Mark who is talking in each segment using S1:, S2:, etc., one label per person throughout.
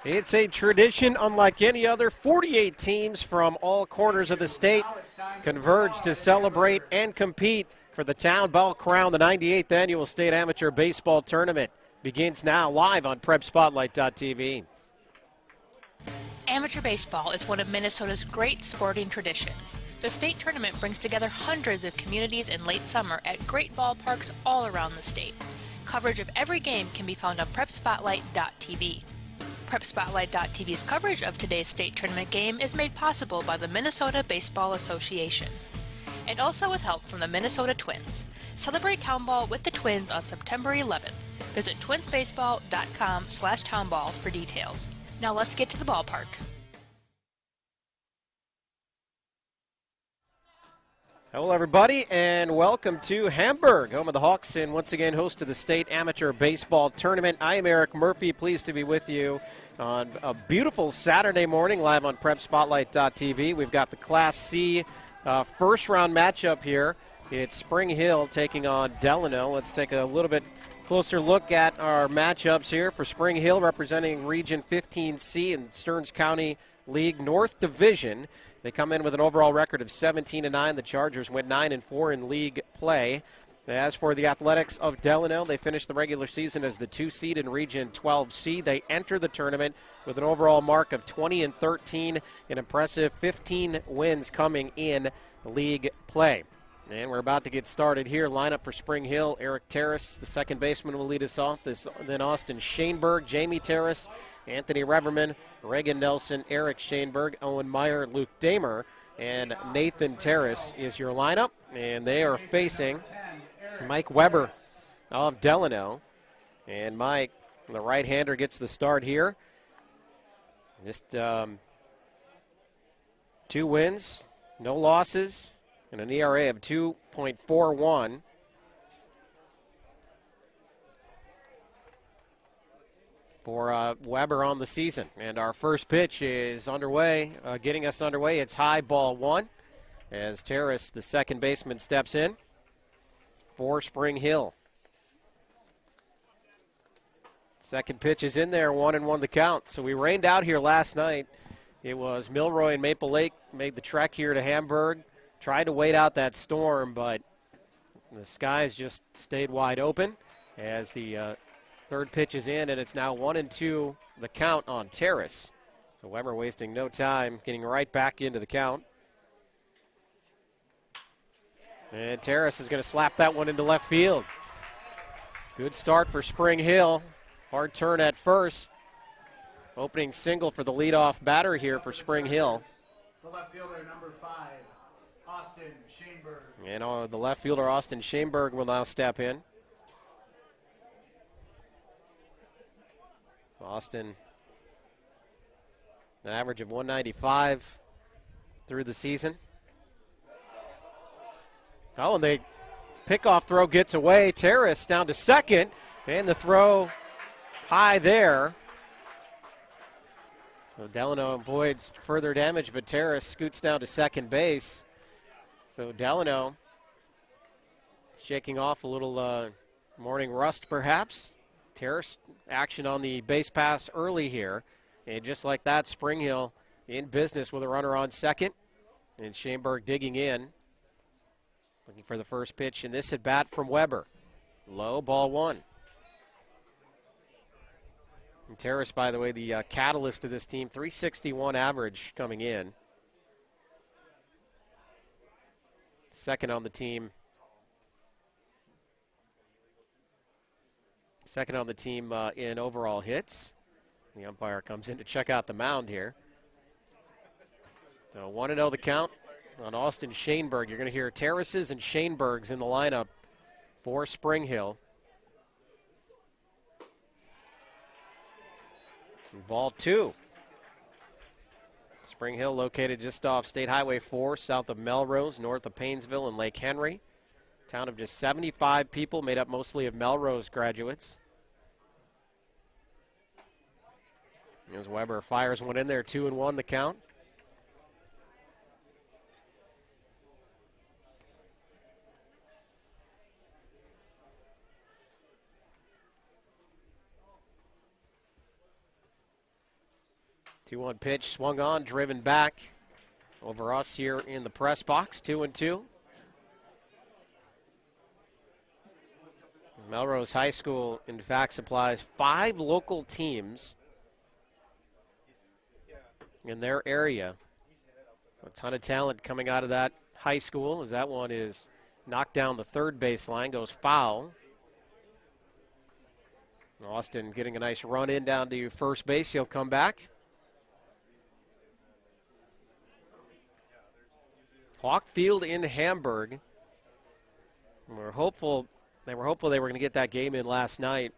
S1: It's a tradition unlike any other. 48 teams from all corners of the state converge to celebrate and compete for the Town Ball Crown. The 98th Annual State Amateur Baseball Tournament begins now live on PrepSpotlight.tv.
S2: Amateur baseball is one of Minnesota's great sporting traditions. The state tournament brings together hundreds of communities in late summer at great ballparks all around the state. Coverage of every game can be found on PrepSpotlight.tv. PrepSpotlight.tv's coverage of today's state tournament game is made possible by the Minnesota Baseball Association, and also with help from the Minnesota Twins. Celebrate Town Ball with the Twins on September 11th. Visit twinsbaseball.com/townball for details. Now let's get to the ballpark.
S1: Hello, everybody, and welcome to Hamburg, home of the Hawks, and once again host of the State Amateur Baseball Tournament. I am Eric Murphy, pleased to be with you on a beautiful Saturday morning, live on PrepSpotlight.tv. We've got the Class C first-round matchup here. It's Spring Hill taking on Delano. Let's take a little bit closer look at our matchups here. For Spring Hill, representing Region 15C in Stearns County League North Division. They come in with an overall record of 17-9. The Chargers went 9-4 in league play. As for the Athletics of Delano, they finished the regular season as the 2 seed in Region 12C. They enter the tournament with an overall mark of 20-13, an impressive 15 wins coming in league play. And we're about to get started here. Lineup for Spring Hill: Eric Terrace, the second baseman, will lead us off. Then Austin Shaneberg, Jamie Terrace, Anthony Reverman, Reagan Nelson, Eric Shaneberg, Owen Meyer, Luke Damer, and Nathan Terrace is your lineup. And they are facing Mike Weber of Delano. And Mike, the right-hander, gets the start here. Just 2 wins, no losses, and an ERA of 2.41. For Weber on the season. And our first pitch is underway, getting us underway. It's high, ball 1, as Terrace, the second baseman, steps in for Spring Hill. Second pitch is in there, 1-1 the count. So we rained out here last night. It was Milroy and Maple Lake made the trek here to Hamburg, tried to wait out that storm, but the skies just stayed wide open as the third pitch is in, and it's now 1-2 the count on Terrace. So Weber wasting no time, getting right back into the count. And Terrace is going to slap that one into left field. Good start for Spring Hill. Hard turn at first. Opening single for the leadoff batter here for Spring Hill.
S3: The left fielder, number 5, Austin Shaneberg.
S1: And the left fielder, Austin Shaneberg, will now step in. Austin, an average of 195 through the season. Oh, and the pickoff throw gets away. Terrace down to second, and the throw high there. So Delano avoids further damage, but Terrace scoots down to second base. So Delano shaking off a little morning rust, perhaps. Terrace action on the base pass early here. And just like that, Spring Hill in business with a runner on second. And Shaneberg digging in. Looking for the first pitch in this at bat from Weber. Low, ball 1. And Terrace, by the way, the catalyst of this team, 361 average coming in. Second on the team. Second on the team in overall hits. The umpire comes in to check out the mound here. So 1-0 the count on Austin Shaneberg. You're going to hear Terraces and Shanebergs in the lineup for Spring Hill. And ball 2. Spring Hill located just off State Highway 4, south of Melrose, north of Paynesville and Lake Henry. Town of just 75 people, made up mostly of Melrose graduates. As Weber fires one in there, 2-1 the count. 2-1 pitch, swung on, driven back over us here in the press box, 2-2. Melrose High School, in fact, supplies 5 local teams in their area. A ton of talent coming out of that high school, as that one is knocked down the third baseline, goes foul. Austin getting a nice run in down to first base. He'll come back. Hawk Field in Hamburg. They were hopeful they were going to get that game in last night.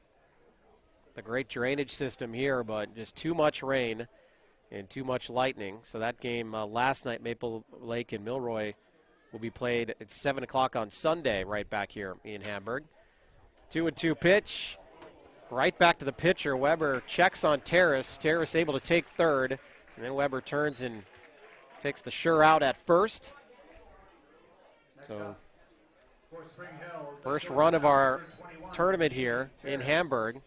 S1: A great drainage system here, but just too much rain and too much lightning. So that game last night, Maple Lake and Milroy, will be played at 7 o'clock on Sunday right back here in Hamburg. 2-2 pitch. Right back to the pitcher. Weber checks on Terrace. Terrace able to take third. And then Weber turns and takes the sure out at first. So first run of our tournament here in Hamburg.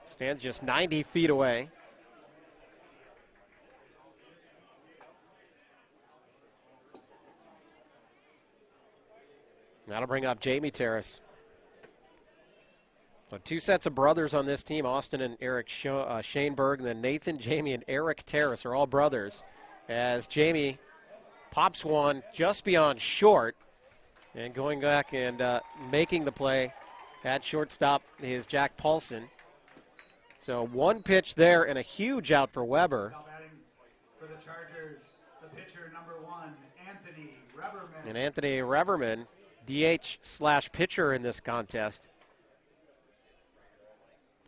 S1: Stands just 90 feet away. That'll bring up Jamie Terrace. So 2 sets of brothers on this team, Austin and Eric Shaneberg, and then Nathan, Jamie, and Eric Terrace are all brothers. As Jamie pops one just beyond short, and going back and making the play at shortstop is Jack Paulson. So 1 pitch there and a huge out for Weber.
S3: Now batting for the Chargers, the pitcher number 1, Anthony Reverman.
S1: And Anthony Reverman, DH/pitcher in this contest.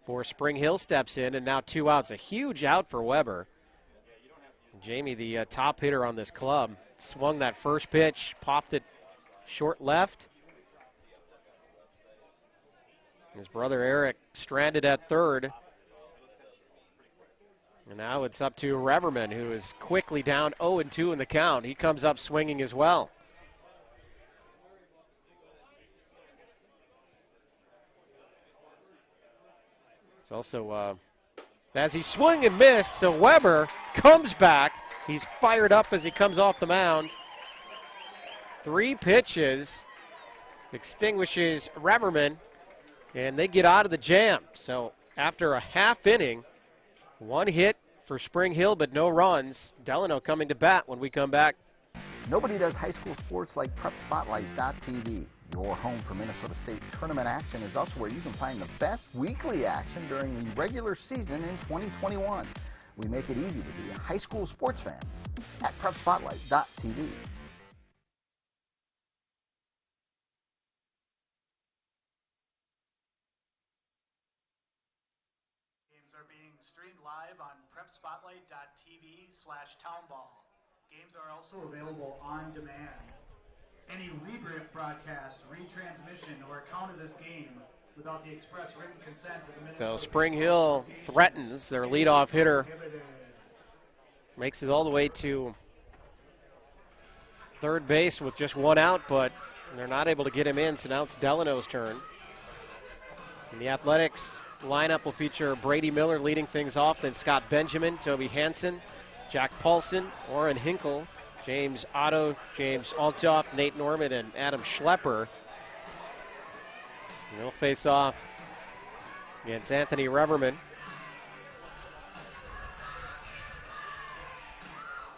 S1: For Spring Hill steps in, and now 2 outs. A huge out for Weber. Jamie, the top hitter on this club, swung that first pitch, popped it short left. His brother Eric stranded at third. And now it's up to Reverman, who is quickly down 0-2 in the count. He comes up swinging as well. It's also, as he swung and missed, so Weber comes back. He's fired up as he comes off the mound. 3 pitches, extinguishes Reverman, and they get out of the jam. So after a half inning, 1 hit for Spring Hill, but no runs. Delano coming to bat when we come back.
S4: Nobody does high school sports like PrepSpotlight.tv. Your home for Minnesota State tournament action is also where you can find the best weekly action during the regular season in 2021. We make it easy to be a high school sports fan at PrepSpotlight.tv.
S3: Games are being streamed live on PrepSpotlight.tv/townball. Games are also available on demand. Any rebreak broadcast, retransmission, or account of this game without the express written consent of the Minnesota.
S1: So Spring Hill threatens their leadoff hitter. Makes it all the way to third base with just 1 out, but they're not able to get him in, so now it's Delano's turn. And the Athletics lineup will feature Brady Miller leading things off, then Scott Benjamin, Toby Hansen, Jack Paulson, Orrin Hinkle, James Otto, James Altoff, Nate Norman, and Adam Schlepper. And they'll face off against Anthony Reverman.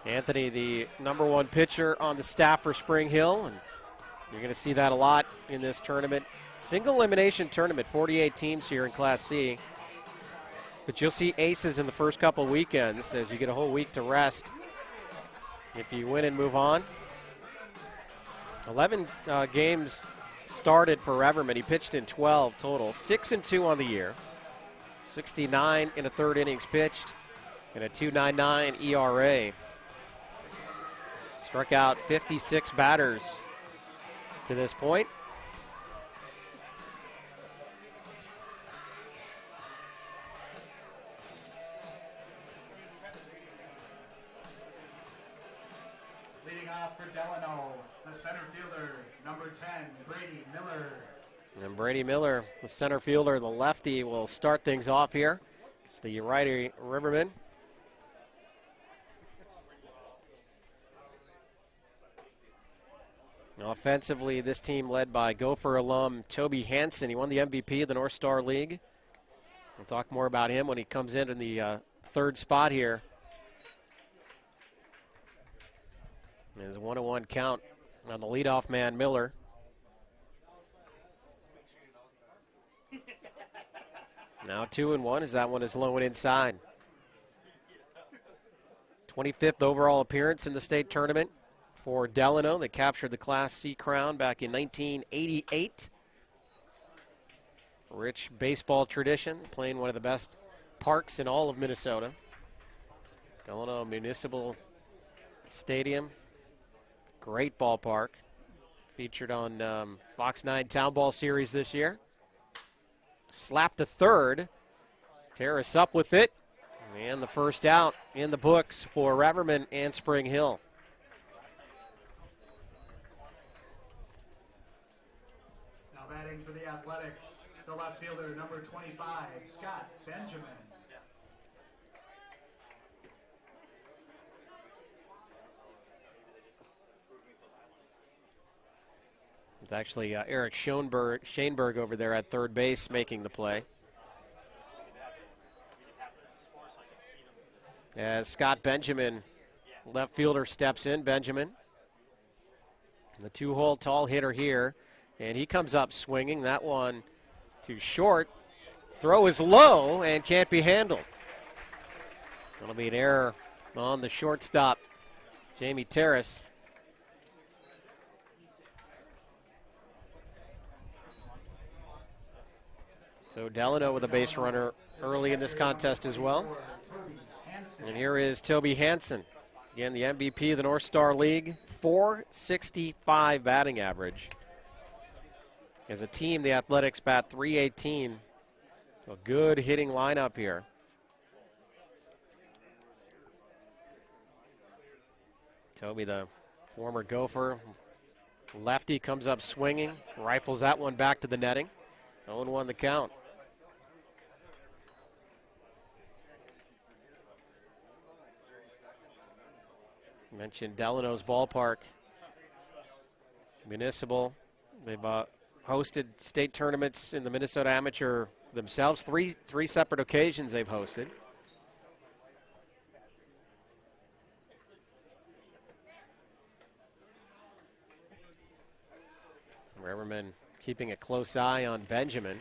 S1: Anthony, the number 1 pitcher on the staff for Spring Hill, and you're going to see that a lot in this tournament. Single elimination tournament, 48 teams here in Class C. But you'll see aces in the first couple weekends as you get a whole week to rest if you win and move on. 11 games started for Reverman. He pitched in 12 total, 6-2 on the year, 69 in a third innings pitched, and a 2.99 ERA. Struck out 56 batters to this point.
S3: Leading off for Delano, the center fielder, number 10, Brady Miller.
S1: And Brady Miller, the center fielder, the lefty, will start things off here. It's the righty Riverman. Offensively, this team led by Gopher alum Toby Hansen. He won the MVP of the North Star League. We'll talk more about him when he comes in the third spot here. There's a 1-1 count on the leadoff man, Miller. Now 2-1 as that one is low and inside. 25th overall appearance in the state tournament for Delano. They captured the Class C crown back in 1988. Rich baseball tradition, playing one of the best parks in all of Minnesota. Delano Municipal Stadium, great ballpark. Featured on Fox 9 Town Ball Series this year. Slap to third. Terrace up with it. And the first out in the books for Reverman and Spring Hill.
S3: Now batting for the Athletics, the left fielder, number 25, Scott Benjamin.
S1: It's actually Eric Schoenberg over there at third base making the play. As Scott Benjamin, left fielder, steps in. Benjamin, the two-hole tall hitter here, and he comes up swinging. That one too short. Throw is low and can't be handled. That'll be an error on the shortstop, Jamie Terrace. So Delano with a base runner early in this contest as well. And here is Toby Hansen. Again, the MVP of the North Star League, .465 batting average. As a team, the Athletics bat .318. A good hitting lineup here. Toby, the former Gopher, lefty, comes up swinging, rifles that one back to the netting. 0-1 the count. Mentioned Delano's ballpark. Municipal. They've hosted state tournaments in the Minnesota Amateur themselves. Three separate occasions they've hosted. Reverman keeping a close eye on Benjamin.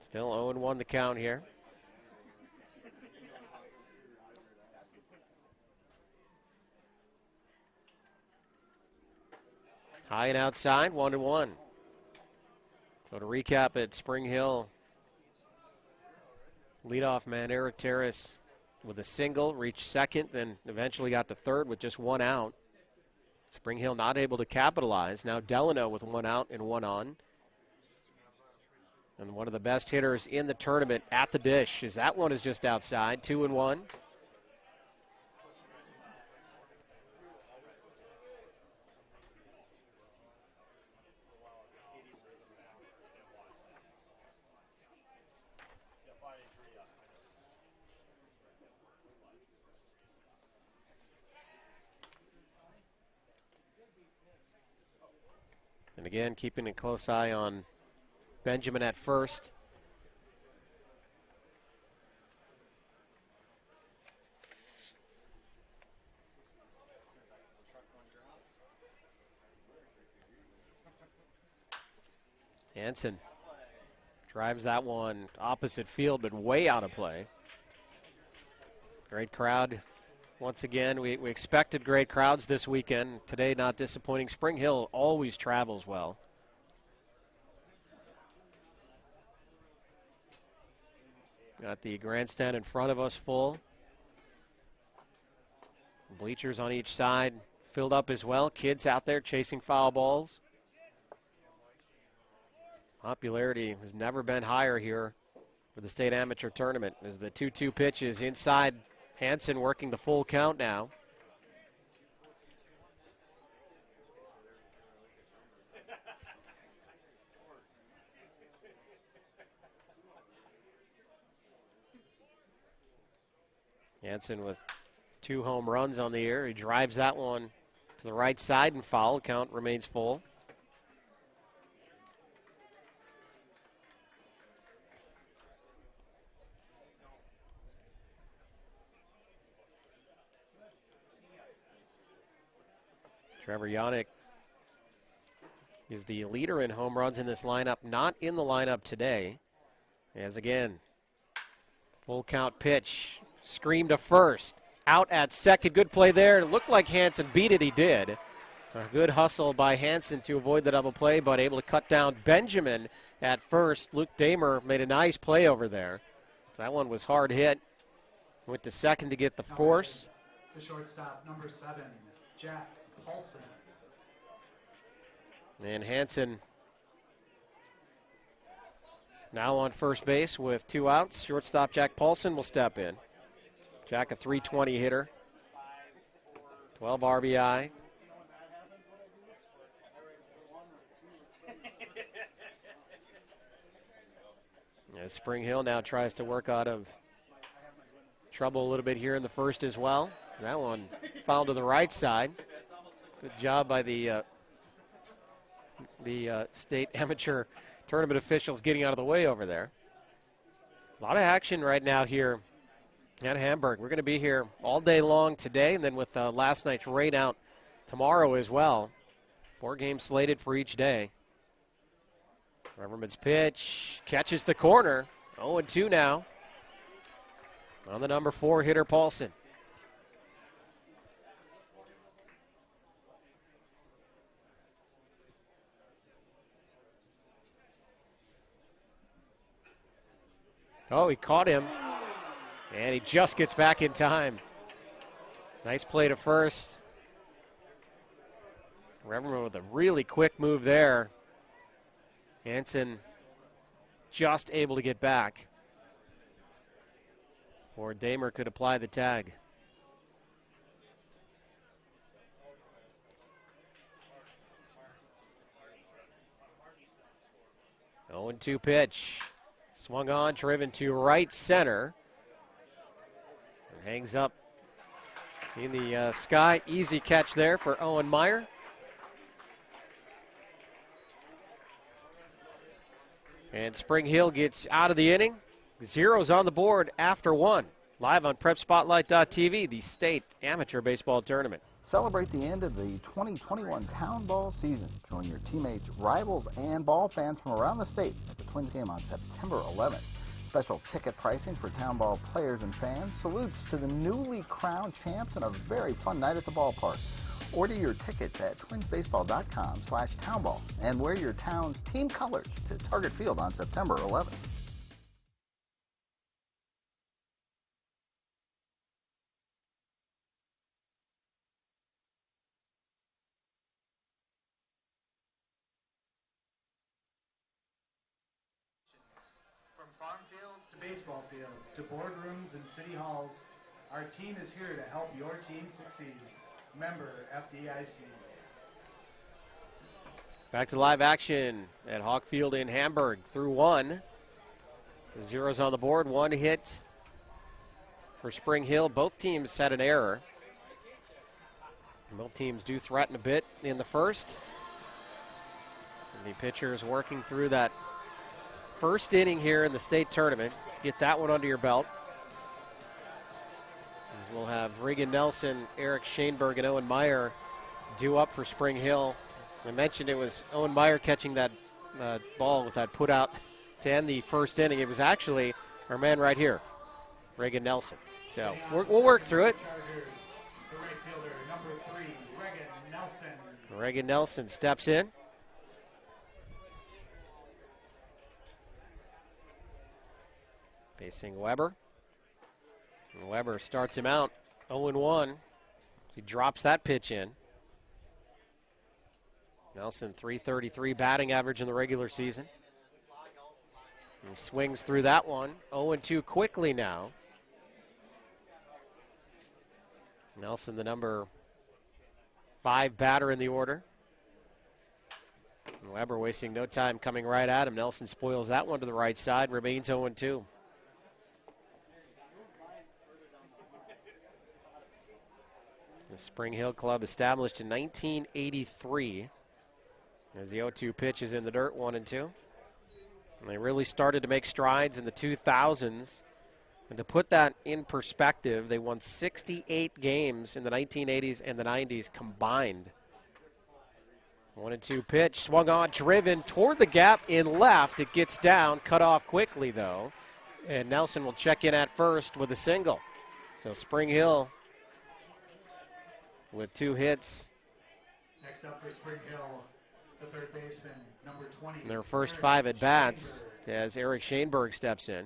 S1: Still 0-1 the count here. High and outside, 1-1. So to recap it, Spring Hill leadoff man Eric Terrace with a single, reached second, then eventually got to third with just one out. Spring Hill not able to capitalize. Now Delano with one out and one on. And one of the best hitters in the tournament at the dish, as that one is just outside, 2-1. And again, keeping a close eye on Benjamin at first. Hansen drives that one opposite field, but way out of play. Great crowd. Once again, we expected great crowds this weekend. Today, not disappointing. Spring Hill always travels well. Got the grandstand in front of us full. Bleachers on each side filled up as well. Kids out there chasing foul balls. Popularity has never been higher here for the state amateur tournament as the 2-2 pitch is inside. Hansen working the full count now. Hansen with 2 home runs on the year. He drives that one to the right side and foul. Count remains full. Trevor Yannick is the leader in home runs in this lineup, not in the lineup today. As again, full count pitch, scream to first, out at second. Good play there. It looked like Hansen beat it. He did. So a good hustle by Hansen to avoid the double play, but able to cut down Benjamin at first. Luke Damer made a nice play over there. So that one was hard hit. Went to second to get the force.
S3: The shortstop, number 7, Jack Paulson.
S1: And Hansen now on first base with 2 outs. Shortstop Jack Paulson will step in. Jack, a .320 hitter, 12 RBI. As Spring Hill now tries to work out of trouble a little bit here in the first as well. That one fouled to the right side. Good job by the state amateur tournament officials getting out of the way over there. A lot of action right now here at Hamburg. We're going to be here all day long today, and then with last night's rain out tomorrow as well. 4 games slated for each day. Reverman's pitch catches the corner. 0-2 now on the number 4 hitter, Paulson. Oh, he caught him, and he just gets back in time. Nice play to first. Reverman with a really quick move there. Hansen just able to get back. Or Damer could apply the tag. Oh, 0-2 pitch. Swung on, driven to right center. And hangs up in the sky. Easy catch there for Owen Meyer. And Spring Hill gets out of the inning. 0's on the board after 1. Live on PrepSpotlight.tv, the state amateur baseball tournament.
S4: Celebrate the end of the 2021 Town Ball season. Join your teammates, rivals, and ball fans from around the state at the Twins game on September 11th. Special ticket pricing for Town Ball players and fans. Salutes to the newly crowned champs and a very fun night at the ballpark. Order your tickets at twinsbaseball.com/townball and wear your town's team colors to Target Field on September 11th.
S3: From farm fields to baseball fields to boardrooms and city halls, our team is here to help your team succeed. Member FDIC.
S1: Back to live action at Hawk Field in Hamburg. Through 1. 0's on the board. 1 hit for Spring Hill. Both teams had an error. Both teams do threaten a bit in the first. And the pitcher is working through that first inning here in the state tournament. Let's get that one under your belt. As we'll have Regan Nelson, Eric Shaneberg, and Owen Meyer due up for Spring Hill. I mentioned it was Owen Meyer catching that ball with that put out to end the first inning. It was actually our man right here, Regan Nelson. So we'll work through it.
S3: The right fielder, number 3, Regan Nelson.
S1: Regan Nelson steps in. Facing Weber. And Weber starts him out 0-1. He drops that pitch in. Nelson, .333 batting average in the regular season. And he swings through that one. 0-2 quickly now. Nelson, the number 5 batter in the order. And Weber wasting no time coming right at him. Nelson spoils that one to the right side. Remains 0-2. The Spring Hill Club established in 1983. As the 0-2 pitch is in the dirt, 1-2. And they really started to make strides in the 2000s. And to put that in perspective, they won 68 games in the 1980s and the 90s combined. 1-2 pitch, swung on, driven toward the gap in left. It gets down, cut off quickly though. And Nelson will check in at first with a single. So Spring Hill with 2 hits.
S3: Next up for Spring Hill, the third baseman, number 20.
S1: Their first 5 at bats as Eric Shaneberg steps in.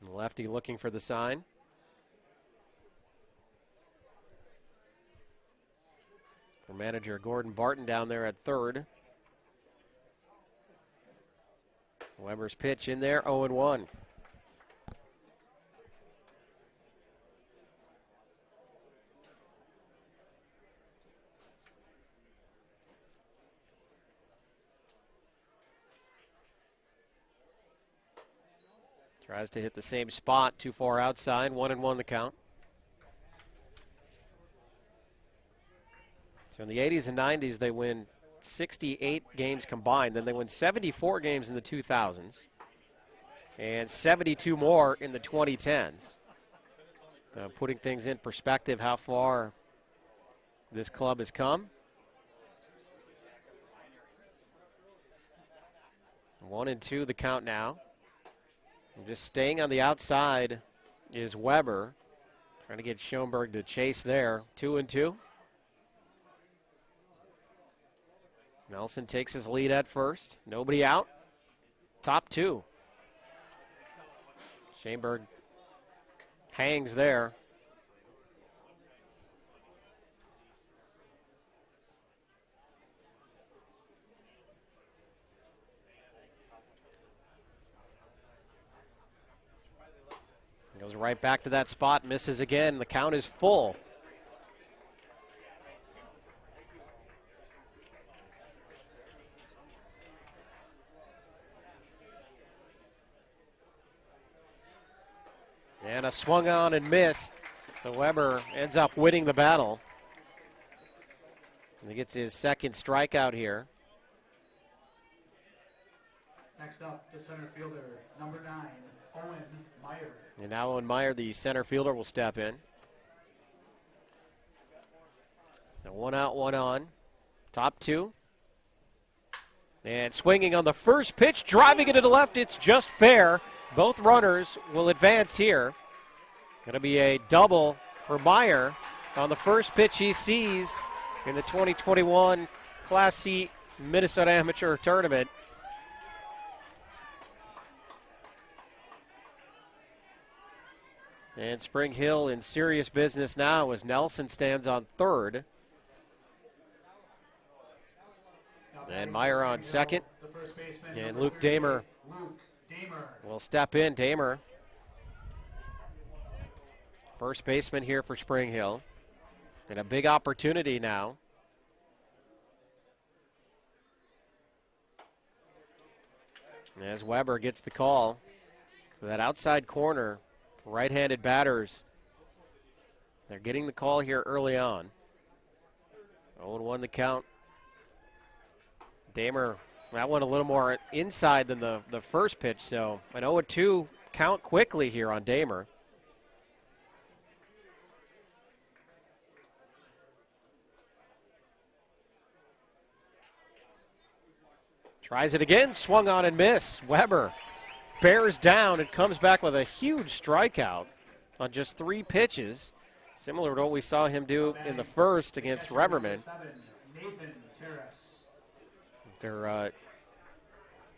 S1: The lefty looking for the sign. For manager Gordon Barton down there at third. Weber's pitch in there, 0-1. Tries to hit the same spot, too far outside, 1-1 the count. So in the 80s and 90s, they win 68 games combined. Then they win 74 games in the 2000s and 72 more in the 2010s. Putting things in perspective, how far this club has come. 1-2 the count now. And just staying on the outside is Weber. Trying to get Schoenberg to chase there. 2-2. Nelson takes his lead at first. Nobody out. Top 2. Schoenberg hangs there. Goes right back to that spot, misses again. The count is full. And a swung on and missed. So Weber ends up winning the battle. And he gets his second strikeout here.
S3: Next up, the center fielder, number 9, Owen Meyer.
S1: And now Owen Meyer, the center fielder, will step in. Now 1 out, 1 on. Top 2. And swinging on the first pitch, driving it to the left. It's just fair. Both runners will advance here. Going to be a double for Meyer on the first pitch he sees in the 2021 Class C Minnesota Amateur Tournament. And Spring Hill in serious business now as Nelson stands on third. And Meyer on second. And Luke Damer will step in. Damer, first baseman here for Spring Hill. And a big opportunity now. As Weber gets the call. So that outside corner, right-handed batters, they're getting the call here early on. 0-1 the count. Damer, that one a little more inside than the first pitch, so an 0-2 count quickly here on Damer. Tries it again, swung on and missed. Weber bears down and comes back with a huge strikeout on just 3 pitches, similar to what we saw him do in the first against Reverman.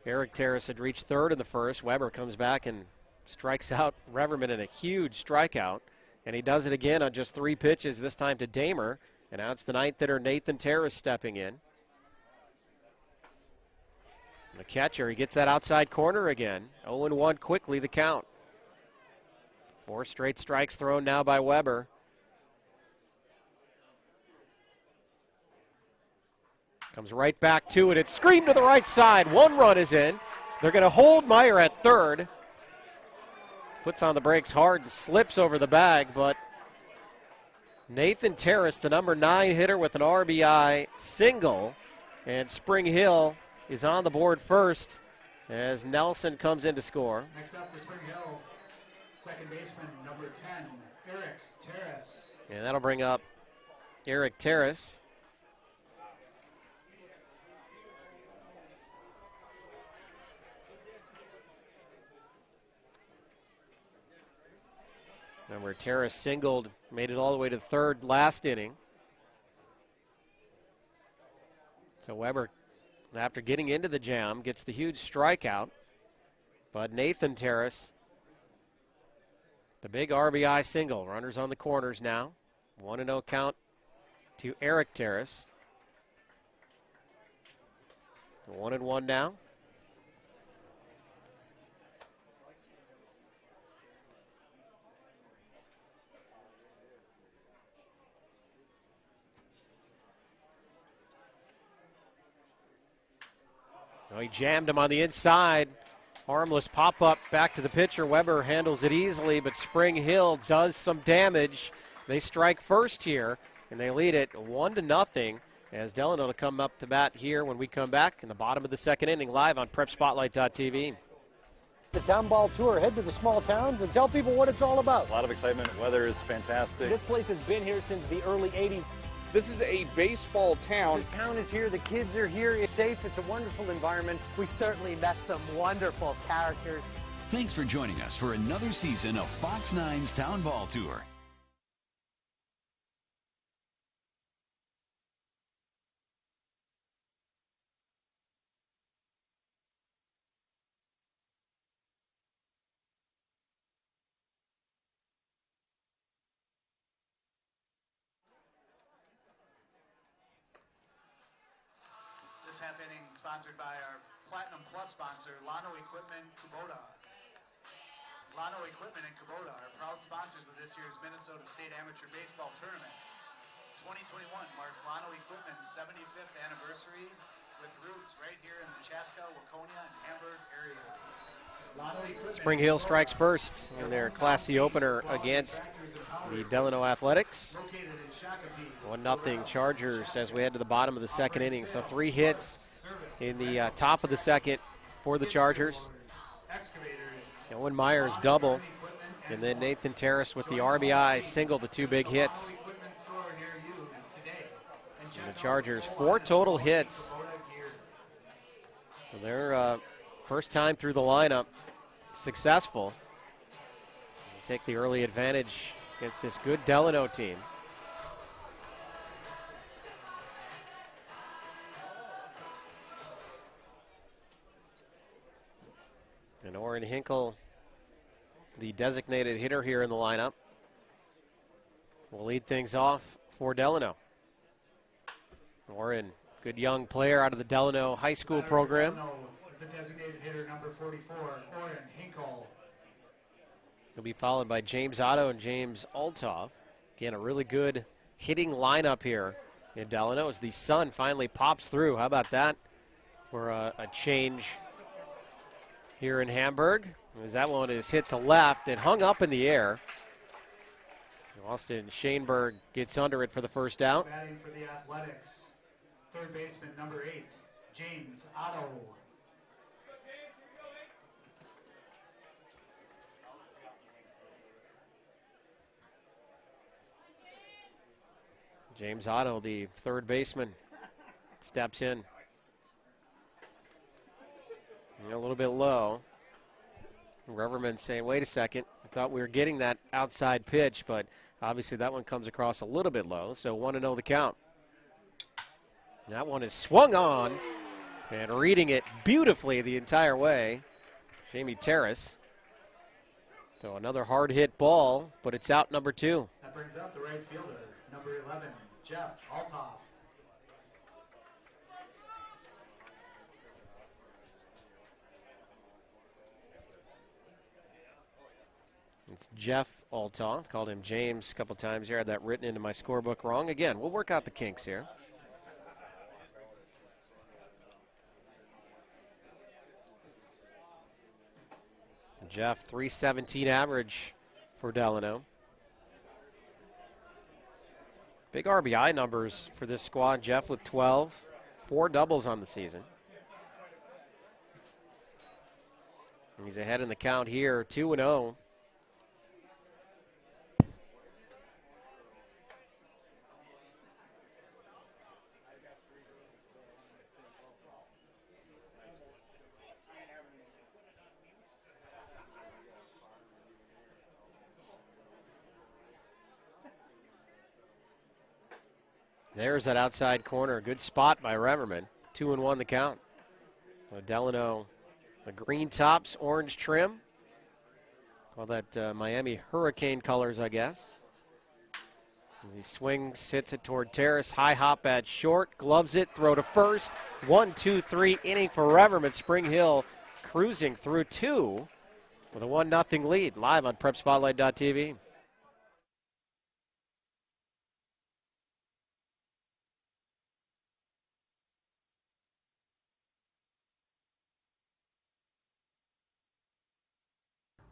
S1: Eric Terrace had reached third in the first. Weber comes back and strikes out Reverman in a huge strikeout, and he does it again on just 3 pitches, this time to Damer, and now it's the ninth hitter Nathan Terrace stepping in. The catcher, he gets that outside corner again. 0-1 quickly the count. 4 straight strikes thrown now by Weber. Comes right back to it. It's screamed to the right side. 1 run is in. They're going to hold Meyer at third. Puts on the brakes hard and slips over the bag, but Nathan Terrace, the number 9 hitter, with an RBI single. And Spring Hill is on the board first as Nelson comes in to score.
S3: Next up for Spring Hill, second baseman, number 10, Eric Terrace.
S1: And that'll bring up Eric Terrace. Remember, Terrace singled, made it all the way to third last inning. So Weber, after getting into the jam, gets the huge strikeout. But Nathan Terrace, the big RBI single. Runners on the corners now. 1-0 count to Eric Terrace. 1-1 now. Well, he jammed him on the inside. Harmless pop-up back to the pitcher. Weber handles it easily, but Spring Hill does some damage. They strike first here, and they lead it 1-0 as Delano to come up to bat here when we come back in the bottom of the second inning, live on PrepSpotlight.tv.
S5: The Town Ball Tour. Head to the small towns and tell people what it's all about.
S6: A lot of excitement. Weather is fantastic.
S5: This place has been here since the early 80s.
S7: This is a baseball town.
S5: The town is here. The kids are here. It's safe. It's a wonderful environment.
S8: We certainly met some wonderful characters.
S9: Thanks for joining us for another season of Fox 9's Town Ball Tour.
S3: This half inning sponsored by our Platinum Plus sponsor, Lano Equipment Kubota. Lano Equipment and Kubota are proud sponsors of this year's Minnesota State Amateur Baseball Tournament. 2021 marks Lano Equipment's 75th anniversary with roots right here in the Chaska, Waconia, and Hamburg area.
S1: Spring Hill strikes first in their Class C opener against the Delano Athletics. 1-0 Chargers as we head to the bottom of the second inning. So 3 hits in the top of the second for the Chargers. Owen Myers double, and then Nathan Terrace with the RBI single, the 2 big hits. And the Chargers 4 total hits. So their first time through the lineup successful. Take the early advantage against this good Delano team. And Orrin Hinkle, the designated hitter here in the lineup, will lead things off for Delano. Orrin, good young player out of the Delano High School program.
S3: Delano is the designated hitter, number 44, Orrin Hinkle.
S1: He'll be followed by James Otto and James Althoff. Again, a really good hitting lineup here in Delano as the sun finally pops through. How about that for a change here in Hamburg? As that one is hit to left and hung up in the air. Austin Shaneberg gets under it for the first out.
S3: Batting for the Athletics, third baseman, number 8, James Otto.
S1: James Otto, the third baseman, steps in. A little bit low. Reverman saying, wait a second, I thought we were getting that outside pitch, but obviously that one comes across a little bit low, so 1-0 the count. That one is swung on and reading it beautifully the entire way, Jamie Terrace. So another hard hit ball, but it's out number 2.
S3: That brings up the right fielder, number 11, Jeff Althoff.
S1: It's Jeff Althoff. Called him James a couple times here. Had that written into my scorebook wrong. Again, we'll work out the kinks here. Jeff, .317 average for Delano. Big RBI numbers for this squad. Jeff with 12, 4 doubles on the season. And he's ahead in the count here, 2-0. There's that outside corner. Good spot by Reverman. 2-1 the count. Delano, the green tops, orange trim. Call that Miami Hurricane colors, I guess. As he swings, hits it toward Terrace. High hop at short, gloves it, throw to first. 1-2-3 inning for Reverman. Spring Hill cruising through 2 with a 1-0 lead. Live on PrepSpotlight.tv.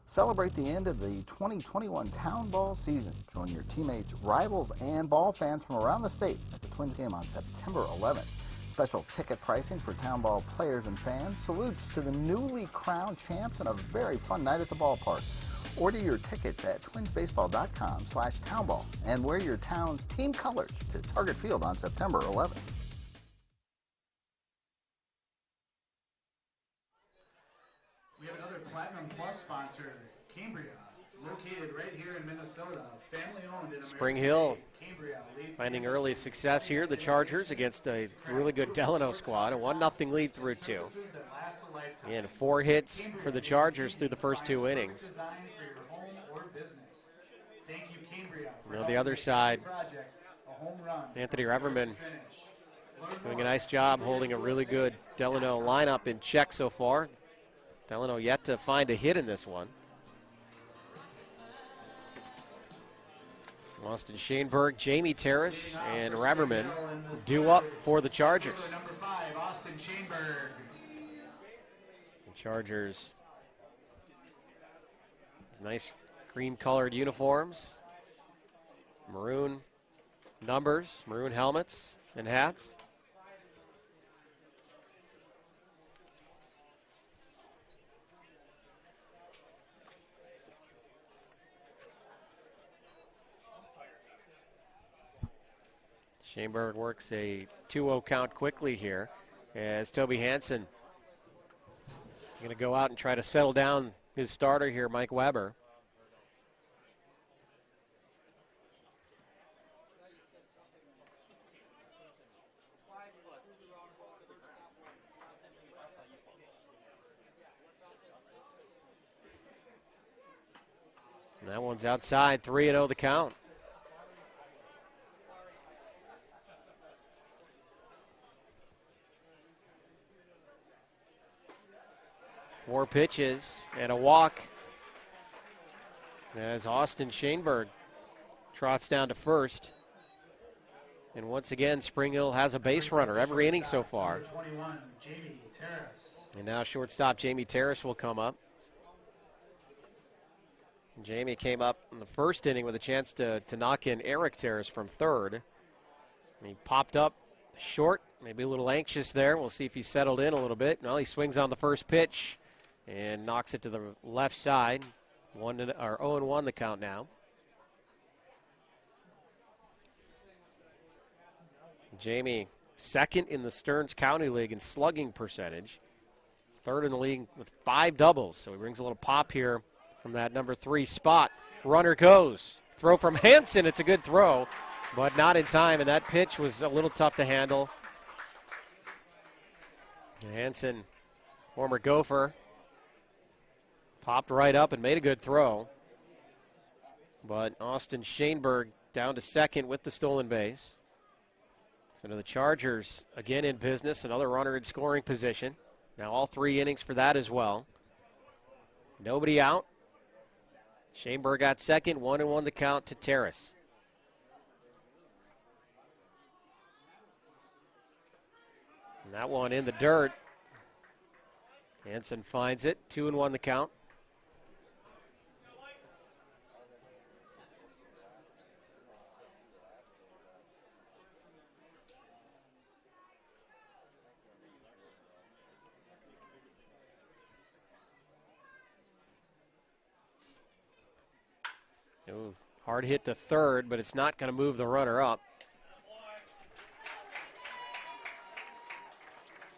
S4: Celebrate the end of the 2021 Town Ball season. Join your teammates, rivals, and ball fans from around the state at the Twins game on September 11th. Special ticket pricing for Town Ball players and fans. Salutes to the newly crowned champs and a very fun night at the ballpark. Order your tickets at twinsbaseball.com/townball and wear your town's team colors to Target Field on September 11th.
S3: We have another Platinum Plus sponsor, Cambria, located right here in Minnesota, family-owned in
S1: Spring Hill
S3: Cambria leads
S1: finding early success here. The Chargers against a really good Delano squad. A 1-0 lead through 2.
S3: that last a lifetime.
S1: And 4 hits for the Chargers through the first 2 innings.
S3: Designed for your home or business. Thank you, Cambria.
S1: You know, the other side,
S3: Project, a home run.
S1: Anthony Reverman
S3: Finish.
S1: doing a nice job holding a really good Delano lineup in check so far. Delano yet to find a hit in this one. Austin Shaneberg, Jamie Terrace, and Reverman due up for the Chargers.
S3: Number 5, Austin Shaneberg.
S1: The Chargers, nice green-colored uniforms, maroon numbers, maroon helmets and hats. Shaneberg works a 2-0 count quickly here as Toby Hansen going to go out and try to settle down his starter here, Mike Weber. And that one's outside, 3-0 the count. Four pitches and a walk as Austin Shaneberg trots down to first. And once again, Spring Hill has a base runner every inning so far.
S3: 21, Jamie Terrace.
S1: And now shortstop Jamie Terrace will come up. Jamie came up in the first inning with a chance to knock in Eric Terrace from third. And he popped up short, maybe a little anxious there. We'll see if he settled in a little bit. Well, he swings on the first pitch and knocks it to the left side. 0-1 the count now. Jamie, second in the Stearns County League in slugging percentage. Third in the league with 5 doubles. So he brings a little pop here from that number 3 spot. Runner goes. Throw from Hansen. It's a good throw, but not in time. And that pitch was a little tough to handle. And Hansen, former Gopher, popped right up and made a good throw. But Austin Shaneberg down to second with the stolen base. So now the Chargers again in business, another runner in scoring position. Now all 3 innings for that as well. Nobody out. Shaneberg got second, 1-1 the count to Terrace. And that one in the dirt. Hansen finds it, 2-1 the count. Ooh, hard hit to third, but it's not going to move the runner up.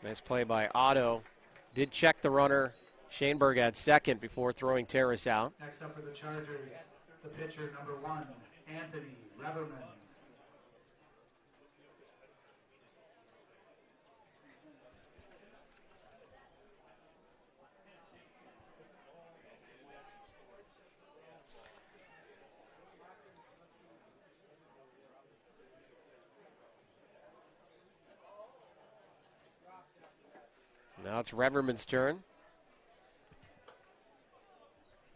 S1: Nice play by Otto. Did check the runner. Shaneberg at second before throwing Terrace out.
S3: Next up for the Chargers, the pitcher, number 1, Anthony Reverman.
S1: Now it's Reverman's turn.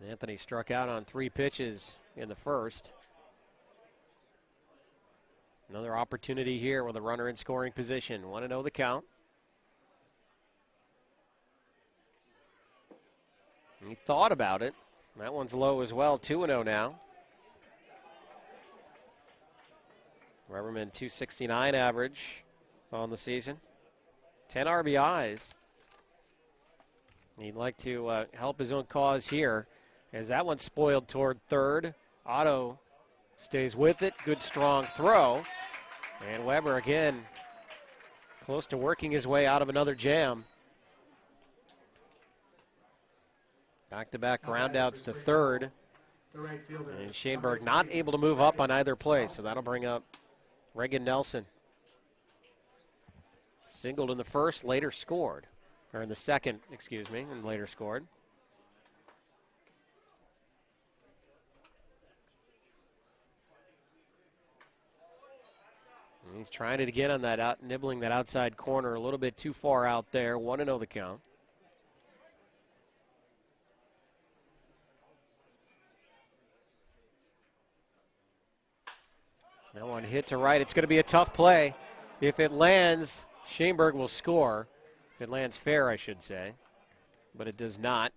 S1: Anthony struck out on 3 pitches in the first. Another opportunity here with a runner in scoring position. 1-0 the count. He thought about it. That one's low as well. 2-0 now. Reverman 269 average on the season. 10 RBIs. He'd like to help his own cause here as that one's spoiled toward third. Otto stays with it. Good strong throw. And Weber again close to working his way out of another jam. Back-to-back groundouts to third. And Shaneberg not able to move up on either play, so that'll bring up Reagan Nelson. Singled in the first, later scored. Or in the second, excuse me, and later scored. And he's trying it again on that nibbling that outside corner a little bit too far out there. 1-0 the count. That one hit to right. It's going to be a tough play. If it lands, Shaneberg will score. If it lands fair, I should say. But it does not.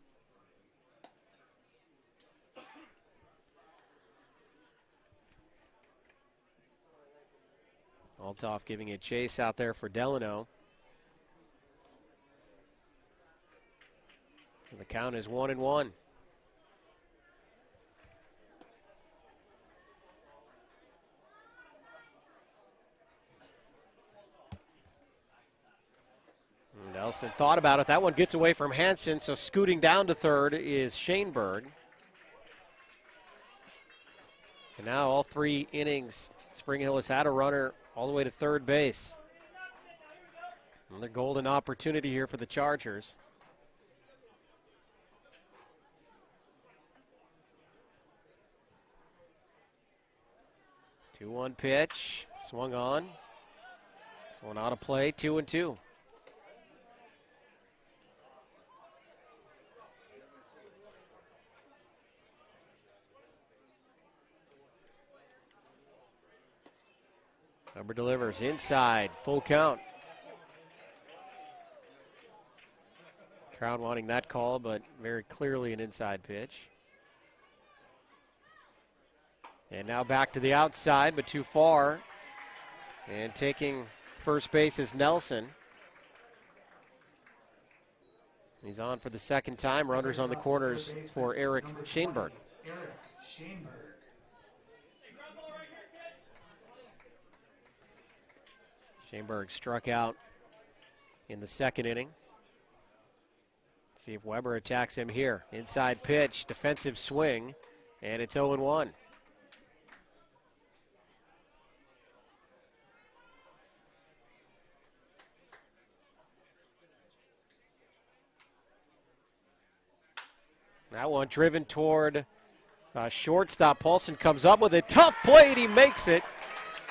S1: Altoff giving a chase out there for Delano. And the count is 1-1. Nelson thought about it. That one gets away from Hansen, so scooting down to third is Shaneberg. And now all 3 innings, Spring Hill has had a runner all the way to third base. Another golden opportunity here for the Chargers. Two 2-1 pitch, swung on. This one out of play, 2-2. Number delivers inside, full count. Crowd wanting that call, but very clearly an inside pitch. And now back to the outside, but too far. And taking first base is Nelson. He's on for the second time. Runners on the corners for Eric Shaneberg.
S3: Eric Shaneberg.
S1: Shaneberg struck out in the second inning. See if Weber attacks him here. Inside pitch, defensive swing, and it's 0-1. That one driven toward shortstop. Paulson comes up with a tough play, and he makes it.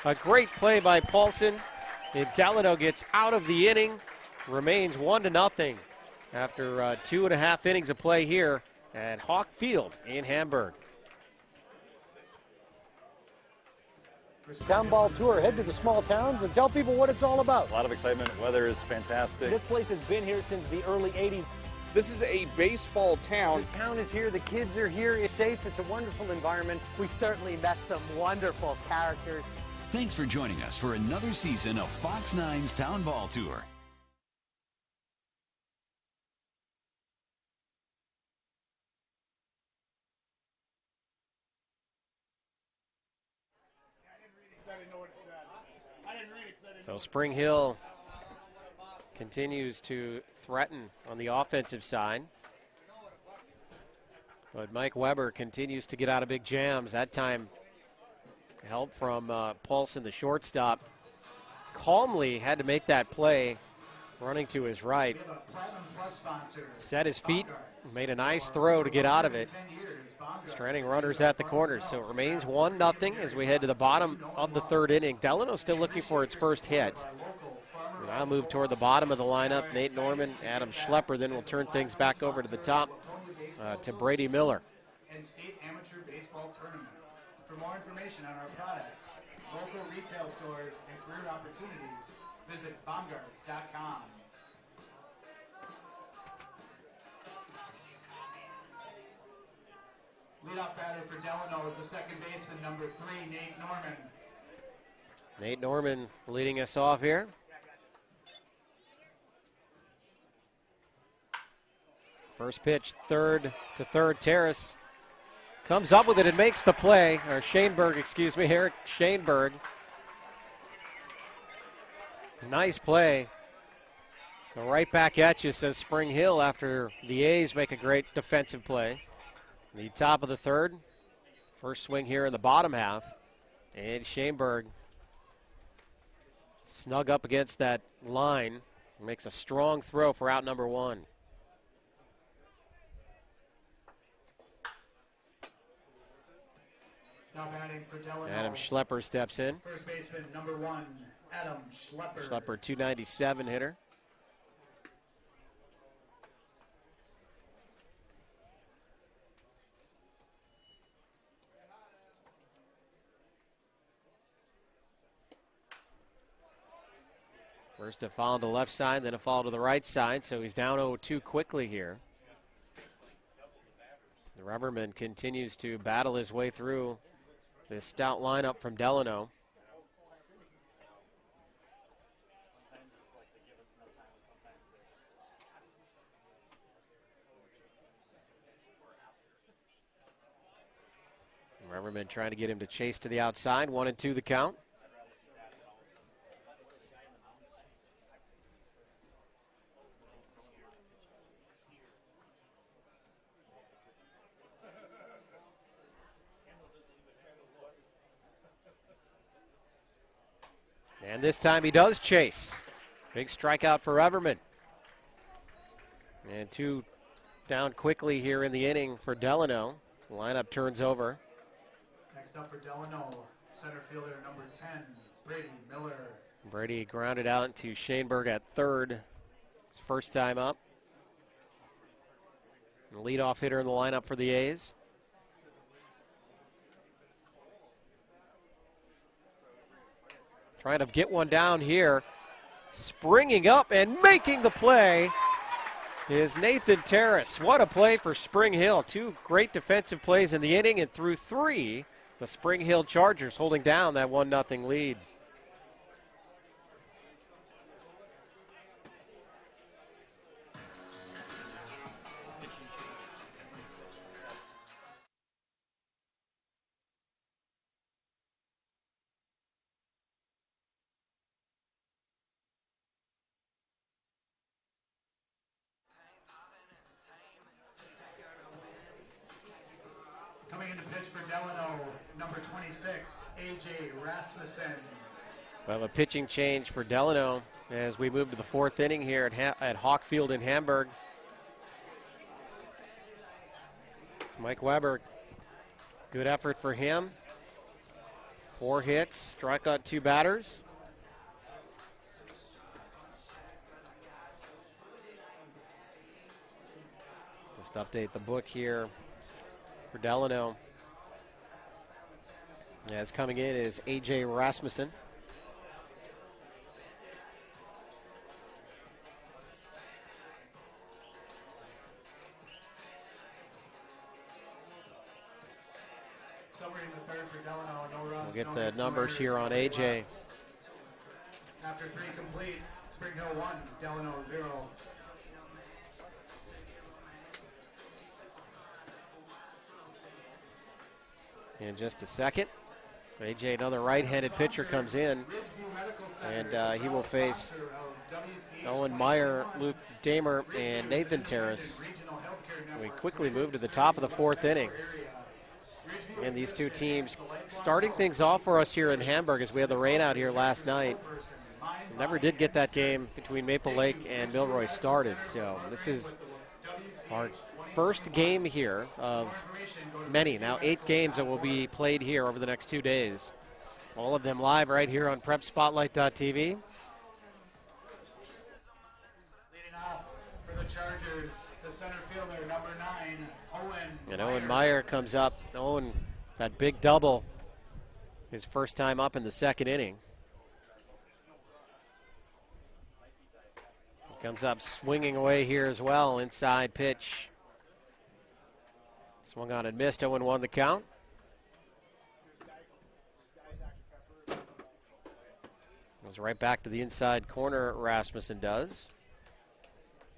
S1: A great play by Paulson. And Delano gets out of the inning, remains 1-0 after 2.5 innings of play here at Hawk Field in Hamburg.
S5: Town ball tour, head to the small towns and tell people what it's all about.
S6: A lot of excitement. Weather is fantastic.
S8: This place has been here since the early 80s.
S7: This is a baseball town.
S8: The town is here, the kids are here, it's safe, it's a wonderful environment. We certainly met some wonderful characters.
S9: Thanks for joining us for another season of Fox 9's Town Ball Tour.
S1: So Spring Hill continues to threaten on the offensive side. But Mike Weber continues to get out of big jams. That time, help from Paulson, the shortstop. Calmly had to make that play, running to his right. Set his feet, made a nice throw to get out of it. Stranding runners at the corners. So it remains 1-0 as we head to the bottom of the third inning. Delano still looking for its first hit. We now move toward the bottom of the lineup. Nate Norman, Adam Schlepper. Then we'll turn things back over to the top to Brady Miller.
S3: And state amateur baseball tournament. For more information on our products, local retail stores, and career opportunities, visit Baumgarts.com. Leadoff batter for Delano is the second baseman, number 3, Nate Norman.
S1: Nate Norman leading us off here. First pitch, third to third terrace. Comes up with it and makes the play. Or Schoenberg, excuse me, Eric Schoenberg. Nice play. So right back at you, says Spring Hill, after the A's make a great defensive play. The top of the third. First swing here in the bottom half. And Schoenberg snug up against that line. Makes a strong throw for out number 1.
S3: Now batting for Delano.
S1: Adam Schlepper steps in.
S3: First baseman, number 1, Adam Schlepper.
S1: Schlepper, 297 hitter. First a foul to the left side, then a foul to the right side, so he's down 0-2 quickly here. The Rubberman continues to battle his way through this stout lineup from Delano. Rubberman trying to get him to chase to the outside. 1-2 the count. And this time he does chase. Big strikeout for Everman. And 2 down quickly here in the inning for Delano. The lineup turns over.
S3: Next up for Delano, center fielder number 10, Brady Miller.
S1: Brady grounded out into Schoenberg at third. His first time up. The leadoff hitter in the lineup for the A's. Trying to get one down here. Springing up and making the play is Nathan Terrace. What a play for Spring Hill. 2 great defensive plays in the inning, and through 3, the Spring Hill Chargers holding down that 1-0 lead.
S3: Coming into pitch for Delano, number 26, A.J. Rasmussen.
S1: Well, a pitching change for Delano as we move to the 4th inning here at Hawk Field in Hamburg. Mike Weber, good effort for him. 4 hits, struck out 2 batters. Just update the book here for Delano. As coming in is A.J. Rasmussen.
S3: Summary in the third for Delano, no runs.
S1: We'll get
S3: no
S1: the
S3: hits,
S1: numbers
S3: no
S1: here on
S3: errors, no
S1: A.J.
S3: runs. After 3 complete, Spring Hill 1, Delano 0.
S1: In just a second, A.J., another right-handed pitcher, comes in.
S3: Ridgeview Medical
S1: And he will face Owen Meyer, Luke Damer, and Nathan Terrace. We quickly move to the top of the fourth inning. And these two teams starting things off for us here in Hamburg as we had the rain out here last night. Never did get that game between Maple Lake and Milroy started. So this is our first game here of many. Now 8 games that will be played here over the next 2 days. All of them live right here on PrepSpotlight.tv.
S3: Leading off for the Chargers, the center fielder, number 9, Owen.
S1: And Owen Meyer comes up. Owen, that big double, his first time up in the second inning. He comes up swinging away here as well. Inside pitch. Swung on and missed. Owen won the count. Goes right back to the inside corner, Rasmussen does.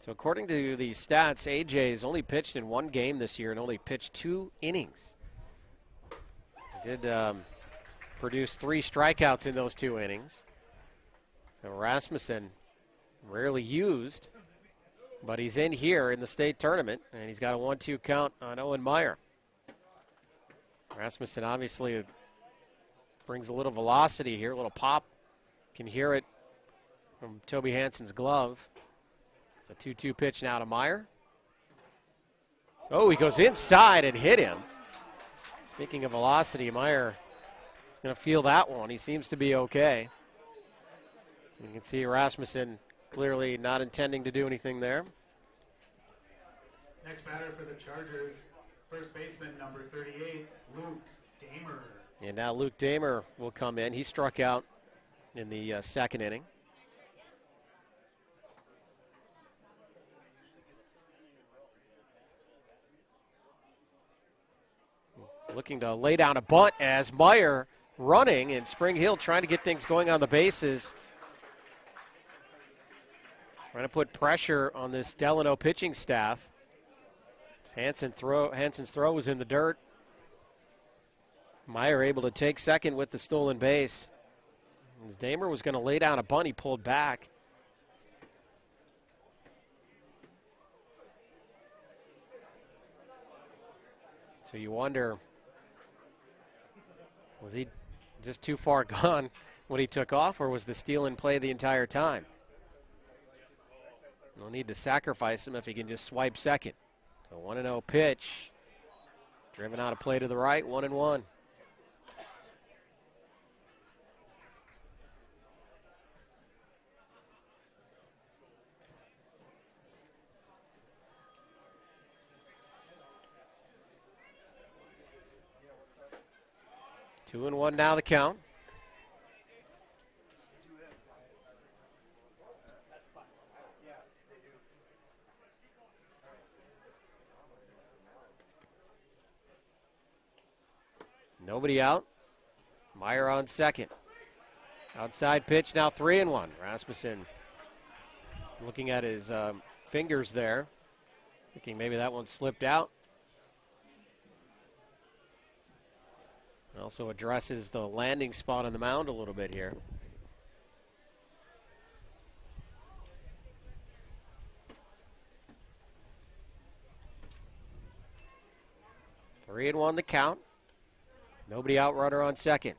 S1: So according to the stats, AJ's only pitched in 1 game this year and only pitched 2 innings. He did produce 3 strikeouts in those 2 innings. So Rasmussen rarely used, but he's in here in the state tournament, and he's got a 1-2 count on Owen Meyer. Rasmussen obviously brings a little velocity here, a little pop. Can hear it from Toby Hansen's glove. It's a 2-2 pitch now to Meyer. Oh, he goes inside and hit him. Speaking of velocity, Meyer going to feel that one. He seems to be okay. You can see Rasmussen clearly not intending to do anything there.
S3: Next batter for the Chargers, first baseman, number 38, Luke Damer.
S1: And now Luke Damer will come in. He struck out in the second inning. Looking to lay down a bunt as Meyer running, and Spring Hill trying to get things going on the bases. Trying to put pressure on this Delano pitching staff. Hansen's throw was in the dirt. Meyer able to take second with the stolen base. As Damer was going to lay down a bunt, he pulled back. So you wonder, was he just too far gone when he took off, or was the steal in play the entire time? No need to sacrifice him if he can just swipe second. So 1-0 pitch. Driven out of play to the right, 1-1. Two and one now the count. Nobody out. Meyer on second. Outside pitch, now 3-1. Rasmussen looking at his fingers there, thinking maybe that one slipped out. Also addresses the landing spot on the mound a little bit here. Three and one the count. Nobody out, runner on second.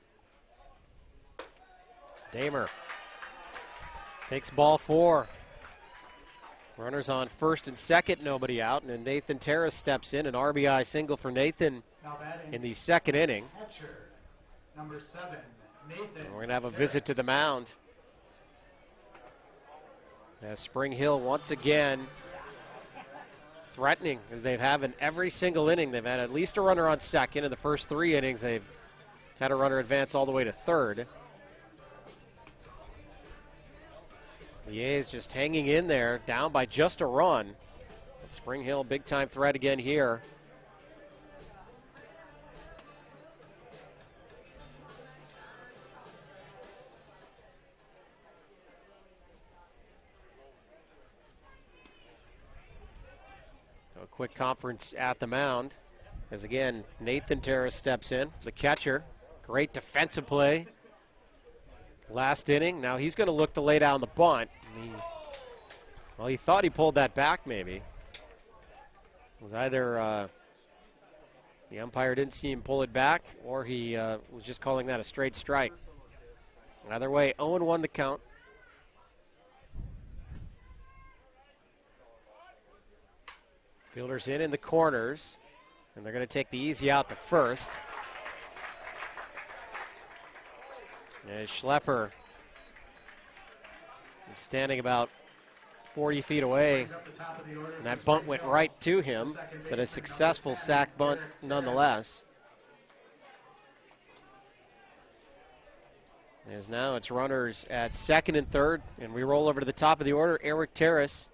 S1: Damer takes ball 4. Runners on first and second, nobody out, and then Nathan Terrace steps in, an RBI single for Nathan in the second inning.
S3: Catcher, number 7, Nathan.
S1: We're going to have a visit to the mound. As Spring Hill once again threatening, as they have in every single inning. They've had at least a runner on second. In the first 3 innings, they've had a runner advance all the way to third. The A's just hanging in there, down by just a run. But Spring Hill, big-time threat again here. A quick conference at the mound, as again, Nathan Terrace steps in, the catcher. Great defensive play. last inning. Now he's going to look to lay down the bunt. He thought he pulled that back maybe. It was either the umpire didn't see him pull it back, or he was just calling that a straight strike. Either way, 0-1 the count. Fielders in the corners, and they're going to take the easy out to first. And Schlepper standing about 40 feet away, and that bunt went right to him, but a successful sac bunt nonetheless. As now it's runners at second and third, and we roll over to the top of the order. Eric Terrace.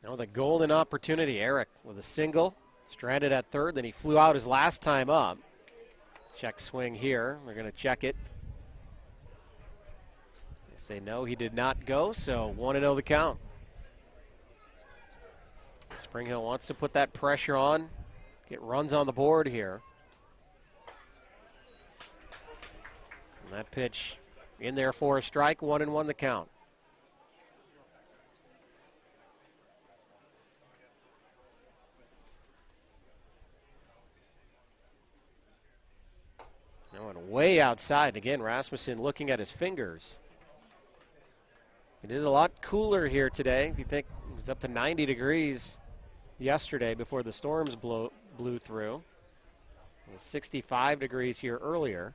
S1: Now the golden opportunity. Eric with a single, stranded at third, then he flew out his last time up. Check swing here. We're going to check it. They say no, he did not go, so 1-0 the count. Spring Hill wants to put that pressure on, get runs on the board here. And that pitch in there for a strike, 1-1 the count. Way outside. Again, Rasmussen looking at his fingers. It is a lot cooler here today. If you think it was up to 90 degrees yesterday before the storms blew through. It was 65 degrees here earlier.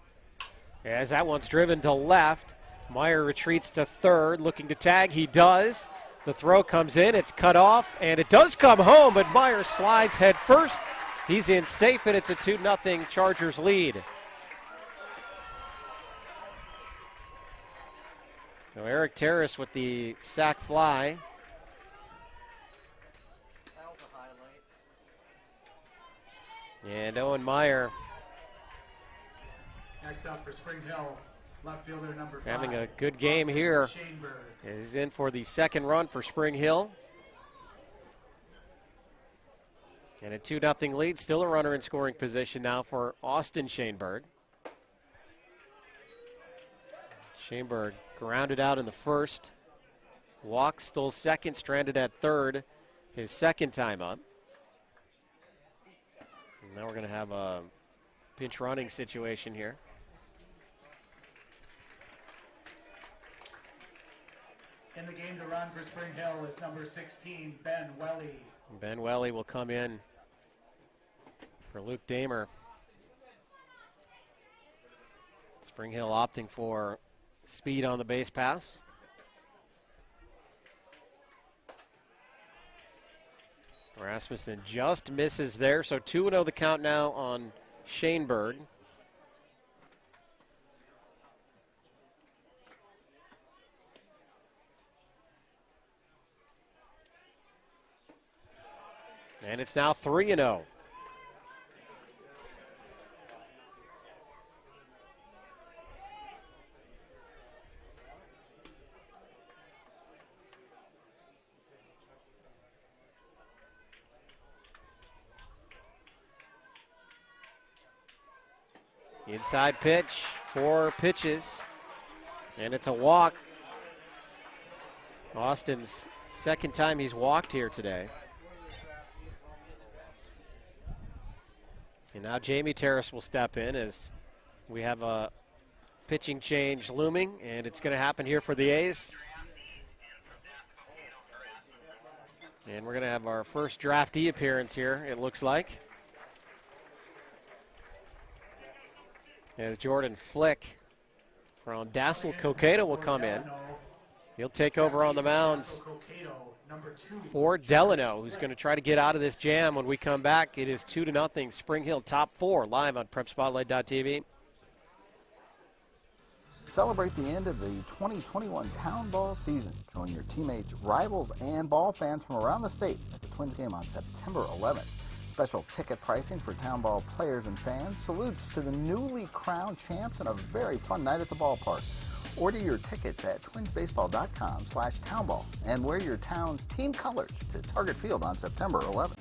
S1: As that one's driven to left, Meyer retreats to third, looking to tag. He does. The throw comes in. It's cut off, and it does come home, but Meyer slides head first. He's in safe, and it's a 2-0 Chargers lead. So Eric Terrace with the sac fly. And Owen Meyer
S3: Next up for Spring Hill, left fielder number 5.
S1: Having a good game here. He's in for the second run for Spring Hill. And a 2-0 lead. Still a runner in scoring position now for Austin Shaneberg. Shaneberg grounded out in the first. Walk, stole second, stranded at third. His second time up. And now we're going to have a pinch running situation here.
S3: In the game to run for Spring Hill is number 16, Ben Welly.
S1: Ben Welly will come in for Luke Damer. Spring Hill opting for speed on the base pass. Rasmussen just misses there, so 2-0 the count now on Shaneberg. And it's now 3-0. Inside pitch, 4 pitches, and it's a walk. Austin's second time he's walked here today. And now Jamie Terrace will step in as we have a pitching change looming, and it's going to happen here for the A's. And we're going to have our first draftee appearance here, it looks like. As Jordan Flick from Dassel Coqueta will come in. He'll take over on the mounds for Delano, who's going to try to get out of this jam when we come back. It is 2-0 Spring Hill top 4 live on PrepSpotlight.tv.
S4: Celebrate the end of the 2021 Town Ball season. Join your teammates, rivals, and ball fans from around the state at the Twins game on September 11th. Special ticket pricing for Town Ball players and fans. Salutes to the newly crowned champs and a very fun night at the ballpark. Order your tickets at twinsbaseball.com/townball and wear your town's team colors to Target Field on September 11th.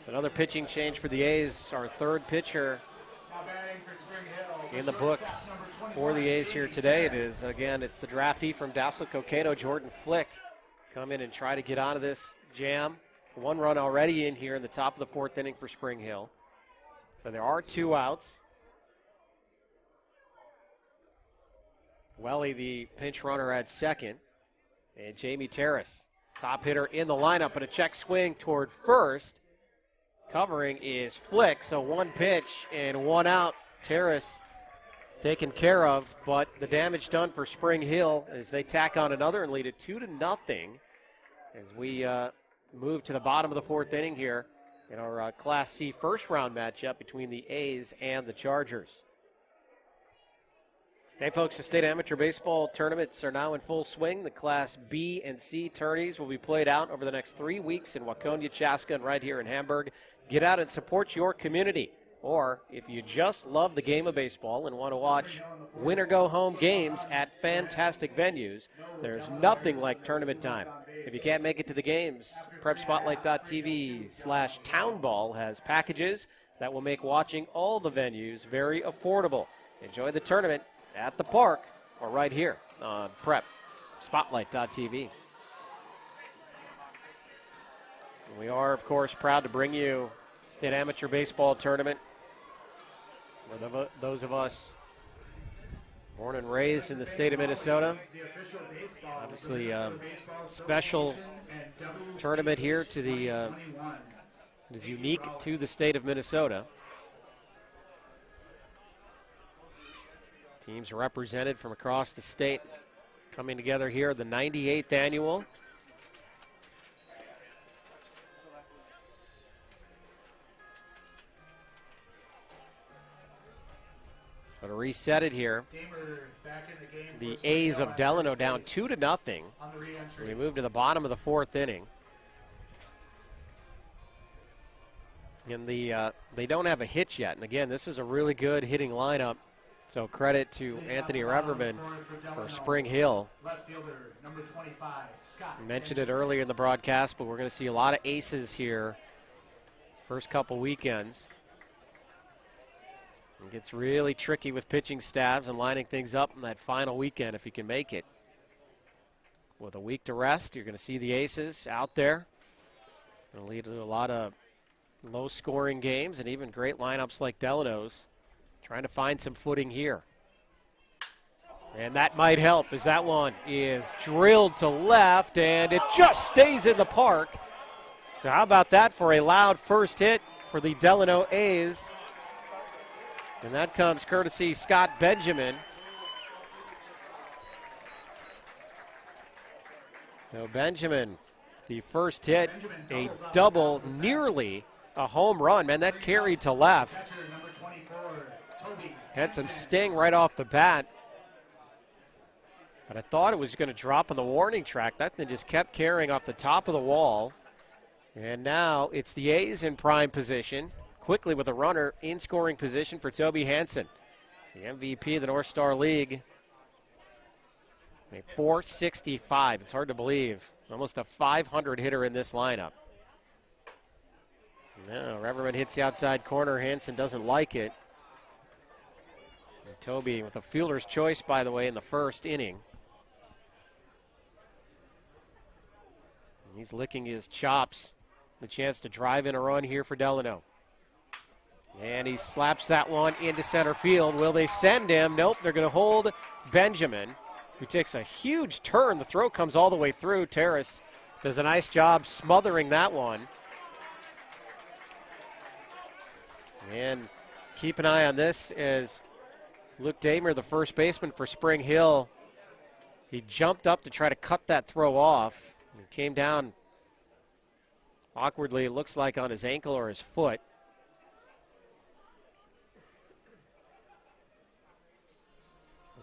S1: Another pitching change for the A's. Our third pitcher in the books for the A's here today. It is, again, it's the draftee from Dassel Cokato, Jordan Flick. Come in and try to get onto this jam. One run already in here in the top of the fourth inning for Spring Hill. So there are 2 outs. Welly, the pinch runner, at second. And Jamie Terrace, top hitter in the lineup, and a check swing toward first. Covering is Flick, so one pitch and 1 out. Terrace taken care of, but the damage done for Spring Hill as they tack on another and lead it 2-0 as we move to the bottom of the fourth inning here in our Class C first round matchup between the A's and the Chargers. Hey folks, the state amateur baseball tournaments are now in full swing. The Class B and C tourneys will be played out over the next 3 weeks in Waconia, Chaska, and right here in Hamburg. Get out and support your community. Or if you just love the game of baseball and want to watch win or go home games at fantastic venues, there's nothing like tournament time. If you can't make it to the games, PrepSpotlight.tv/townball has packages that will make watching all the venues very affordable. Enjoy the tournament at the park or right here on PrepSpotlight.tv. We are, of course, proud to bring you State Amateur Baseball Tournament. For those of us born and raised in the state of Minnesota, obviously special tournament here to the it is unique to the state of Minnesota. Teams are represented from across the state coming together here, the 98th annual. But to reset it here, the A's of Delano down 2-0. We move to the bottom of the fourth inning. And they don't have a hit yet. And again, this is a really good hitting lineup. So credit to Anthony Reverman for Spring Hill. I mentioned it earlier in the broadcast, but we're going to see a lot of aces here first couple weekends. It gets really tricky with pitching staffs and lining things up in that final weekend if you can make it. With a week to rest, you're going to see the aces out there. Going to lead to a lot of low-scoring games and even great lineups like Delano's. Trying to find some footing here. And that might help as that one is drilled to left, and it just stays in the park. So how about that for a loud first hit for the Delano A's? And that comes courtesy Scott Benjamin. So Benjamin, the first hit, a double, nearly a home run. Man, that carried to left. Had some sting right off the bat. But I thought it was going to drop on the warning track. That thing just kept carrying off the top of the wall. And now it's the A's in prime position. Quickly with a runner in scoring position for Toby Hansen, the MVP of the North Star League. A .465. It's hard to believe. Almost a 500 hitter in this lineup. Now Reverman hits the outside corner. Hansen doesn't like it. And Toby with a fielder's choice, by the way, in the first inning. And he's licking his chops. The chance to drive in a run here for Delano. And he slaps that one into center field. Will they send him? Nope, they're going to hold Benjamin, who takes a huge turn. The throw comes all the way through. Terrace does a nice job smothering that one. And keep an eye on this as Luke Damer, the first baseman for Spring Hill, he jumped up to try to cut that throw off. He came down awkwardly, it looks like on his ankle or his foot.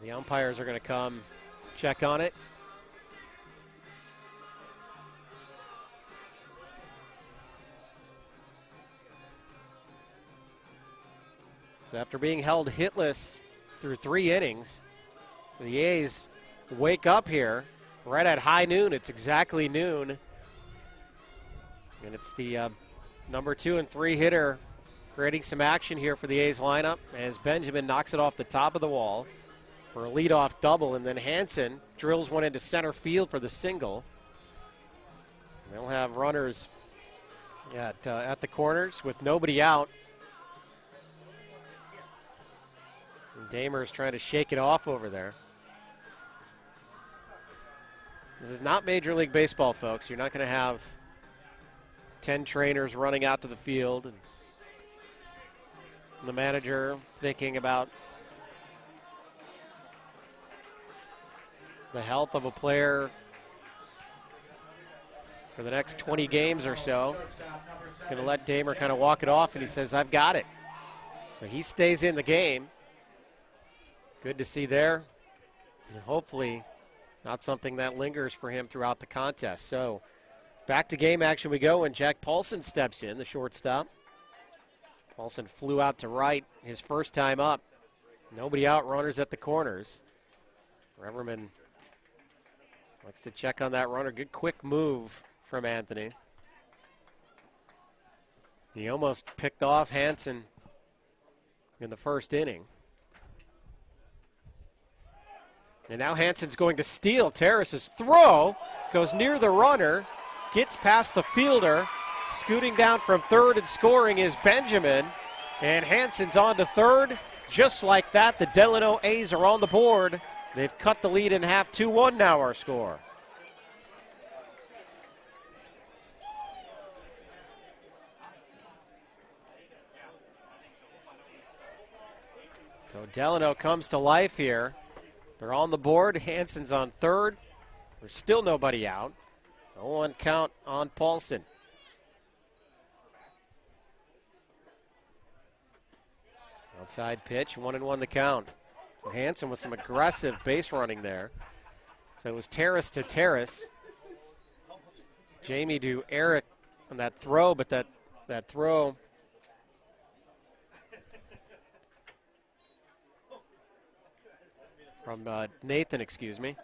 S1: The umpires are going to come check on it. So after being held hitless through 3 innings, the A's wake up here right at high noon. It's exactly noon. And it's the number 2 and 3 hitter, creating some action here for the A's lineup as Benjamin knocks it off the top of the wall for a leadoff double, and then Hansen drills one into center field for the single. They'll have runners at the corners with nobody out. And Damer's trying to shake it off over there. This is not Major League Baseball, folks. You're not going to have 10 trainers running out to the field and the manager thinking about the health of a player for the next 20 games or so. He's going to let Damer kind of walk it off, and he says, I've got it. So he stays in the game. Good to see there. And hopefully not something that lingers for him throughout the contest. So back to game action we go, and Jack Paulson steps in, the shortstop. Paulson flew out to right his first time up. Nobody out, runners at the corners. Reverman likes to check on that runner. Good quick move from Anthony. He almost picked off Hansen in the first inning. And now Hansen's going to steal. Terrace's throw goes near the runner, gets past the fielder. Scooting down from third and scoring is Benjamin. And Hansen's on to third. Just like that, the Delano A's are on the board. They've cut the lead in half. 2-1 now our score. So Delano comes to life here. They're on the board. Hansen's on third. There's still nobody out. 0-1 count on Paulson. Outside pitch, 1-1 the count. So Hansen with some aggressive base running there. So it was Terrace to Terrace. Jamie to Eric on that throw, but that throw from Nathan, excuse me.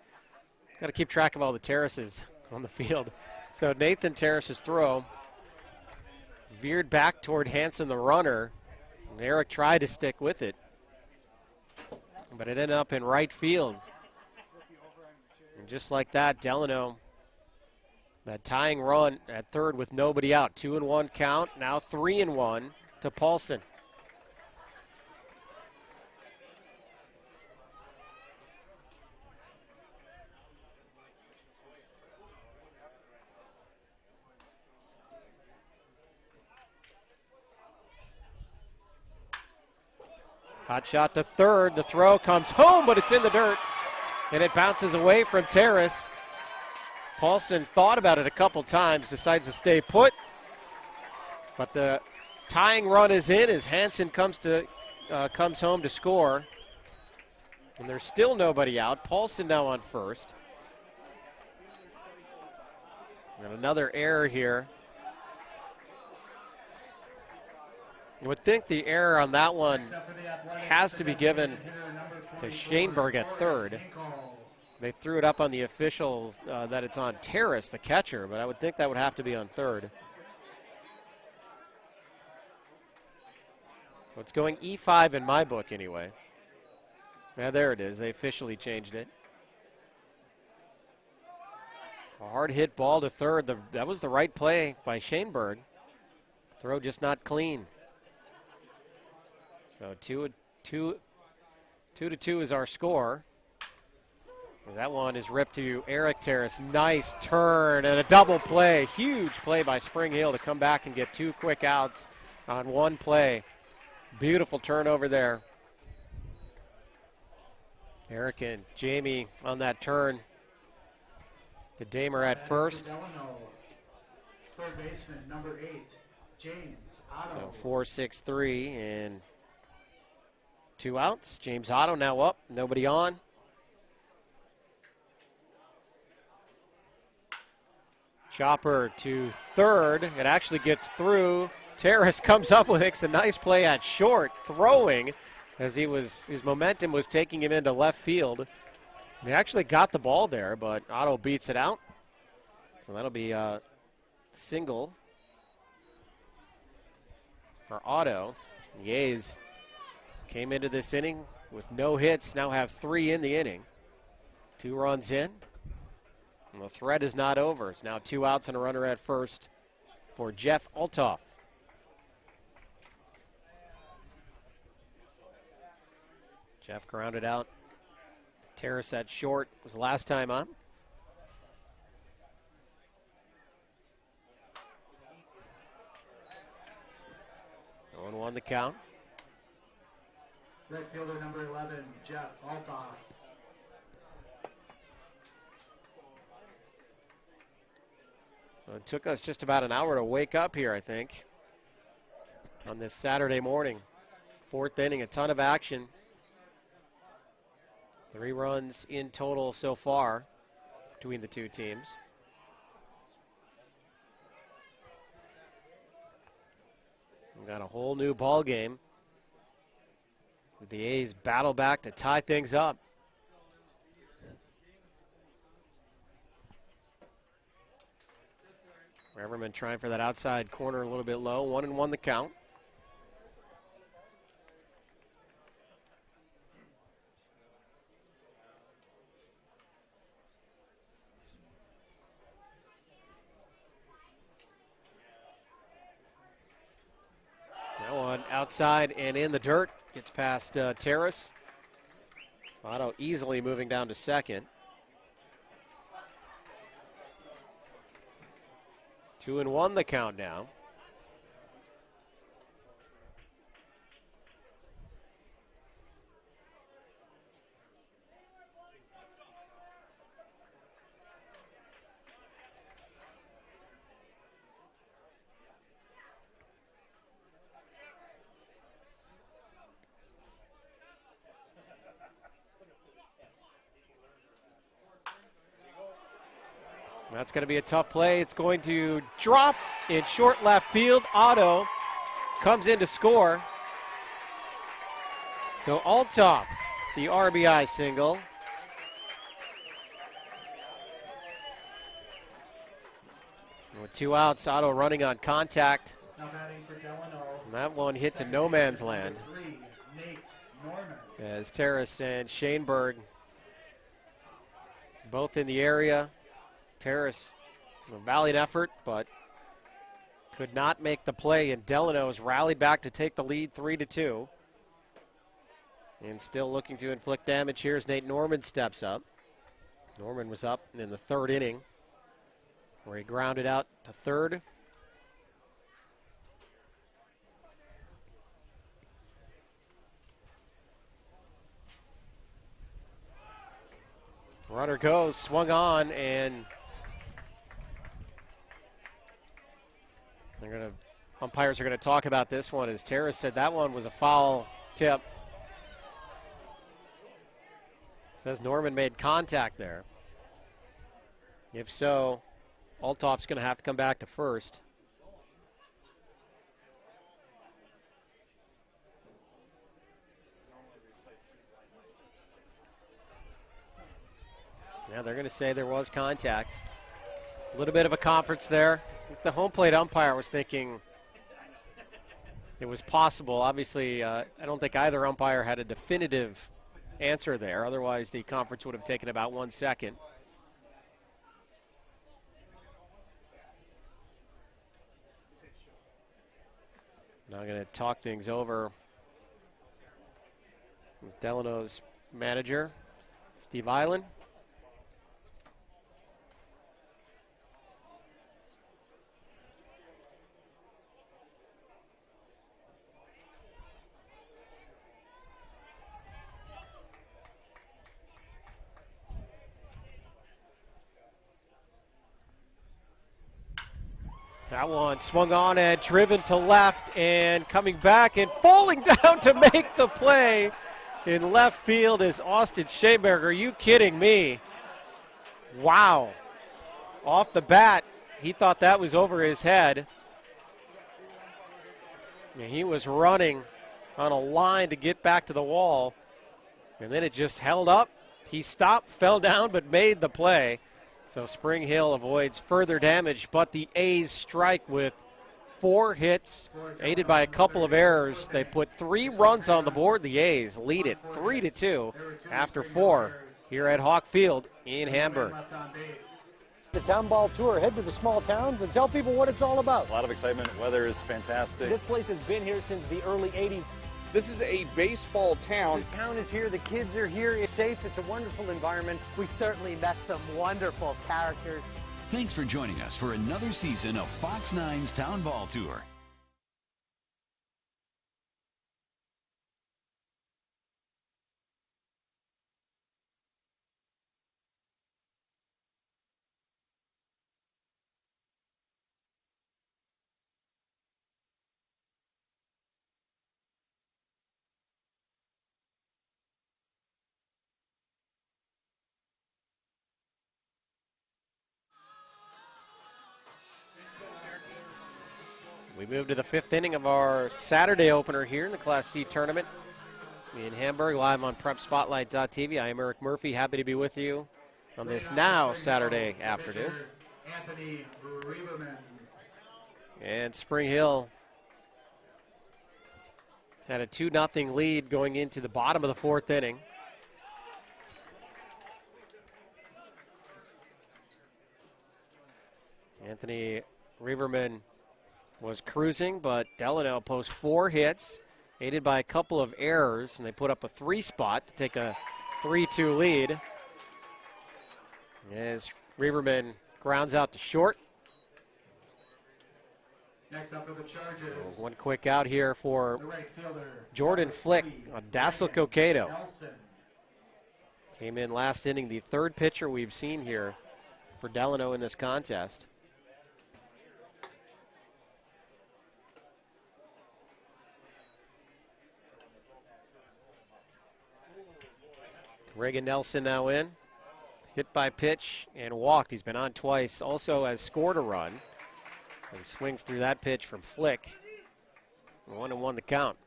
S1: Got to keep track of all the Terraces on the field. So Nathan Terrace's throw veered back toward Hansen, the runner. And Eric tried to stick with it, but it ended up in right field. And just like that, Delano, that tying run at third with nobody out. 2-1 count, now 3-1 to Paulson. Hot shot to third. The throw comes home, but it's in the dirt. And it bounces away from Terrace. Paulson thought about it a couple times, decides to stay put. But the tying run is in as Hansen comes home to score. And there's still nobody out. Paulson now on first. And another error here. You would think the error on that one has to be given to Shaneberg at third. They threw it up on the officials that it's on Terrace, the catcher, but I would think that would have to be on third. So it's going E5 in my book anyway. Yeah, there it is. They officially changed it. A hard hit ball to third. That was the right play by Shaneberg. Throw just not clean. So 2-2 is our score. That one is ripped to Eric Terrace. Nice turn and a double play. Huge play by Spring Hill to come back and get two quick outs on one play. Beautiful turnover there. Eric and Jamie on that turn. The Damer at first.
S3: Third baseman, number 8, James Otto.
S1: So 4-6-3 and 2 outs. James Otto now up, nobody on. Chopper to third. It actually gets through. Terrace comes up with it. A nice play at short, throwing as his momentum was taking him into left field. He actually got the ball there, but Otto beats it out. So that'll be a single for Otto. The A's came into this inning with no hits, now have 3 in the inning. 2 runs in, and the threat is not over. It's now 2 outs and a runner at first for Jeff Althoff. Jeff grounded out. Terrace at short was the last time on. 0-1 the count.
S3: Right fielder number 11, Jeff Althoff.
S1: Well, it took us just about an hour to wake up here, I think, on this Saturday morning. 4th inning, a ton of action. 3 runs in total so far between the two teams. We've got a whole new ball game. The A's battle back to tie things up. Reverman trying for that outside corner a little bit low. 1-1 the count. That one outside and in the dirt. Gets past Terrace. Otto easily moving down to second. 2-1 the count now. That's going to be a tough play. It's going to drop in short left field. Otto comes in to score. So Althoff, the RBI single. With 2 outs, Otto running on contact.
S3: Now batting for Delano.
S1: And that one hit to no man's land.
S3: 3, Nate Norman.
S1: As Terrace and Shaneberg both in the area. Terrace, a valiant effort, but could not make the play, and Delano's rallied back to take the lead 3-2. And still looking to inflict damage here as Nate Norman steps up. Norman was up in the 3rd inning, where he grounded out to third. Runner goes, swung on, and umpires are going to talk about this one, as Terrace said that one was a foul tip. Says Norman made contact there. If so, Althoff's going to have to come back to first. Yeah, they're going to say there was contact. A little bit of a conference there. The home plate umpire was thinking it was possible. Obviously, I don't think either umpire had a definitive answer there. Otherwise, the conference would have taken about 1 second. Now I'm going to talk things over with Delano's manager, Steve Eiland. That one swung on and driven to left, and coming back and falling down to make the play in left field is Austin Shaneberg. Are you kidding me? Wow. Off the bat, he thought that was over his head. And he was running on a line to get back to the wall, and then it just held up. He stopped, fell down, but made the play. So Spring Hill avoids further damage, but the A's strike with 4 hits, aided by a couple of errors. They put 3 runs on the board. The A's lead it 3-2 after 4 here at Hawk Field in Hamburg.
S5: The town ball tour. Head to the small towns and tell people what it's all about.
S6: A lot of excitement. Weather is fantastic.
S8: This place has been here since the early 80s.
S7: This is a baseball town.
S8: The town is here. The kids are here. It's safe. It's a wonderful environment. We certainly met some wonderful characters.
S9: Thanks for joining us for another season of Fox 9's Town Ball Tour.
S1: We move to the 5th inning of our Saturday opener here in the Class C tournament in Hamburg, live on PrepSpotlight.tv. I am Eric Murphy, happy to be with you on this now Saturday afternoon.
S3: Anthony Reberman.
S1: And Spring Hill had a 2-0 lead going into the bottom of the 4th inning. Anthony Reberman was cruising, but Delano posts 4 hits, aided by a couple of errors, and they put up a 3 spot to take a 3-2 lead. As Reberman grounds out to short.
S3: Next up for the Chargers.
S1: One quick out here for
S3: The right fielder,
S1: Jordan Flick on Dassel Coqueto.
S3: Nelson.
S1: Came in last inning, the 3rd pitcher we've seen here for Delano in this contest. Reagan Nelson now in. Hit by pitch and walked. He's been on twice. Also has scored a run. And swings through that pitch from Flick. 1-1 the count.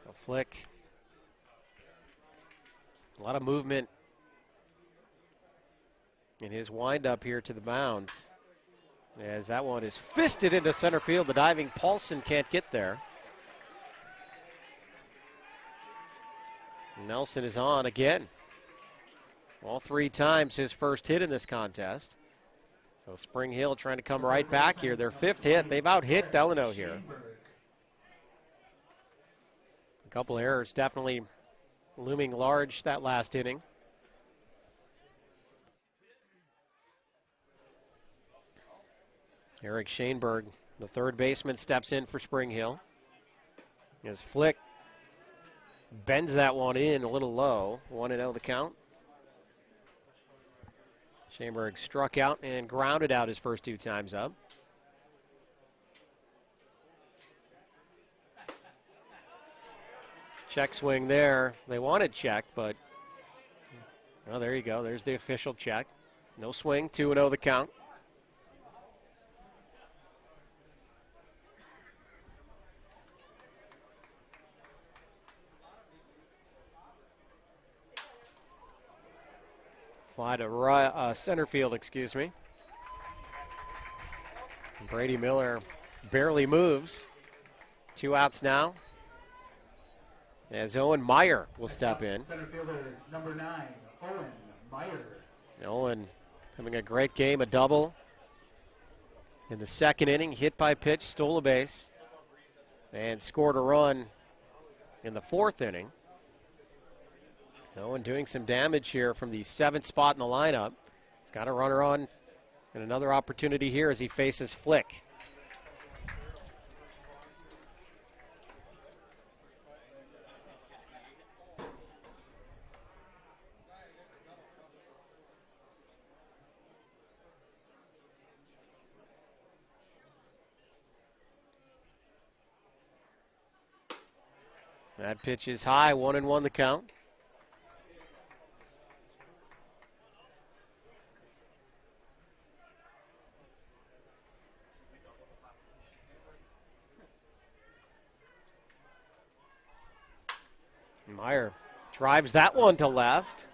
S1: So Flick. A lot of movement in his windup here to the mound. As that one is fisted into center field. The diving Paulson can't get there. Nelson is on again. All 3 times his first hit in this contest. So Spring Hill trying to come right back here. Their 5th hit. They've out-hit Delano here. A couple errors definitely looming large that last inning. Eric Shaneberg, the 3rd baseman, steps in for Spring Hill. As Flick bends that one in a little low. 1-0 the count. Shaneberg struck out and grounded out his first 2 times up. Check swing there. They wanted check, but oh, there you go. There's the official check. No swing, 2-0 the count. Fly to center field, excuse me. Brady Miller barely moves. 2 outs now. As Owen Meyer will step in.
S3: Center fielder number 9, Owen Meyer.
S1: Owen having a great game, a double. In the 2nd inning, hit by pitch, stole a base, and scored a run in the 4th inning. Owen doing some damage here from the 7th spot in the lineup. He's got a runner on and another opportunity here as he faces Flick. That pitch is high, 1-1 the count. Meyer drives that one to left.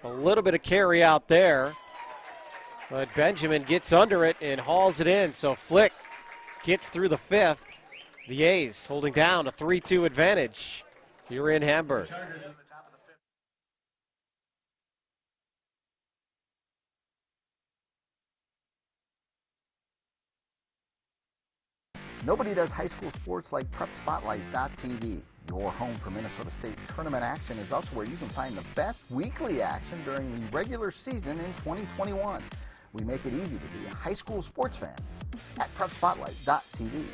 S1: A little bit of carry out there. But Benjamin gets under it and hauls it in. So Flick gets through the fifth. The A's holding down a 3-2 advantage here in Hamburg.
S4: Nobody does high school sports like PrepSpotlight.tv. Your home for Minnesota State tournament action is also where you can find the best weekly action during the regular season in 2021. We make it easy to be a high school sports fan at PrepSpotlight.tv.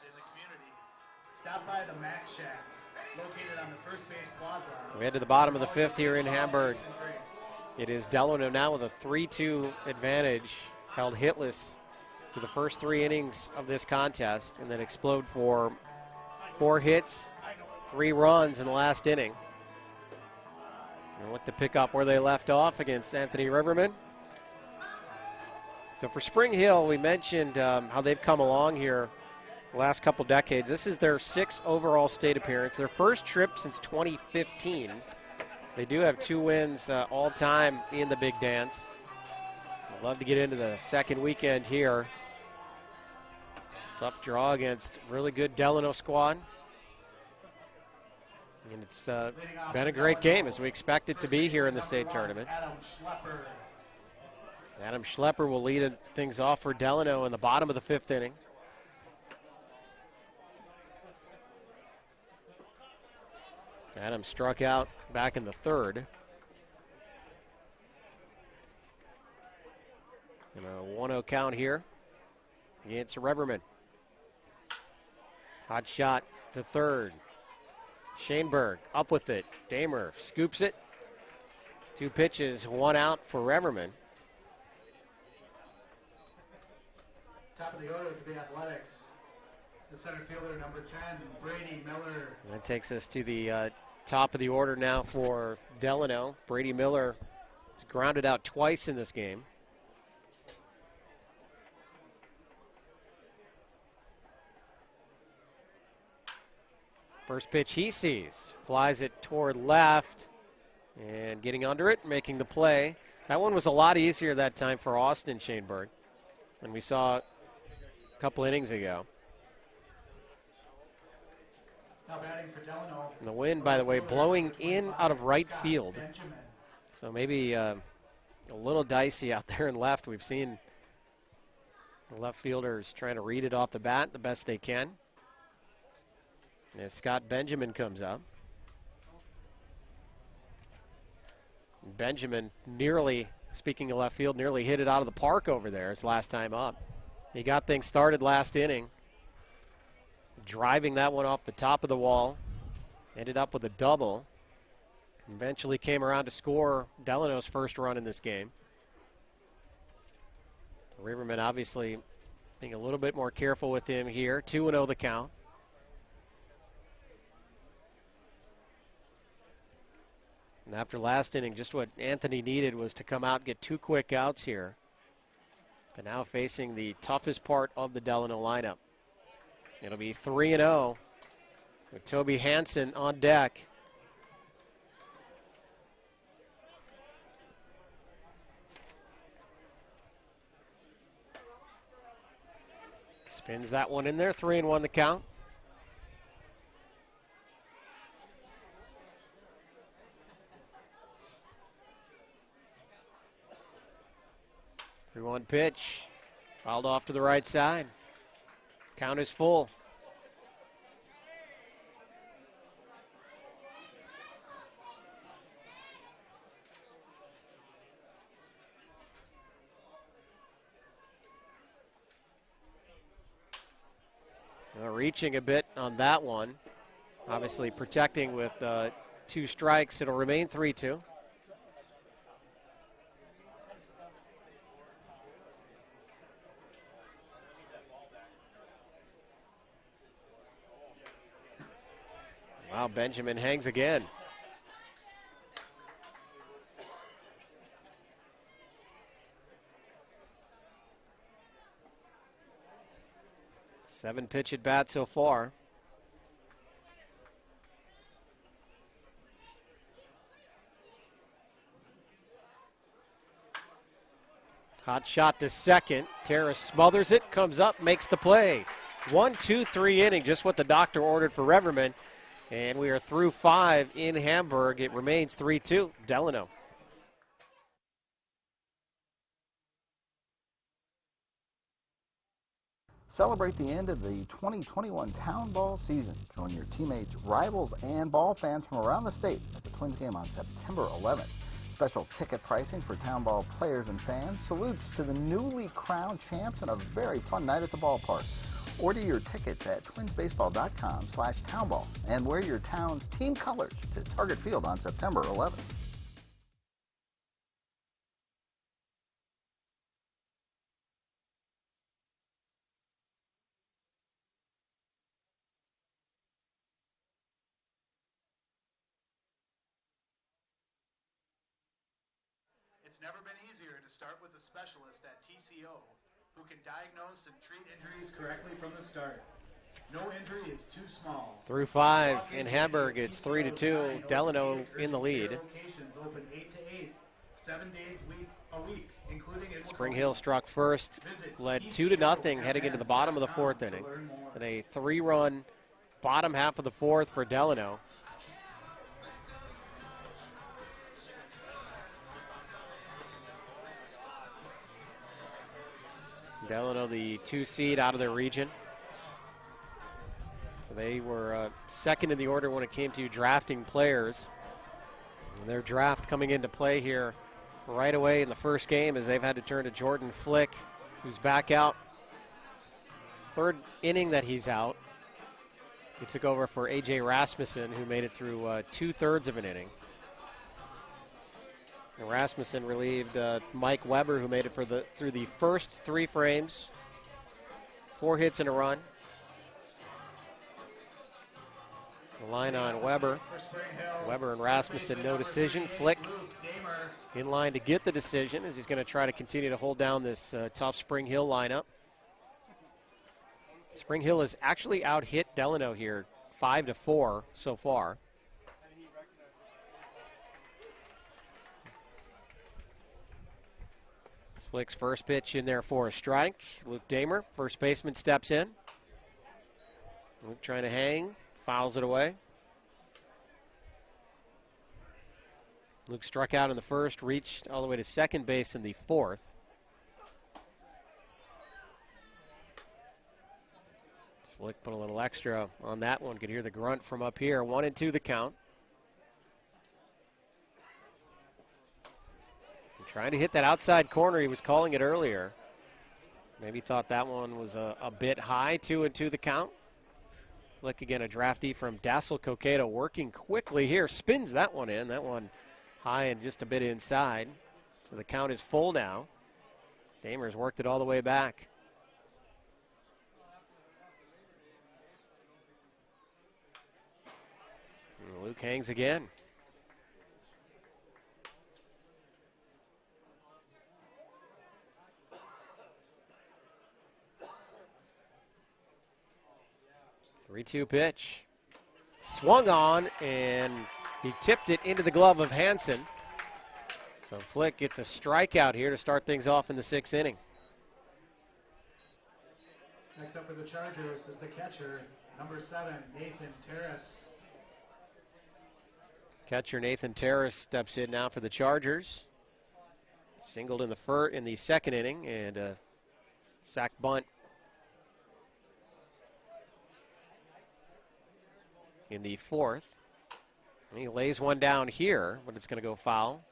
S3: In the community, stop by the Mac Shack, located on the first base plaza.
S1: We head to the bottom of the fifth here in Hamburg. It is Delano now with a 3-2 advantage, held hitless through the first 3 innings of this contest, and then explode for 4 hits, 3 runs in the last inning. And look to pick up where they left off against Anthony Riverman. So for Spring Hill, we mentioned how they've come along here the last couple decades. This is their 6th overall state appearance, their first trip since 2015. They do have 2 wins all time in the Big Dance. I'd love to get into the second weekend here. Tough draw against really good Delano squad. And it's been a great game, as we expect it to be here in the state tournament. Adam Schlepper will lead things off for Delano in the bottom of the 5th inning. Adam struck out back in the 3rd. And a 1-0 count here against Reverman. Hot shot to 3rd. Shaneberg up with it. Damer scoops it. 2 pitches, 1 out for Reverman.
S3: Top of the order for the Athletics. The center fielder, number 10, Brady Miller.
S1: That takes us to the top of the order now for Delano. Brady Miller has grounded out twice in this game. First pitch he sees, flies it toward left, and getting under it, making the play. That one was a lot easier that time for Austin Shaneberg than we saw a couple innings ago.
S3: Now batting for Delano.
S1: And the wind, by the way, blowing in out of right field. So maybe a little dicey out there in left. We've seen the left fielders trying to read it off the bat the best they can. As Scott Benjamin comes up. Benjamin nearly, speaking of left field, nearly hit it out of the park over there his last time up. He got things started last inning, driving that one off the top of the wall. Ended up with a double. Eventually came around to score Delano's first run in this game. Riverman obviously being a little bit more careful with him here. 2-0 the count. And after last inning, just what Anthony needed was to come out and get 2 quick outs here. But now facing the toughest part of the Delano lineup. It'll be 3-0 with Toby Hansen on deck. Spins that one in there, 3-1 the count. One pitch, fouled off to the right side. Count is full. Reaching a bit on that one. Obviously protecting with 2 strikes. It'll remain 3-2. Wow, Benjamin hangs again. Seven pitch at bat so far. Hot shot to second. Terrace smothers it, comes up, makes the play. 1, 2, 3 inning, just what the doctor ordered for Reverman. And we are through 5 in Hamburg. It remains 3-2, Delano.
S4: Celebrate the end of the 2021 Town Ball season. Join your teammates, rivals, and ball fans from around the state at the Twins game on September 11th. Special ticket pricing for Town Ball players and fans. Salutes to the newly crowned champs and a very fun night at the ballpark. Order your tickets at twinsbaseball.com/townball and wear your town's team colors to Target Field on September 11th.
S3: It's never been easier to start with a specialist at TCO who can diagnose and treat injuries correctly from the start. No injury is too small.
S1: Through 5 in Hamburg, it's 3-2. Delano in the lead.
S3: Locations open 8 to 8, 7 days a week, including in
S1: Spring Hill struck first, led 2-0 heading into the bottom of the 4th inning. And a 3-run bottom half of the 4th for Delano. Delano, the 2 seed out of their region. So they were second in the order when it came to drafting players. And their draft coming into play here right away in the first game as they've had to turn to Jordan Flick, who's back out. 3rd inning that he's out. He took over for A.J. Rasmussen, who made it through 2/3 of an inning. And Rasmussen relieved Mike Weber, who made it through the first 3 frames. 4 hits and a run. The line on Weber. Weber and Rasmussen, no decision. Flick in line to get the decision as he's going to try to continue to hold down this tough Spring Hill lineup. Spring Hill has actually out-hit Delano here 5-4 so far. Flick's first pitch in there for a strike. Luke Damer, first baseman, steps in. Luke trying to hang, fouls it away. Luke struck out in the first, reached all the way to second base in the 4th. Flick put a little extra on that one. Could hear the grunt from up here. 1-2 the count. Trying to hit that outside corner. He was calling it earlier. Maybe thought that one was a bit high. 2-2 the count. Look again, a draftee from Dassel Coqueta working quickly here. Spins that one in. That one high and just a bit inside. So the count is full now. Damer's worked it all the way back. And Luke hangs again. Three-two pitch. Swung on, and he tipped it into the glove of Hansen. So Flick gets a strikeout here to start things off in the 6th inning.
S3: Next up for the Chargers is the catcher, number 7, Nathan Terrace.
S1: Catcher Nathan Terrace steps in now for the Chargers. Singled in the 2nd inning, and a sac bunt in the 4th. And he lays one down here, but it's going to go foul.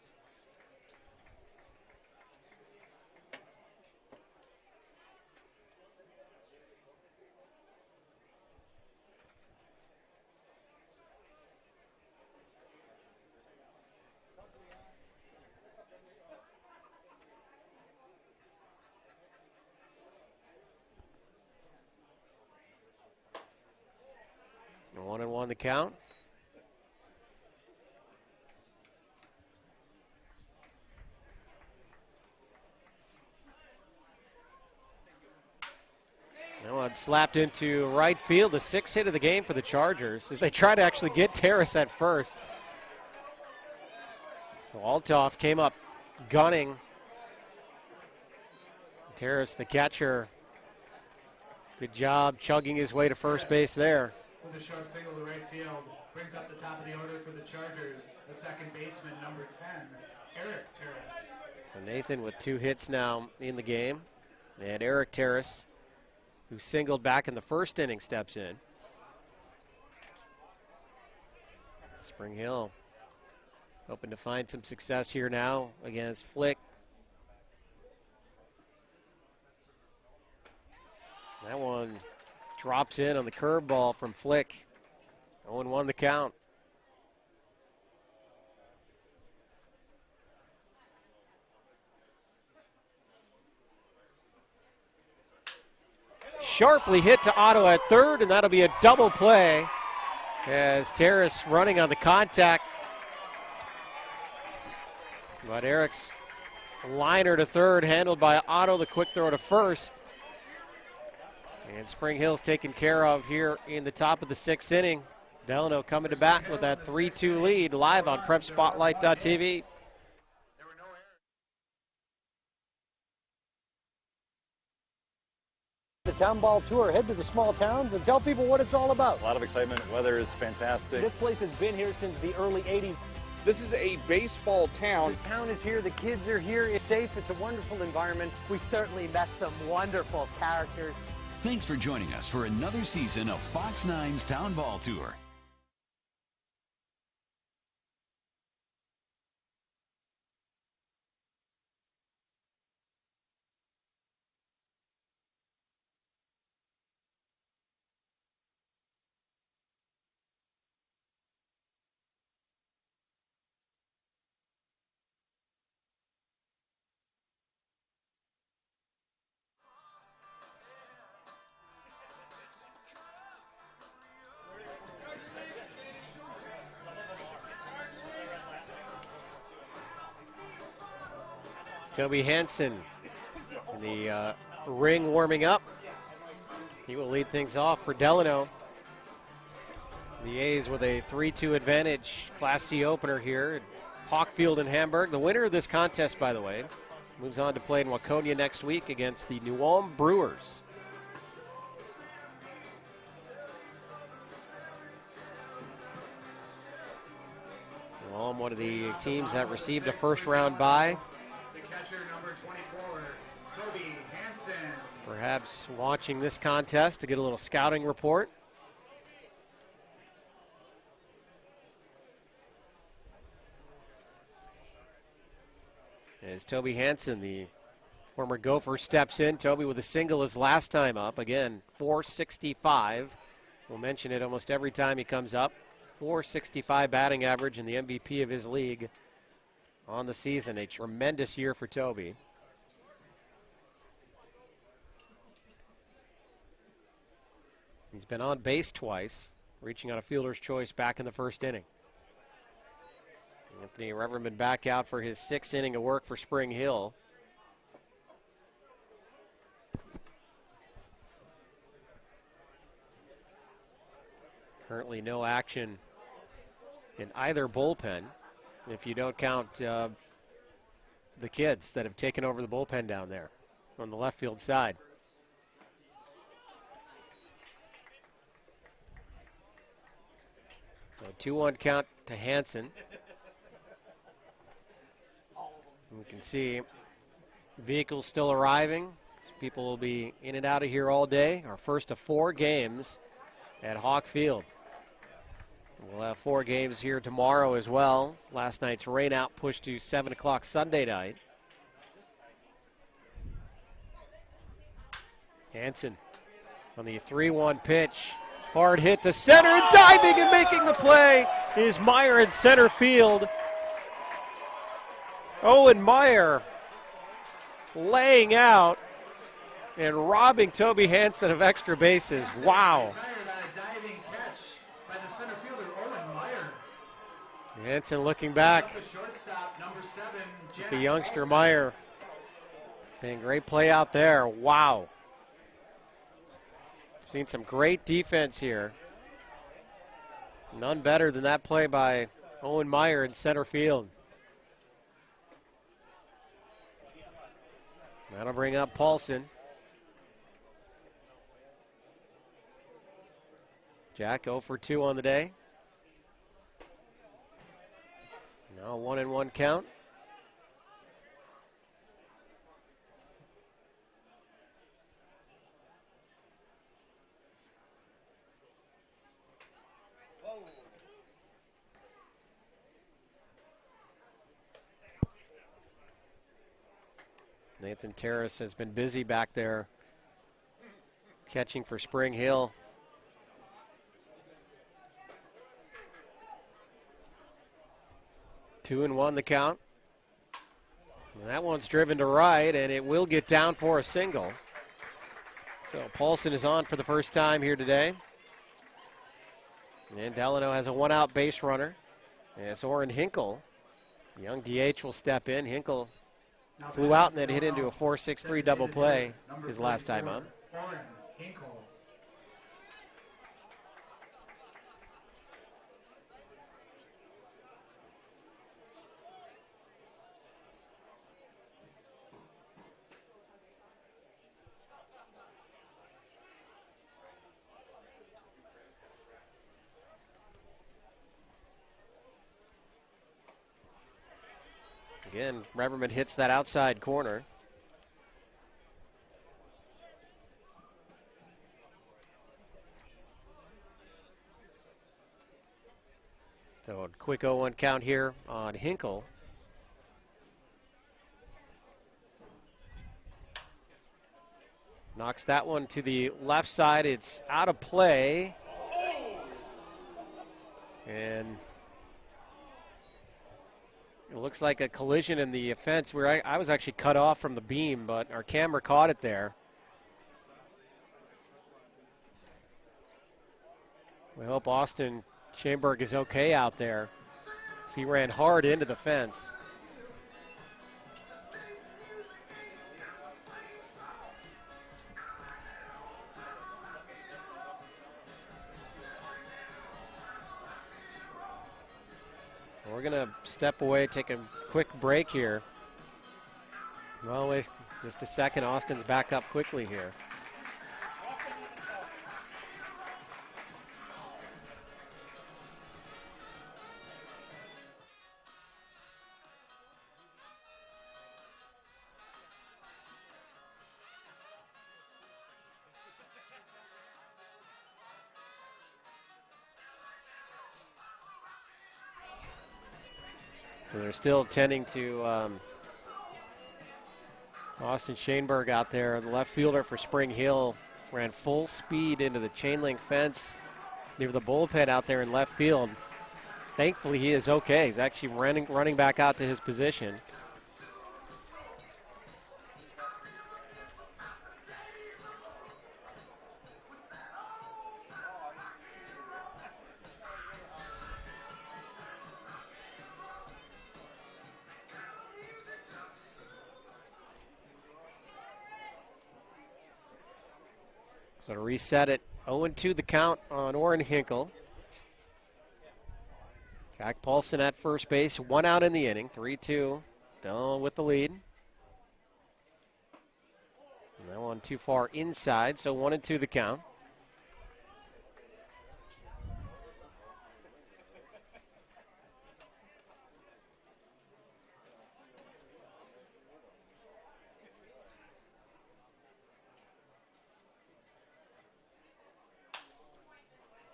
S1: One and one the count. slapped into right field, the sixth hit of the game for the Chargers, as they try to actually get Terrace at first. Althoff came up gunning. Terrace, the catcher, good job chugging his way to first base there.
S3: With a sharp single to right field, brings up the top of the order for the Chargers, the second baseman, number 10, Eric Terrace.
S1: So Nathan with 2 hits now in the game. And Eric Terrace, who singled back in the first inning, steps in. Spring Hill hoping to find some success here now against Flick. That one drops in on the curveball from Flick. 0-1 the count. Sharply hit to Otto at third, and that'll be a double play as Terrace running on the contact. But Eric's liner to third, handled by Otto, the quick throw to first. And Spring Hill's taken care of here in the top of the 6th inning. Delano coming to bat with that 3-2 lead live on PrepSpotlight.tv.
S5: The town ball tour. Head to the small towns and tell people what it's all about.
S6: A lot of excitement. Weather is fantastic.
S8: This place has been here since the early 80s.
S7: This is a baseball town.
S8: The town is here. The kids are here. It's safe. It's a wonderful environment. We certainly met some wonderful characters.
S9: Thanks for joining us for another season of Fox 9's Town Ball Tour.
S1: Toby Hansen in the ring warming up. He will lead things off for Delano. The A's with a 3-2 advantage, Class C opener here at Hawk Field in Hamburg. The winner of this contest, by the way, moves on to play in Waconia next week against the New Ulm Brewers. New Ulm, one of the teams that received a first-round bye.
S3: Number 24, Toby Hansen.
S1: Perhaps watching this contest to get a little scouting report. As Toby Hansen, the former Gopher, steps in. Toby with a single his last time up. Again, .465. We'll mention it almost every time he comes up. .465 batting average and the MVP of his league on the season. A tremendous year for Toby. He's been on base twice, reaching on a fielder's choice back in the first inning. Anthony Reverman back out for his 6th inning of work for Spring Hill. Currently no action in either bullpen, if you don't count the kids that have taken over the bullpen down there on the left field side. So 2-1 count to Hansen. You can see vehicles still arriving. People will be in and out of here all day. Our first of 4 games at Hawk Field. We'll have 4 games here tomorrow as well. Last night's rain out pushed to 7 o'clock Sunday night. Hansen on the 3-1 pitch. Hard hit to center, and diving and making the play is Meyer in center field. Owen Meyer laying out and robbing Toby Hansen of extra bases. Wow. Hansen looking back at the youngster Meyer. And great play out there. Wow. Seen some great defense here. None better than that play by Owen Meyer in center field. That'll bring up Paulson. Jack 0 for 2 on the day. Now 1-1 count. Nathan Terrace has been busy back there catching for Spring Hill. Two and one the count. And that one's driven to right, and it will get down for a single. So Paulson is on for the first time here today. And Delano has a one-out base runner. And it's Orrin Hinkle. Young DH will step in. Hinkle flew out and then hit into a 4-6-3 double play his last time up. Again, Reverman hits that outside corner. So a quick 0-1 count here on Hinkle. Knocks that one to the left side. It's out of play. And it looks like a collision in the fence where I was actually cut off from the beam, but our camera caught it there. We hope Austin Schoenberg is okay out there. He ran hard into the fence. We're going to step away, take a quick break here. Well, wait just a second. Austin's back up quickly here. So they're still tending to Austin Schoenberg out there. The left fielder for Spring Hill ran full speed into the chain link fence near the bullpen out there in left field. Thankfully, he is okay. He's actually running back out to his position. So to reset it, 0-2 the count on Orrin Hinkle. Jack Paulson at first base, one out in the inning, 3-2, Delano with the lead. And that one too far inside, so 1-2 the count.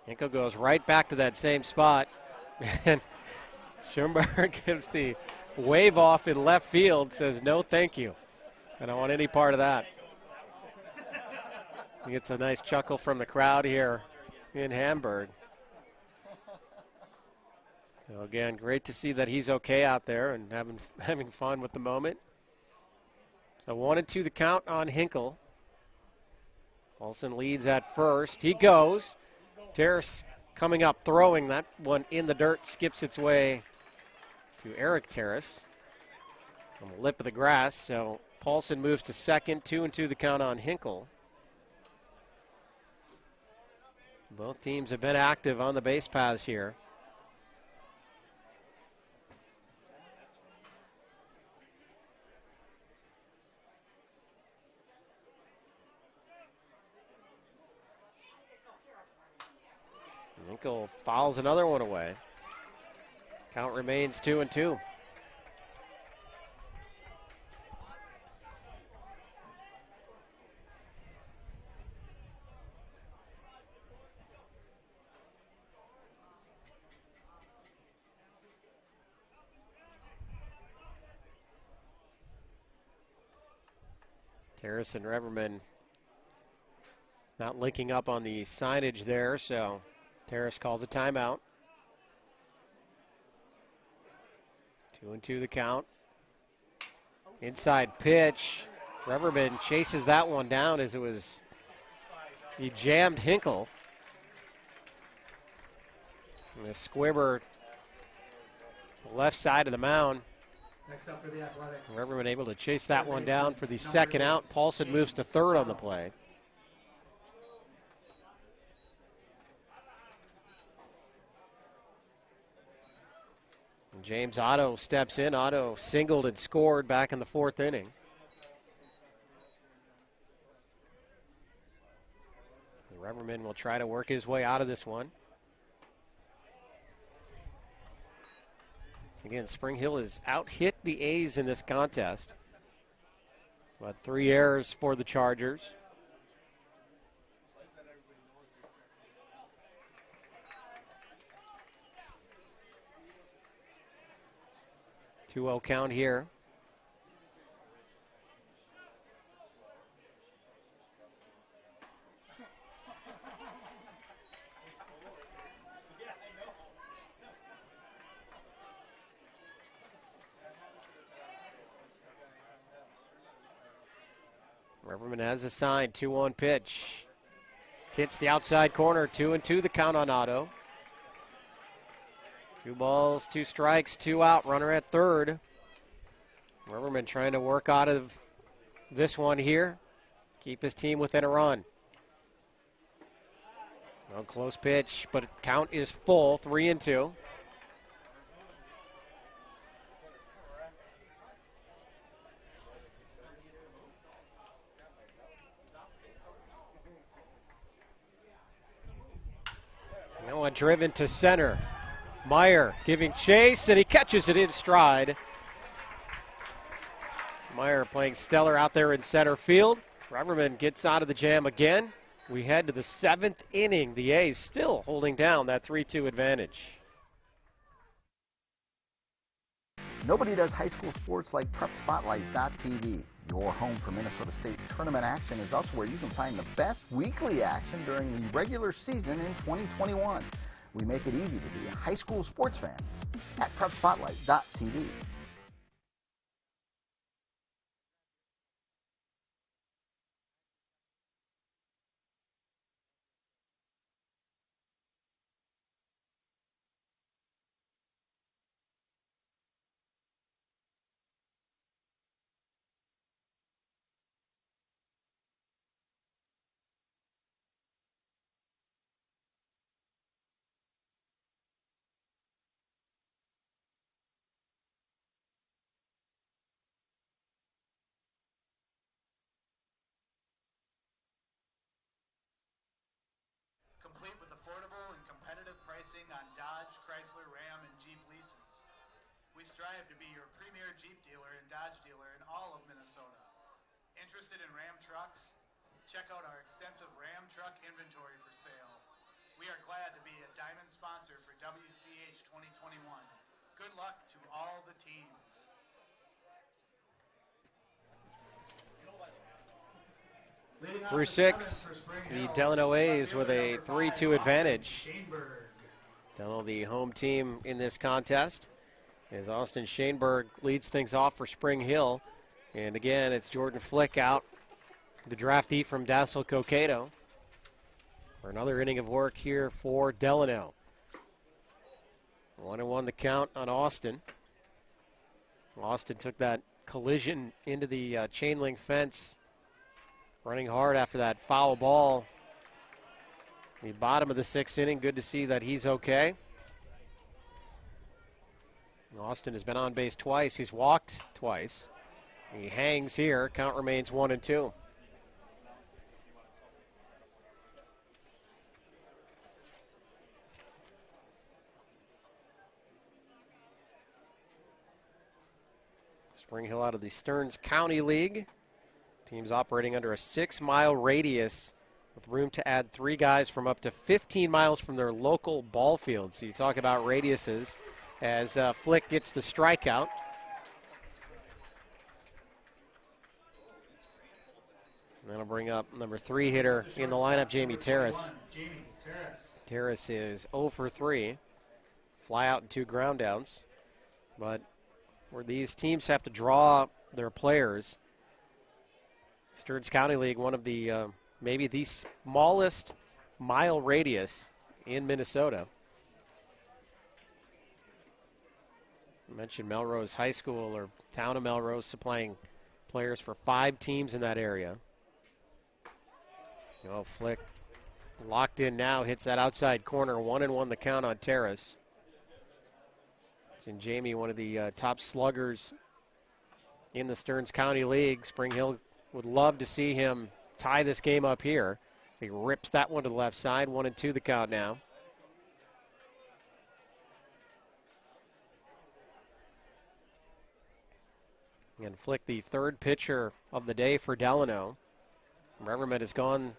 S1: Hinkle goes right back to that same spot. And Schoenberg gives the wave off in left field, says, no, thank you. I don't want any part of that. He gets a nice chuckle from the crowd here in Hamburg. So again, great to see that he's okay out there and having fun with the moment. So 1-2 the count on Hinkle. Paulson leads at first. He goes. Terrace coming up, throwing that one in the dirt, skips its way to Eric Terrace on the lip of the grass. So Paulson moves to second, 2-2 the count on Hinkle. Both teams have been active on the base paths here. Hinkle fouls another one away. Count remains 2-2. Terrace and Reverman not linking up on the signage there, so Terrace calls a timeout. 2-2 the count. Inside pitch. Reverman chases that one down as he jammed Hinkle. And the squibber left side of the mound.
S3: Next up for the Athletics.
S1: Reverman able to chase that one down for the second out. Paulson moves to third on the play. And James Otto steps in. Otto singled and scored back in the fourth inning. And Reverman will try to work his way out of this one. Again, Spring Hill has out-hit the A's in this contest. But 3 errors for the Chargers. Two-0 count here. Reverman has a sign, 2-1 pitch. Hits the outside corner, 2-2 the count on Otto. 2 balls, 2 strikes, 2 out, runner at third. Reverman trying to work out of this one here, keep his team within a run. No close pitch, but count is full, 3-2. Noah driven to center. Meyer giving chase, and he catches it in stride. Meyer playing stellar out there in center field. Reverman gets out of the jam again. We head to the 7th inning. The A's still holding down that 3-2 advantage.
S4: Nobody does high school sports like PrepSpotlight.tv. Your home for Minnesota State tournament action is also where you can find the best weekly action during the regular season in 2021. We make it easy to be a high school sports fan at PrepSpotlight.tv.
S3: Complete with affordable and competitive pricing on Dodge, Chrysler, Ram, and Jeep leases. We strive to be your premier Jeep dealer and Dodge dealer in all of Minnesota. Interested in Ram trucks? Check out our extensive Ram truck inventory for sale. We are glad to be a diamond sponsor for WCH 2021. Good luck to all the teams.
S1: Through 6, the Delano A's with a 3-2 advantage. Delano, the home team in this contest, as Austin Shaneberg leads things off for Spring Hill. And again, it's Jordan Flick out, the draftee from Dassel Cokato, for another inning of work here for Delano. 1-1 the count on Austin. Austin took that collision into the chain link fence, running hard after that foul ball The bottom of the 6th inning, good to see that he's okay. Austin has been on base twice. He's walked twice. He hangs here. Count remains 1-2. Spring Hill out of the Stearns County League. Teams operating under a 6-mile radius with room to add 3 guys from up to 15 miles from their local ball field. So you talk about radiuses as Flick gets the strikeout. That'll bring up number 3 hitter in the lineup, Jamie Terrace. Terrace is 0 for 3. Fly out and 2 ground outs. But where these teams have to draw their players, Stearns County League, one of the maybe the smallest mile radius in Minnesota. I mentioned Melrose High School or town of Melrose supplying players for 5 teams in that area. Flick locked in now, hits that outside corner, 1-1 the count on Terrace. And Jamie, one of the top sluggers in the Stearns County League. Spring Hill would love to see him tie this game up here. He rips that one to the left side, 1-2 the count now. And Flick, the 3rd pitcher of the day for Delano. Reverman has gone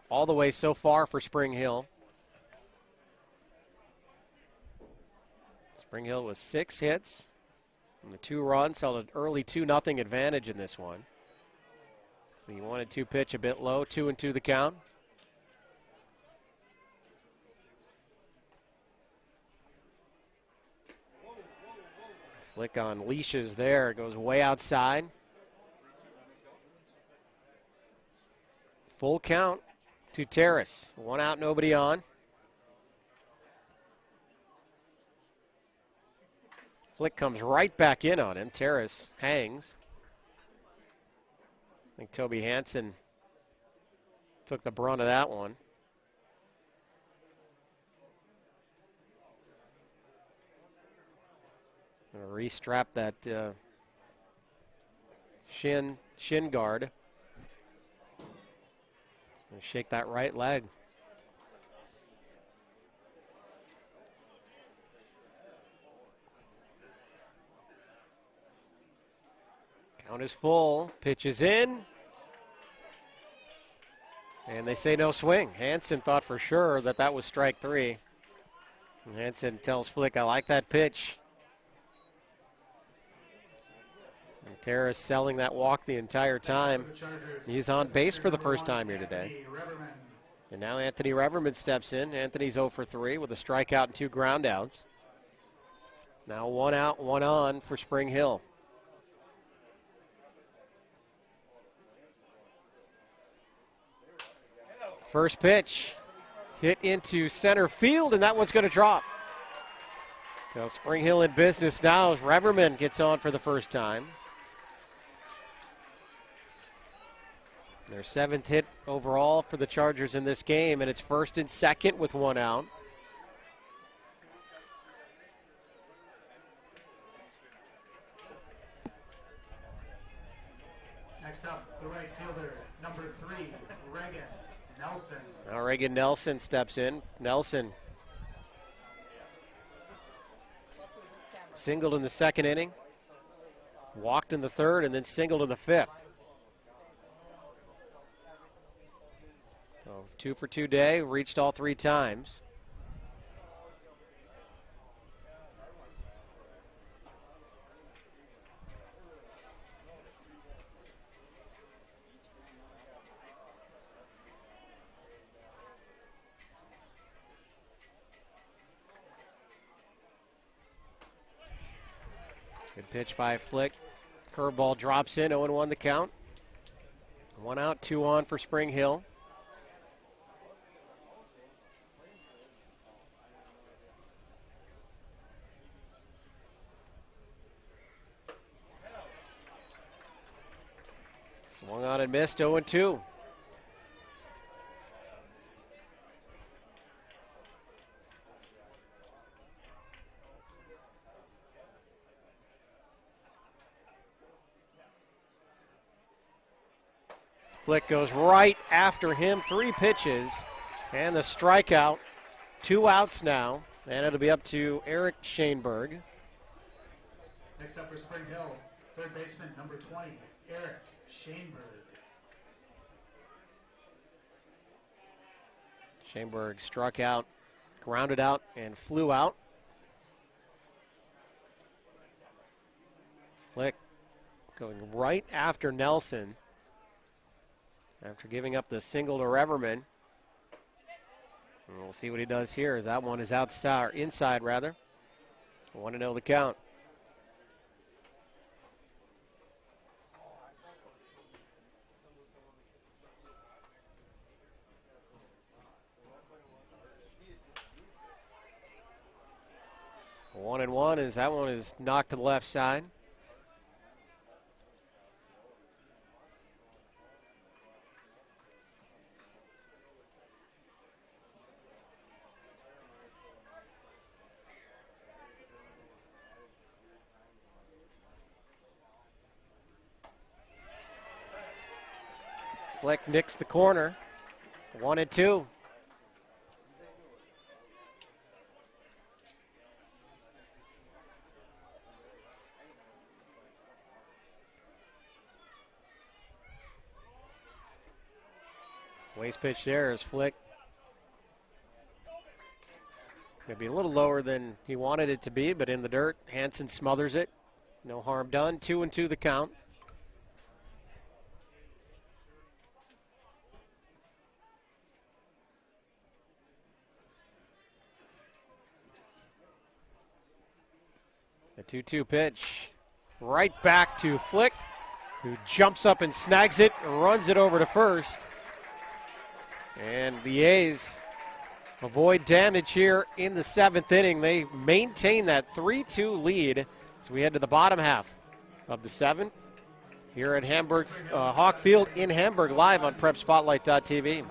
S1: all the way so far for Spring Hill. Spring Hill with 6 hits and the 2 runs, held an early 2-0 advantage in this one. The 1-2 pitch a bit low, 2-2 the count. Flick on leashes there, goes way outside. Full count to Terrace. 1 out, nobody on. Flick comes right back in on him. Terrace hangs. I think Toby Hansen took the brunt of that one. Gonna restrap that shin guard. And shake that right leg. Count is full. Pitch is in. And they say no swing. Hansen thought for sure that was strike 3. And Hansen tells Flick, I like that pitch. And Terrace selling that walk the entire time. He's on base for the first time here today. And now Anthony Reverman steps in. Anthony's 0 for 3 with a strikeout and 2 ground outs. Now 1 out, 1 on for Spring Hill. First pitch hit into center field, and that one's going to drop. So Spring Hill in business now as Reverman gets on for the first time. Their 7th hit overall for the Chargers in this game, and it's 1st and 2nd with 1 out.
S3: Next up, the right fielder, number 3, Reagan Nelson.
S1: Now Reagan Nelson steps in. Nelson singled in the 2nd inning, walked in the 3rd, and then singled in the 5th. So 2 for 2 day, reached all 3 times. Good pitch by Flick. Curveball drops in, 0-1 the count. 1 out, 2 on for Spring Hill. Swung on and missed, 0-2. Flick goes right after him, 3 pitches, and the strikeout. 2 outs now, and it'll be up to Eric Schoenberg.
S3: Next up for Spring Hill, third baseman, number 20, Eric Schoenberg.
S1: Schoenberg struck out, grounded out, and flew out. Flick going right after Nelson after giving up the single to Reverman. And we'll see what he does here, as that one is outside, or inside rather. 1-0 the count. One and one as that one is knocked to the left side. Flick nicks the corner. 1-2. Waste pitch there is Flick. Going to be a little lower than he wanted it to be, but in the dirt, Hansen smothers it. No harm done. 2-2 the count. The 2-2 pitch. Right back to Flick, who jumps up and snags it, runs it over to first. And the A's avoid damage here in the 7th inning. They maintain that 3-2 lead as we head to the bottom half of the 7th here at Hamburg Hawk Field in Hamburg, live on PrepSpotlight.tv.
S3: There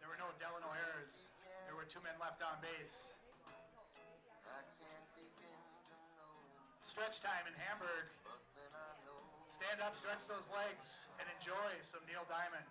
S3: were no Delano errors. There were 2 men left on base. Stretch time in Hamburg. Stand up, stretch those legs, and enjoy some Neil Diamond.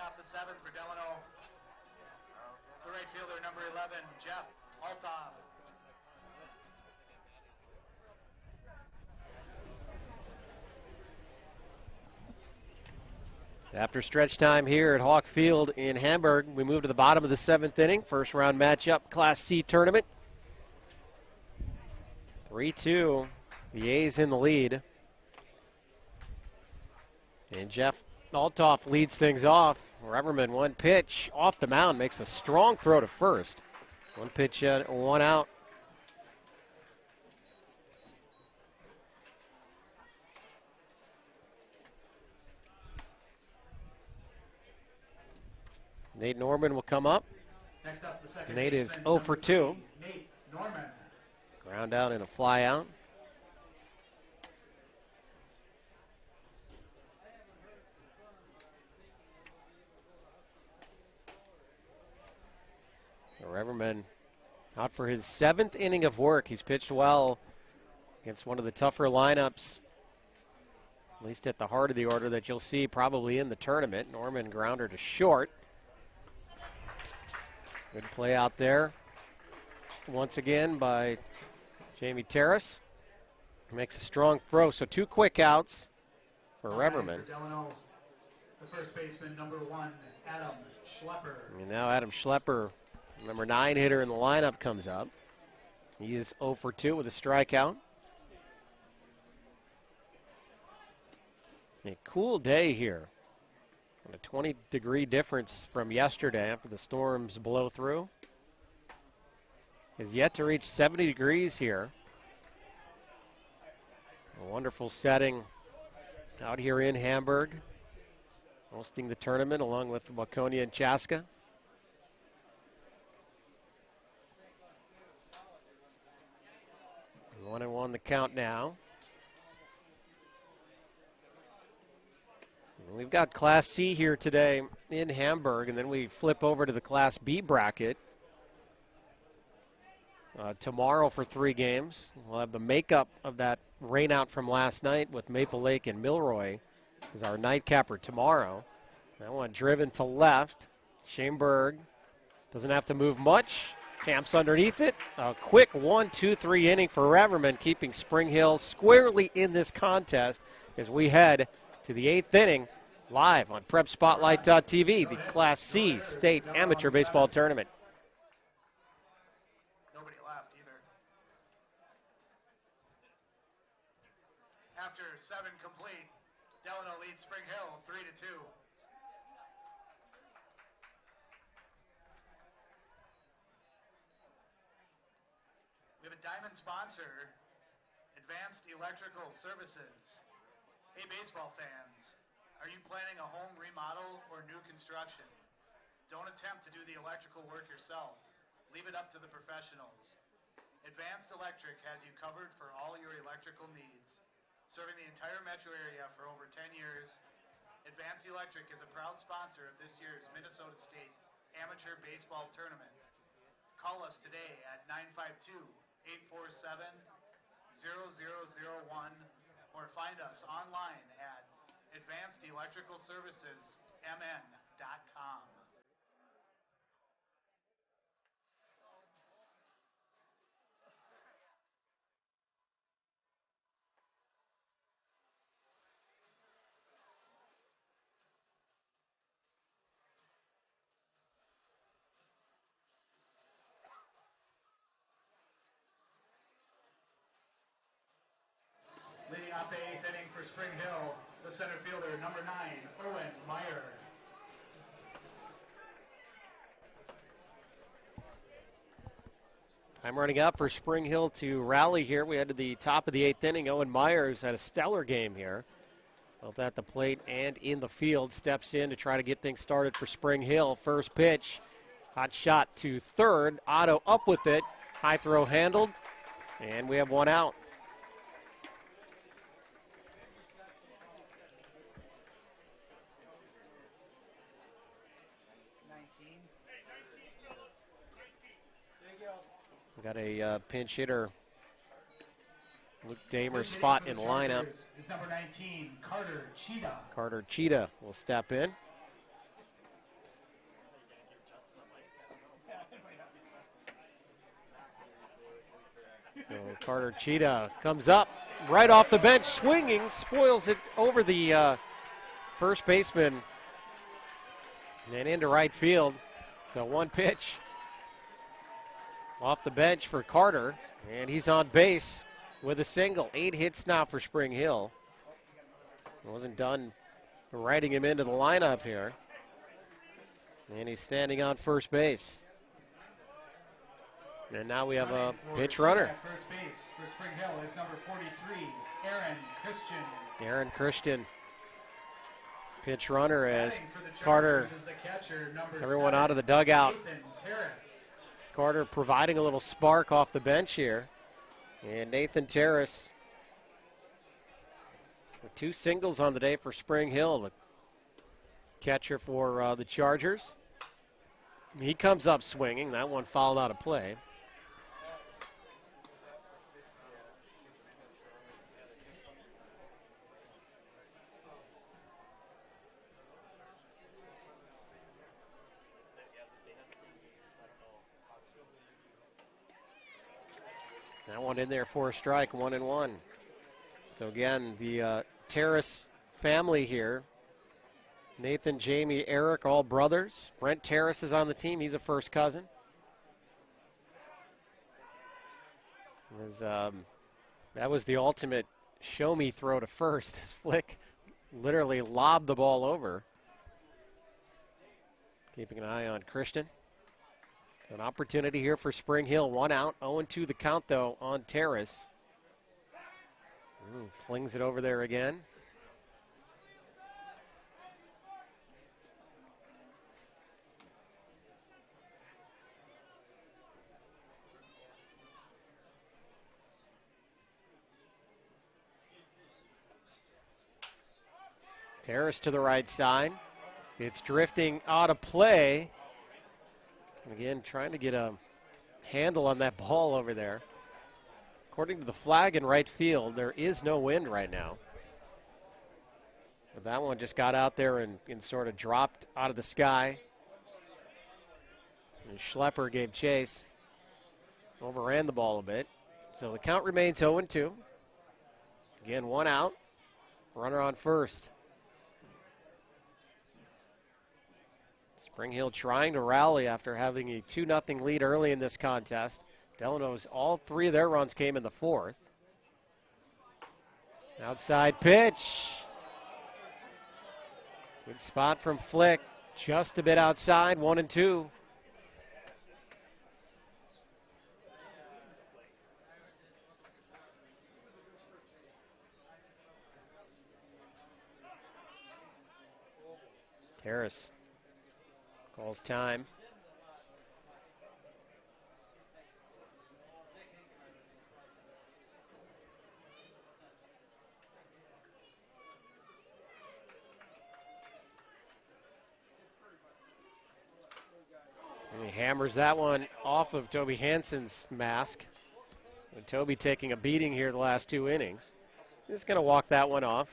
S3: Off the 7th for Delano, the right fielder, number 11, Jeff Althoff.
S1: After stretch time here at Hawk Field in Hamburg, we move to the bottom of the 7th inning. First round matchup, Class C tournament. 3-2, the A's in the lead. And Jeff Althoff leads things off. Reverman, 1 pitch off the mound, makes a strong throw to first. 1 pitch, 1 out. Nate Norman will come up.
S3: Next up, the second
S1: Nate is
S3: baseman,
S1: 0 for 2.
S3: Nate Norman.
S1: Ground out and a fly out. Reverman out for his 7th inning of work. He's pitched well against one of the tougher lineups, at least at the heart of the order, that you'll see probably in the tournament. Norman grounder to short. Good play out there once again by Jamie Terrace. Makes a strong throw, so 2 quick outs for Reverman.
S3: For Delano, the first baseman, number 1, Adam Schlepper.
S1: And now Adam Schlepper, number 9 hitter in the lineup, comes up. He is 0 for 2 with a strikeout. A cool day here. And a 20-degree difference from yesterday after the storms blow through. Has yet to reach 70 degrees here. A wonderful setting out here in Hamburg, hosting the tournament along with Waconia and Chaska. One and one the count now. And we've got Class C here today in Hamburg, and then we flip over to the Class B bracket tomorrow for 3 games. We'll have the makeup of that rainout from last night with Maple Lake and Milroy as our nightcapper tomorrow. That one driven to left. Schoenberg doesn't have to move much. Camps underneath it. A quick 1-2-3 inning for Reverman, keeping Spring Hill squarely in this contest as we head to the 8th inning live on PrepSpotlight.tv, the Class C State Amateur Baseball Tournament.
S3: Nobody left either. After 7 complete, Delano leads Spring Hill 3-2. We have a diamond sponsor, Advanced Electrical Services. Hey, baseball fans, are you planning a home remodel or new construction? Don't attempt to do the electrical work yourself. Leave it up to the professionals. Advanced Electric has you covered for all your electrical needs. Serving the entire metro area for over 10 years, Advanced Electric is a proud sponsor of this year's Minnesota State Amateur Baseball Tournament. Call us today at 952-847-0001 or find us online at advancedelectricalservicesmn.com. Leading off the 8th inning for Spring Hill, the center fielder, number 9, Erwin Meyer.
S1: Time running up for Spring Hill to rally here. We head to the top of the 8th inning. Owen Myers had a stellar game here, both at the plate and in the field. Steps in to try to get things started for Spring Hill. First pitch, hot shot to third. Otto up with it. High throw handled, and we have one out. Got a pinch hitter, Luke Damer spot in the lineup.
S3: Is number 19, Carter Cheetah.
S1: Carter Cheetah will step in. So Carter Cheetah comes up right off the bench, swinging, spoils it over the first baseman and into right field. So one pitch off the bench for Carter, and he's on base with a single. 8 hits now for Spring Hill. Wasn't done riding him into the lineup here. And he's standing on first base. And now we have a pitch runner.
S3: At first base for Spring Hill is number 43, Aaron Christian.
S1: Aaron Christian, pitch runner as Carter, everyone out of the dugout. Carter providing a little spark off the bench here. And Nathan Terrace with 2 singles on the day for Spring Hill, the catcher for the Chargers. He comes up swinging. That one fouled out of play. That one in there for a strike, 1-1. So again, the Terrace family here. Nathan, Jamie, Eric, all brothers. Brent Terrace is on the team. He's a first cousin. That was the ultimate show-me throw to first. As Flick literally lobbed the ball over. Keeping an eye on Christian. An opportunity here for Spring Hill. 1 out, 0-2 the count, though, on Terrace. Flings it over there again. Terrace to the right side. It's drifting out of play. And again, trying to get a handle on that ball over there. According to the flag in right field, there is no wind right now. But that one just got out there and sort of dropped out of the sky. And Schlepper gave chase. Overran the ball a bit. So the count remains 0-2. Again, 1 out. Runner on first. Spring Hill trying to rally after having a 2-0 lead early in this contest. Delano's, all 3 of their runs came in the 4th. Outside pitch. Good spot from Flick. Just a bit outside, 1-2. Terrace calls time. And he hammers that one off of Toby Hansen's mask. And Toby taking a beating here the last 2 innings. Just going to walk that one off.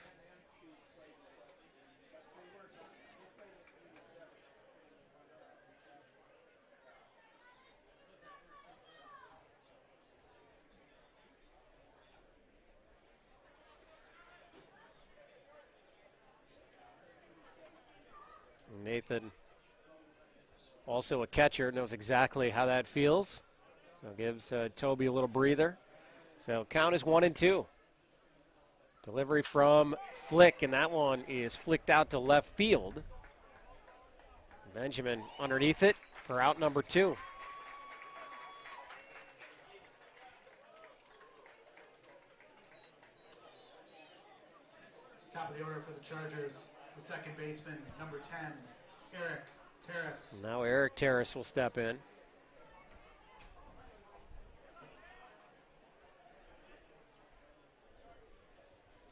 S1: Nathan, also a catcher, knows exactly how that feels. Now gives Toby a little breather. So count is 1-2. Delivery from Flick, and that one is flicked out to left field. Benjamin underneath it for out number 2.
S3: Top of the order for the Chargers, the second baseman, number 10, Eric Terrace.
S1: Now Eric Terrace will step in.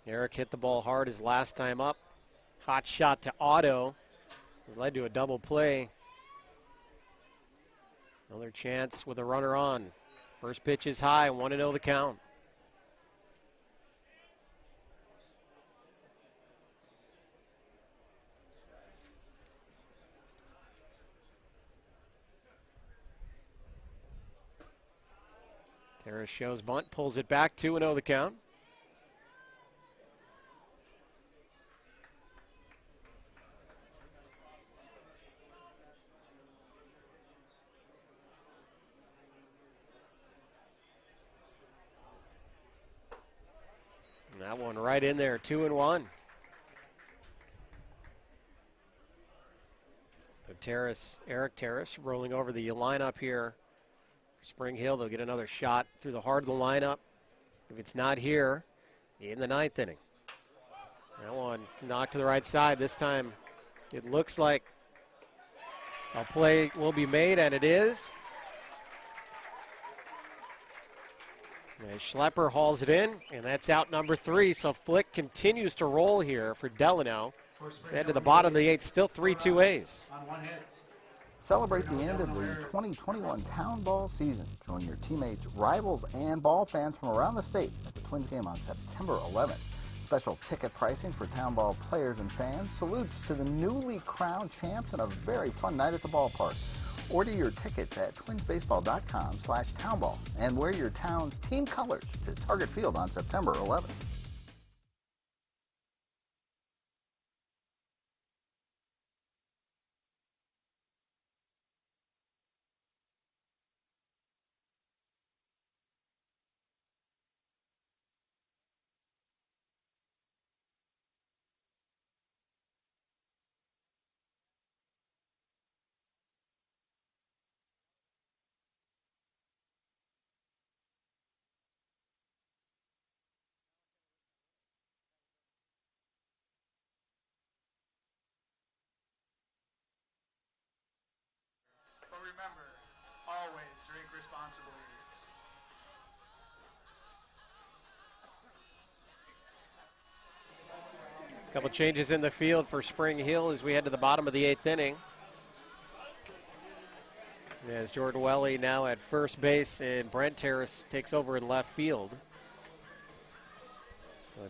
S1: Eric hit the ball hard his last time up. Hot shot to Otto. It led to a double play. Another chance with a runner on. First pitch is high, 1-0 the count. Terrace shows bunt, pulls it back, 2-0 the count. And that one right in there, 2-1. So Terrace, Eric Terrace rolling over the lineup here. Spring Hill, they'll get another shot through the heart of the lineup. If it's not here, in the 9th inning. That one knocked to the right side. This time it looks like a play will be made, and it is. And Schlepper hauls it in, and that's out number 3. So Flick continues to roll here for Delano. Head to the bottom of the 8th, still 3-2 A's.
S3: On 1 hit.
S4: Celebrate the end of the 2021 Town Ball season. Join your teammates, rivals, and ball fans from around the state at the Twins game on September 11th. Special ticket pricing for Town Ball players and fans. Salutes to the newly crowned champs and a very fun night at the ballpark. Order your tickets at twinsbaseball.com/townball and wear your town's team colors to Target Field on September 11th.
S3: But remember, always drink responsibly.
S1: A couple changes in the field for Spring Hill as we head to the bottom of the 8th inning. As Jordan Welly now at first base and Brent Terrace takes over in left field.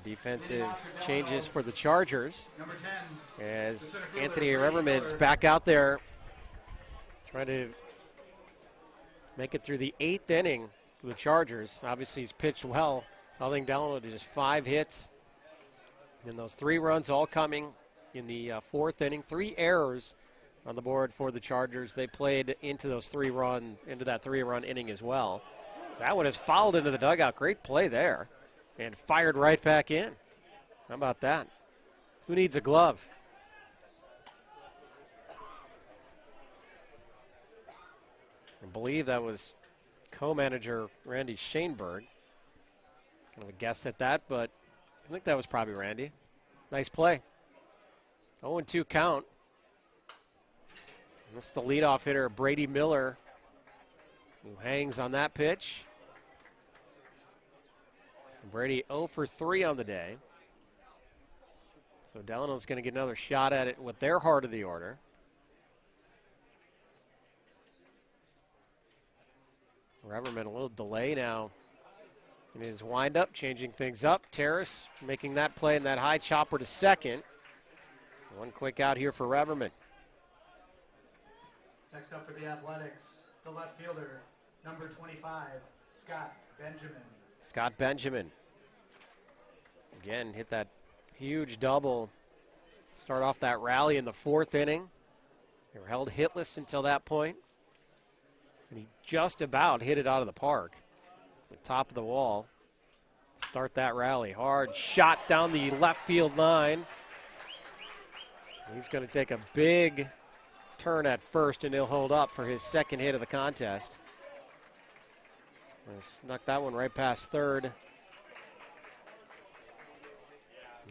S1: Defensive changes for the Chargers
S3: Number 10.
S1: as Anthony Reverman's back out there trying to make it through the 8th inning for the Chargers. Obviously, he's pitched well. I think Delano did just 5 hits. And those 3 runs all coming in the 4th inning. 3 errors on the board for the Chargers. They played into that 3-run inning as well. So that one is fouled into the dugout. Great play there. And fired right back in. How about that? Who needs a glove? I believe that was co-manager Randy Shaneberg. Kind of a guess at that, but I think that was probably Randy. Nice play. 0-2 count. And this is the leadoff hitter, Brady Miller, who hangs on that pitch. Brady 0 for 3 on the day. So Delano's going to get another shot at it with their heart of the order. Reverman a little delay now in his windup, changing things up. Terrace making that play in that high chopper to second. One quick out here for Reverman.
S3: Next up for the Athletics, the left fielder, number 25, Scott Benjamin.
S1: Scott Benjamin. Again, hit that huge double. Start off that rally in the 4th inning. They were held hitless until that point. And he just about hit it out of the park. The top of the wall. Start that rally. Hard shot down the left field line. He's going to take a big turn at first, and he'll hold up for his 2nd hit of the contest. Snuck that one right past third.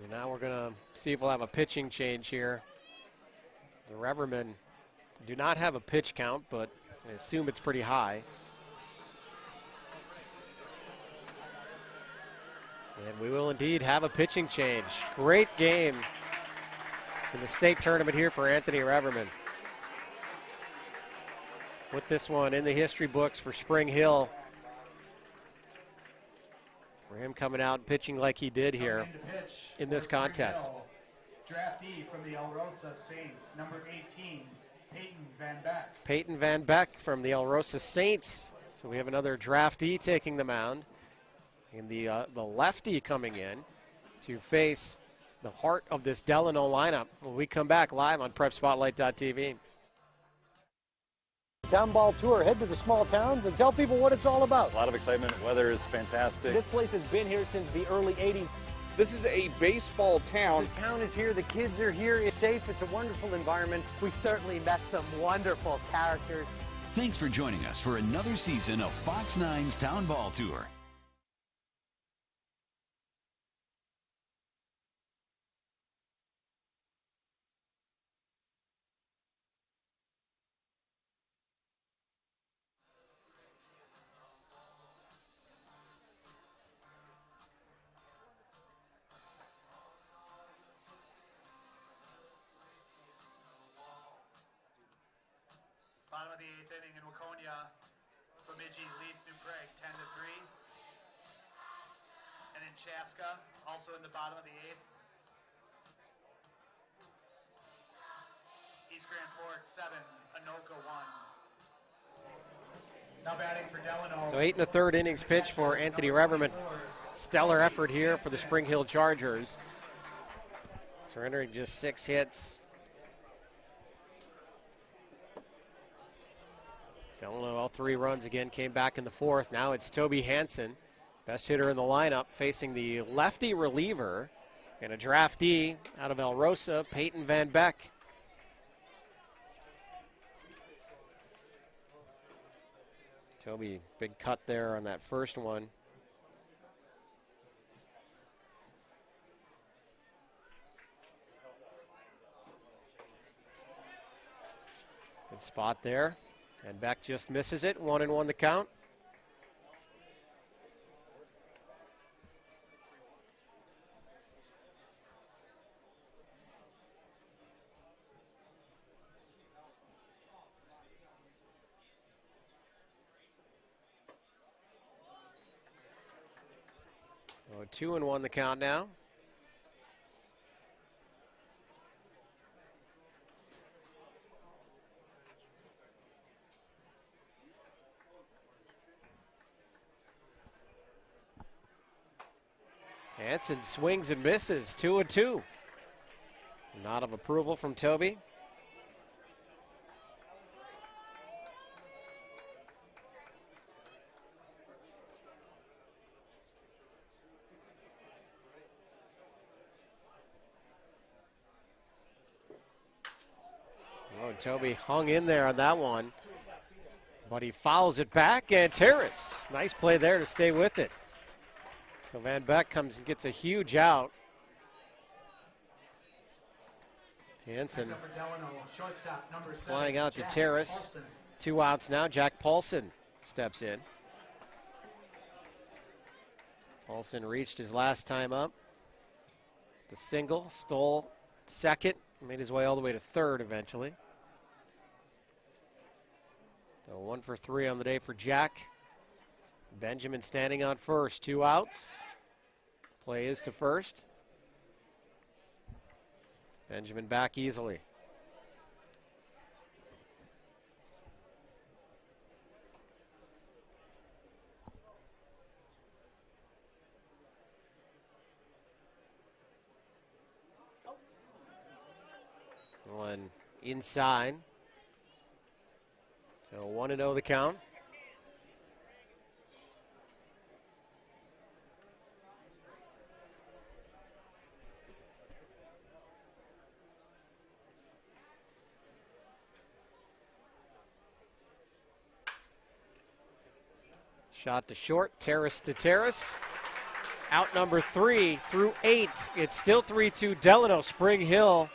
S1: And now we're going to see if we'll have a pitching change here. The Reverman do not have a pitch count, but I assume it's pretty high. And we will indeed have a pitching change. Great game in the state tournament here for Anthony Reverman. With this one in the history books for Spring Hill. For him coming out and pitching like he did here in this contest.
S3: Draftee from the El Rosa Saints, number 18, Peyton Van Beck.
S1: Peyton Van Beck from the El Rosa Saints. So we have another draftee taking the mound. And the lefty coming in to face the heart of this Delano lineup when we come back live on PrepSpotlight.tv.
S5: Town Ball Tour. Head to the small towns and tell people what it's all about.
S6: A lot of excitement. Weather is fantastic.
S8: This place has been here since the early 80s.
S7: This is a baseball town.
S8: The town is here. The kids are here. It's safe. It's a wonderful environment. We certainly met some wonderful characters.
S9: Thanks for joining us for another season of Fox 9's Town Ball Tour.
S3: Bottom of the 8th inning in Waconia. Bemidji leads New Prague 10-3. And in Chaska, also in the bottom of the 8th. East Grand Forks 7, Anoka 1. Now batting for Delano.
S1: So 8 1/3 innings pitched for Anthony Reverman. Stellar effort here for the Spring Hill Chargers. Surrendering just 6 hits. Delano, all 3 runs again, came back in the 4th. Now it's Toby Hansen, best hitter in the lineup, facing the lefty reliever and a draftee out of El Rosa, Peyton Van Beck. Toby, big cut there on that first one. Good spot there. And Beck just misses it. 1-1 the count. Oh, 2-1 the count now. Hansen swings and misses, 2-2. Nod of approval from Toby. Oh, Toby hung in there on that one, but he fouls it back, and Terrace, nice play there to stay with it. So Van Beck comes and gets a huge out. Hansen flying out to Terrace. 2 outs now. Jack Paulson steps in. Paulson reached his last time up. The single, stole second, made his way all the way to third eventually. So 1 for 3 on the day for Jack. Benjamin standing on first, 2 outs. Play is to first. Benjamin back easily. One inside. So 1-0 the count. Shot to short, Terrace to Terrace. Out number 3 through 8. It's still 3-2 Delano. Spring Hill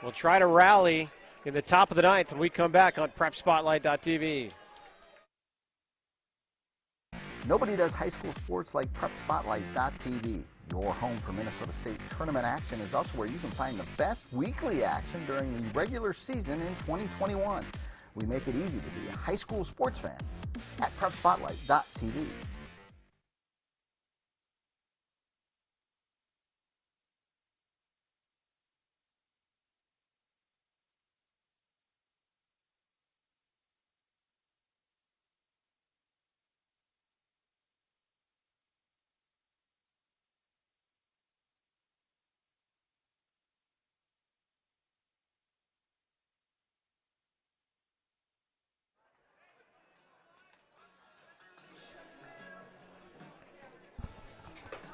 S1: will try to rally in the top of the 9th when we come back on PrepSpotlight.tv.
S4: Nobody does high school sports like PrepSpotlight.tv. Your home for Minnesota State tournament action is also where you can find the best weekly action during the regular season in 2021. We make it easy to be a high school sports fan at PrepSpotlight.tv.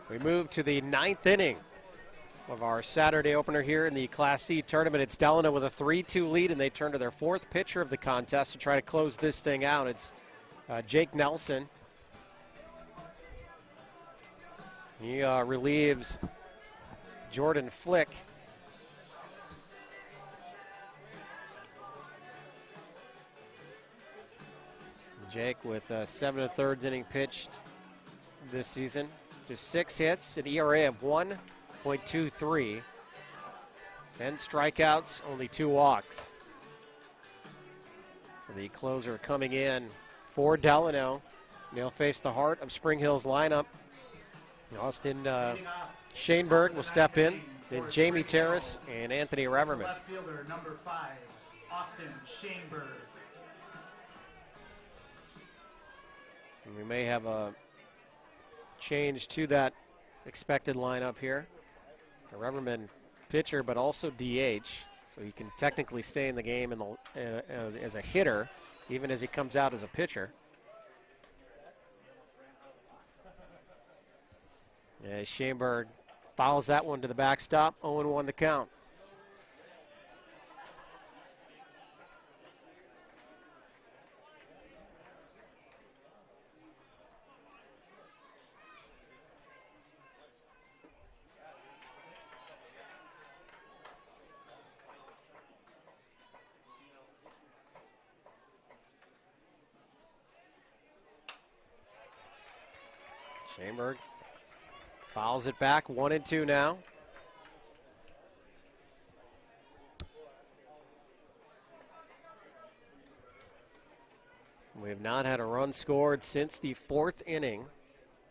S1: We move to the 9th inning of our Saturday opener here in the Class C tournament. It's Delano with a 3-2 lead, and they turn to their 4th pitcher of the contest to try to close this thing out. It's Jake Nelson. He relieves Jordan Flick. Jake with 7 1/3 inning pitched this season. Just 6 hits, an ERA of 1.23. 10 strikeouts, only 2 walks. So the closer coming in for Delano. They'll face the heart of Spring Hill's lineup. Austin Shaneberg will step in. Then Jamie Terrace and Anthony Reverman.
S3: Left fielder number 5, Austin Shaneberg.
S1: We may have a change to that expected lineup here. A Reverman pitcher, but also DH, so he can technically stay in the game as a hitter, even as he comes out as a pitcher. Yeah, Schoenberg fouls that one to the backstop. 0-1 the count. Schoenberg fouls it back, 1-2 now. We have not had a run scored since the 4th inning.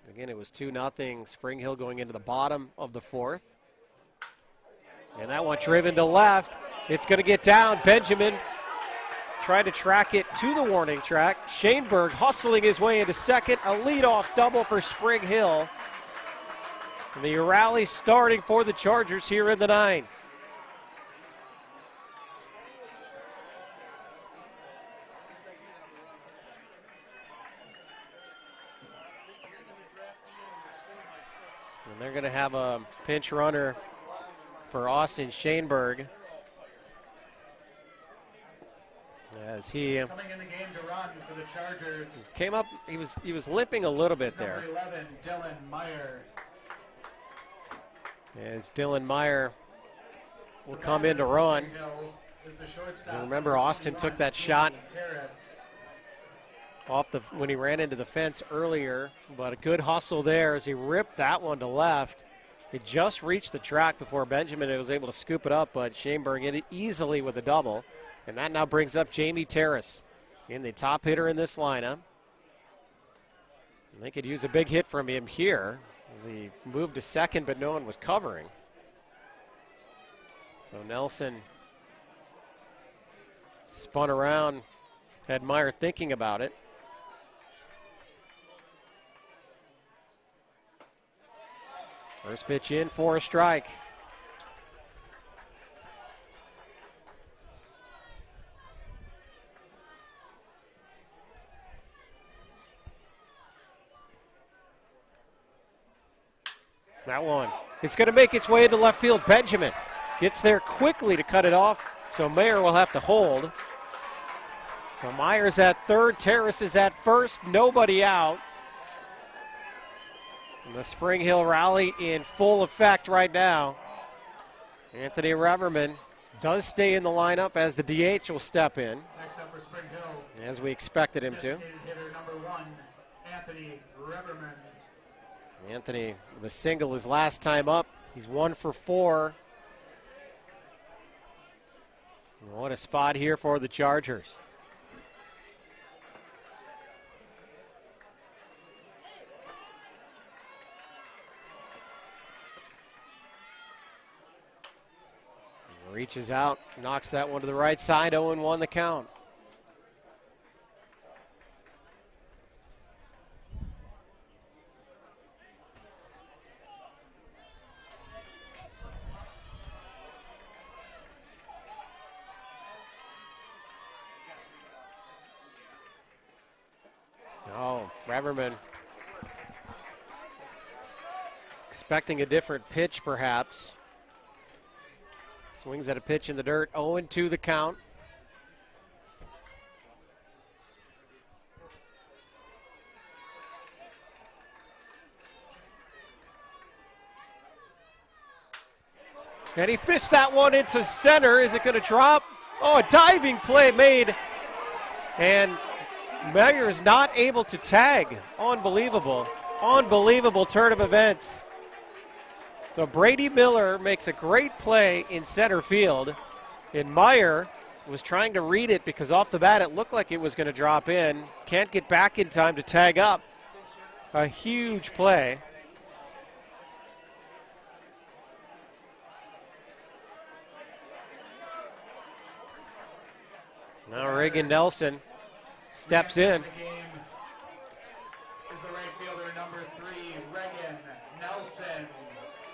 S1: Again, it was 2-0 Spring Hill going into the bottom of the 4th. And that one driven to left. It's going to get down. Benjamin tried to track it to the warning track. Schoenberg hustling his way into second. A leadoff double for Spring Hill. And the rally starting for the Chargers here in the 9th. And they're going to have a pinch runner for Austin Schoenberg. As he
S3: coming in the game to run for the Chargers.
S1: Came up, he was limping a little bit there.
S3: Number 11, Dylan Meyer.
S1: As Dylan Meyer will come in to run. And remember, Austin took that shot off when he ran into the fence earlier, but a good hustle there as he ripped that one to left. It just reached the track before Benjamin was able to scoop it up, but Schoenberg hit it easily with a double. And that now brings up Jamie Terrace in the top hitter in this lineup. And they could use a big hit from him here. He moved to second, but no one was covering. So Nelson spun around, had Meyer thinking about it. First pitch in for a strike. That one, it's going to make its way into left field. Benjamin gets there quickly to cut it off, so Mayer will have to hold. So Meyer's at third, Terrace is at first, nobody out. And the Spring Hill rally in full effect right now. Anthony Reverman does stay in the lineup as the DH will step in.
S3: Next up for Spring Hill,
S1: as we expected him to.
S3: Hitter number 1, Anthony Reverman.
S1: Anthony with a single his last time up. He's 1 for 4. What a spot here for the Chargers. Reaches out, knocks that one to the right side, 0-1 the count. Oh, Reverman expecting a different pitch perhaps. Swings at a pitch in the dirt, 0-2 the count. And he fished that one into center. Is it going to drop? Oh, a diving play made. And Meyer is not able to tag. Unbelievable. Unbelievable turn of events. So Brady Miller makes a great play in center field. And Meyer was trying to read it because off the bat it looked like it was going to drop in. Can't get back in time to tag up. A huge play. Now Reagan Nelson steps in.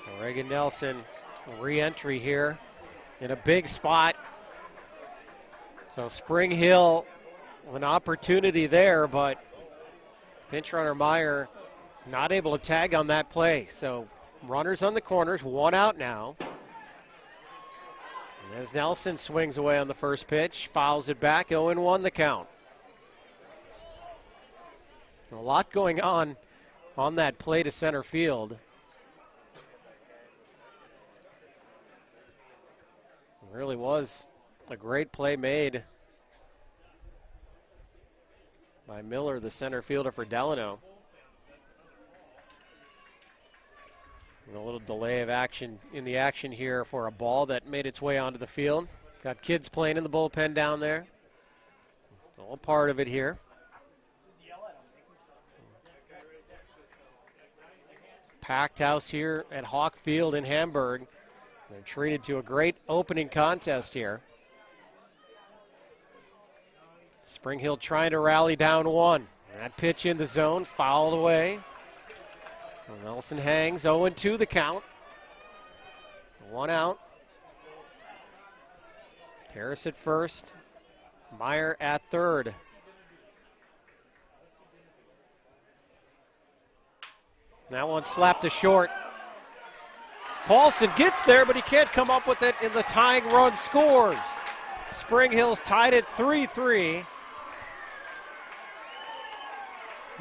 S1: So Reagan Nelson, re-entry here in a big spot. So Spring Hill with an opportunity there, but pinch runner Meyer not able to tag on that play. So runners on the corners, one out now. And as Nelson swings away on the first pitch, fouls it back, 0-1 the count. A lot going on that play to center field. It really was a great play made by Miller, the center fielder for Delano. And a little delay of action in the action here for a ball that made its way onto the field. Got kids playing in the bullpen down there. All part of it here. Packed house here at Hawk Field in Hamburg. They're treated to a great opening contest here. Spring Hill trying to rally down one. That pitch in the zone, fouled away. Nelson hangs, 0-2 the count. One out. Terrace at first. Meyer at third. That one slapped to short. Paulson gets there, but he can't come up with it, and the tying run scores. Spring Hill's tied at 3-3.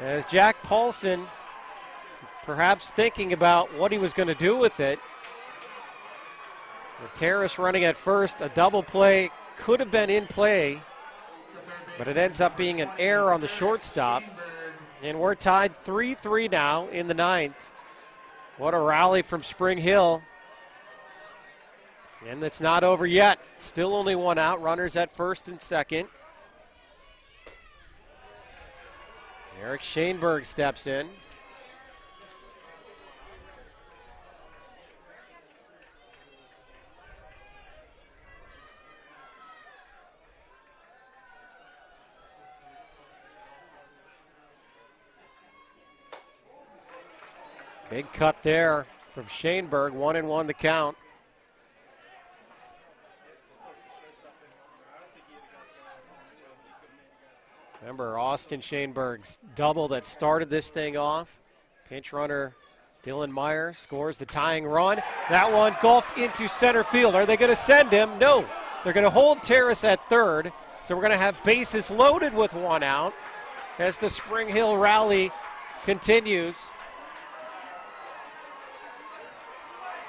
S1: As Jack Paulson, perhaps thinking about what he was going to do with it. The Terrace running at first, a double play could have been in play, but it ends up being an error on the shortstop. And we're tied 3-3 now in the ninth. What a rally from Spring Hill. And it's not over yet. Still only one out. Runners at first and second. Eric Schoenberg steps in. Big cut there from Schoenberg, 1-1 the count. Remember Austin Schoenberg's double that started this thing off. Pinch runner Dylan Meyer scores the tying run. That one golfed into center field. Are they going to send him? No. They're going to hold Terrace at third. So we're going to have bases loaded with one out as the Spring Hill rally continues.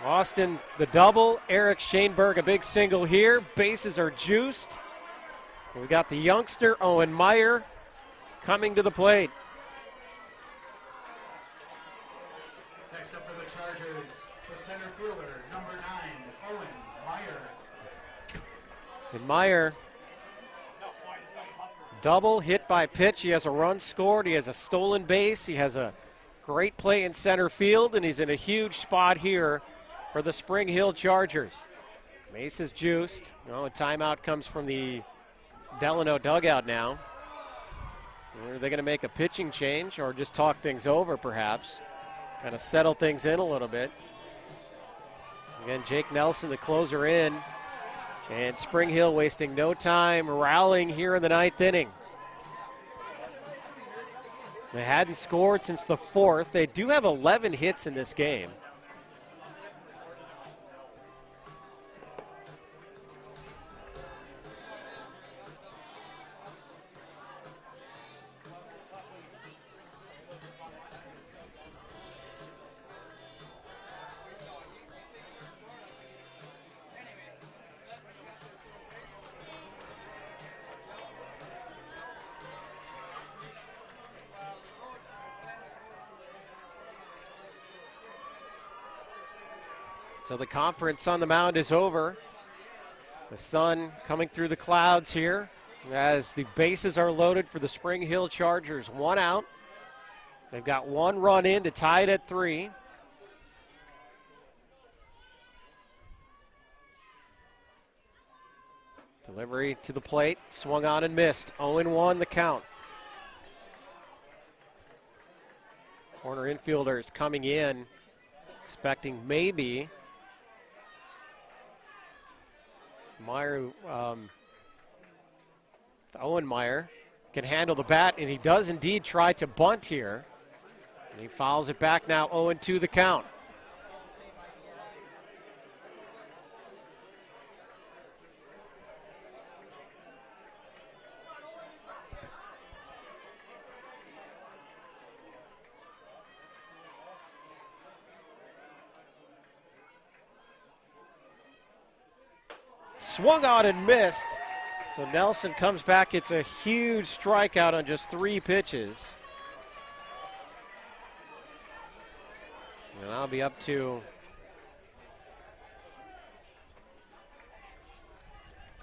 S1: Austin, the double. Eric Schoenberg, a big single here. Bases are juiced. We got the youngster, Owen Meyer, coming to the plate.
S3: Next up for the Chargers, the center fielder, number 9, Owen Meyer.
S1: And Meyer, double hit by pitch. He has a run scored. He has a stolen base. He has a great play in center field, and he's in a huge spot here for the Spring Hill Chargers. Mace is juiced. A timeout comes from the Delano dugout now. Are they going to make a pitching change or just talk things over perhaps? Kind of settle things in a little bit. Again, Jake Nelson, the closer in. And Spring Hill wasting no time, rallying here in the ninth inning. They hadn't scored since the fourth. They do have 11 hits in this game. So the conference on the mound is over. The sun coming through the clouds here as the bases are loaded for the Spring Hill Chargers. One out. They've got one run in to tie it at 3. Delivery to the plate, swung on and missed. 0-1 the count. Corner infielders coming in Expecting maybe Owen Meyer can handle the bat, and he does indeed try to bunt here. And he fouls it back now, 0-2 the count. Swung on and missed. So Nelson comes back. It's a huge strikeout on just 3 pitches. And I'll be up to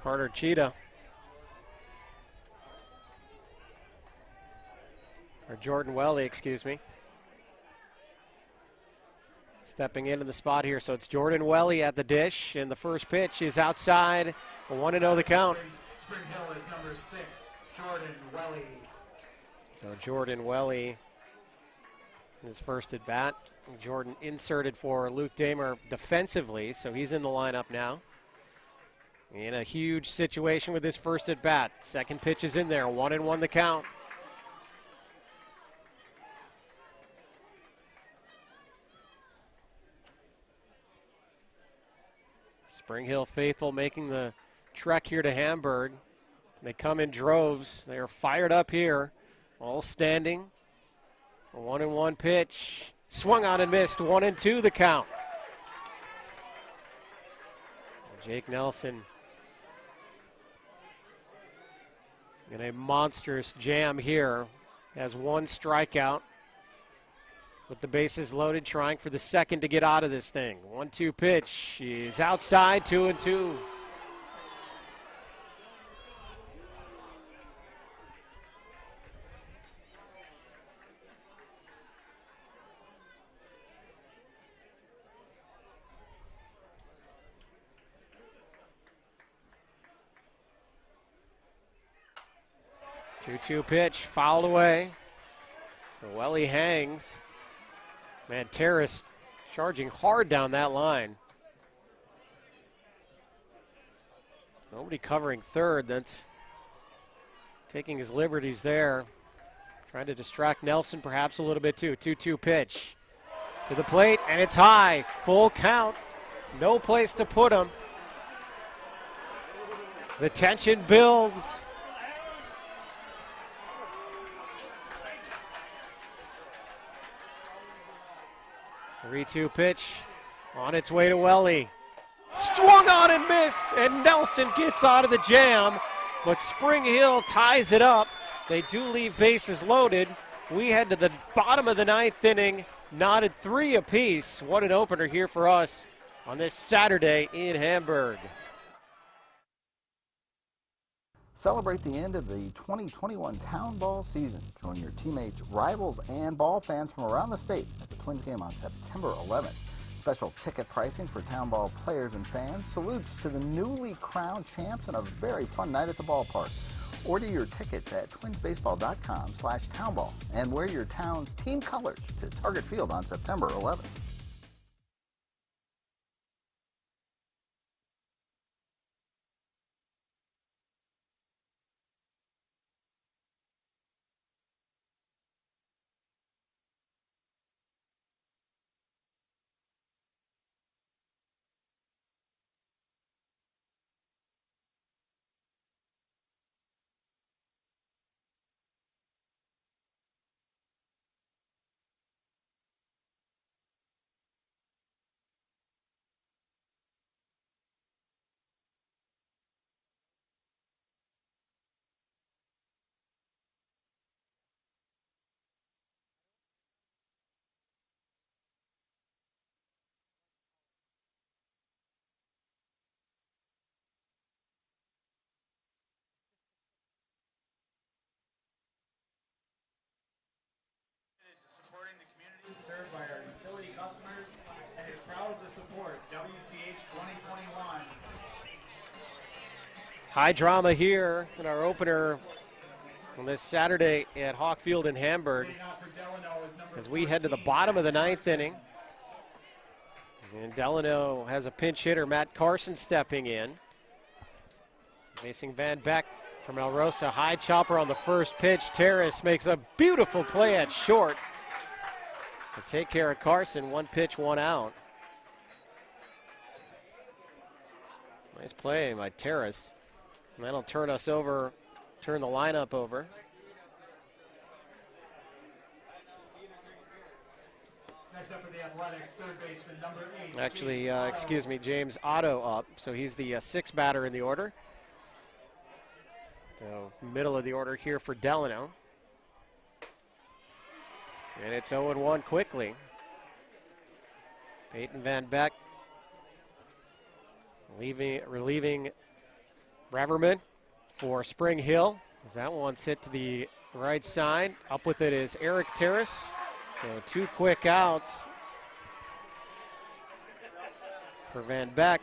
S1: Carter Cheetah. Or Jordan Welly, excuse me. Stepping into the spot here, so it's Jordan Welly at the dish, and the first pitch is outside. 1-0 the count.
S3: Spring Hill is number 6, Jordan Welly.
S1: So Jordan Welly, his first at bat. Jordan inserted for Luke Damer defensively, so he's in the lineup now. In a huge situation with his first at bat. Second pitch is in there, 1-1 the count. Spring Hill faithful making the trek here to Hamburg. They come in droves. They are fired up here, all standing. A 1-1 pitch. Swung on and missed. 1-2 the count. Jake Nelson in a monstrous jam here. Has 1 strikeout. With the bases loaded, trying for the second to get out of this thing. 1-2 pitch. He's outside, 2-2. Two-two pitch, fouled away. Welly hangs. Man, Terrace charging hard down that line. Nobody covering third. That's taking his liberties there. Trying to distract Nelson perhaps a little bit too. 2-2 pitch to the plate, and it's high. Full count. No place to put him. The tension builds. Three-two pitch on its way to Welly. Swung on and missed, and Nelson gets out of the jam, but Spring Hill ties it up. They do leave bases loaded. We head to the bottom of the 9th inning, knotted 3 apiece. What an opener here for us on this Saturday in Hamburg.
S4: Celebrate the end of the 2021 Town Ball season. Join your teammates, rivals, and ball fans from around the state at the Twins game on September 11th. Special ticket pricing for Town Ball players and fans. Salutes to the newly crowned champs and a very fun night at the ballpark. Order your tickets at twinsbaseball.com/townball and wear your town's team colors to Target Field on September 11th.
S3: Supporting the community served by our utility customers and is proud to support WCH 2021.
S1: High drama here in our opener on this Saturday at Hawk Field in Hamburg as we head to the bottom of the 9th inning. And Delano has a pinch hitter, Matt Carson, stepping in. Facing Van Beck from El Rosa. High chopper on the first pitch. Terrace makes a beautiful play at short to take care of Carson. One pitch, one out. Nice play by Terrace. And that'll turn the lineup over.
S3: Next up for the Athletics, third baseman, number 8.
S1: Actually, excuse me, James Otto up. So he's the sixth batter in the order. So middle of the order here for Delano. And it's 0-1 quickly. Peyton Van Beck relieving Reverman for Spring Hill. As that one's hit to the right side. Up with it is Eric Terrace. So 2 quick outs for Van Beck.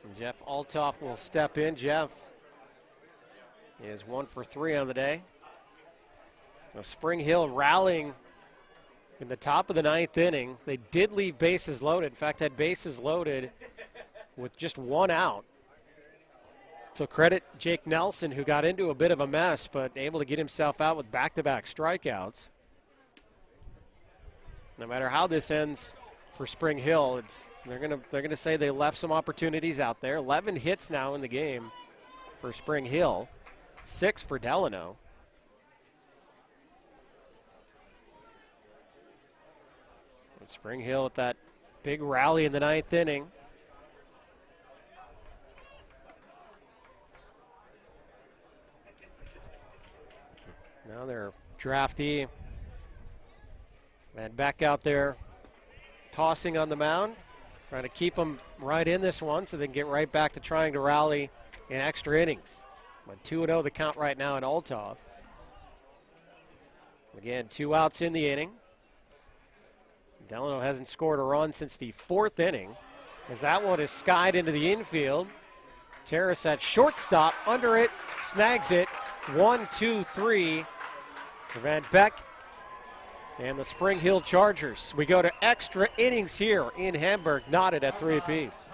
S1: And Jeff Altoff will step in. Jeff is 1 for 3 on the day. Now Spring Hill rallying in the top of the 9th inning. They did leave bases loaded. In fact, had bases loaded with just 1 out. So credit Jake Nelson, who got into a bit of a mess, but able to get himself out with back-to-back strikeouts. No matter how this ends for Spring Hill, they're gonna say they left some opportunities out there. 11 hits now in the game for Spring Hill, 6 for Delano. And Spring Hill with that big rally in the 9th inning. Now they're draftee. And back out there, tossing on the mound, trying to keep them right in this one so they can get right back to trying to rally in extra innings. But 2-0 the count right now in Altoff. Again, 2 outs in the inning. Delano hasn't scored a run since the 4th inning, as that one is skied into the infield. Terrace at shortstop, under it, snags it. 1, 2, 3 for Van Beck and the Spring Hill Chargers. We go to extra innings here in Hamburg, knotted at 3 apiece.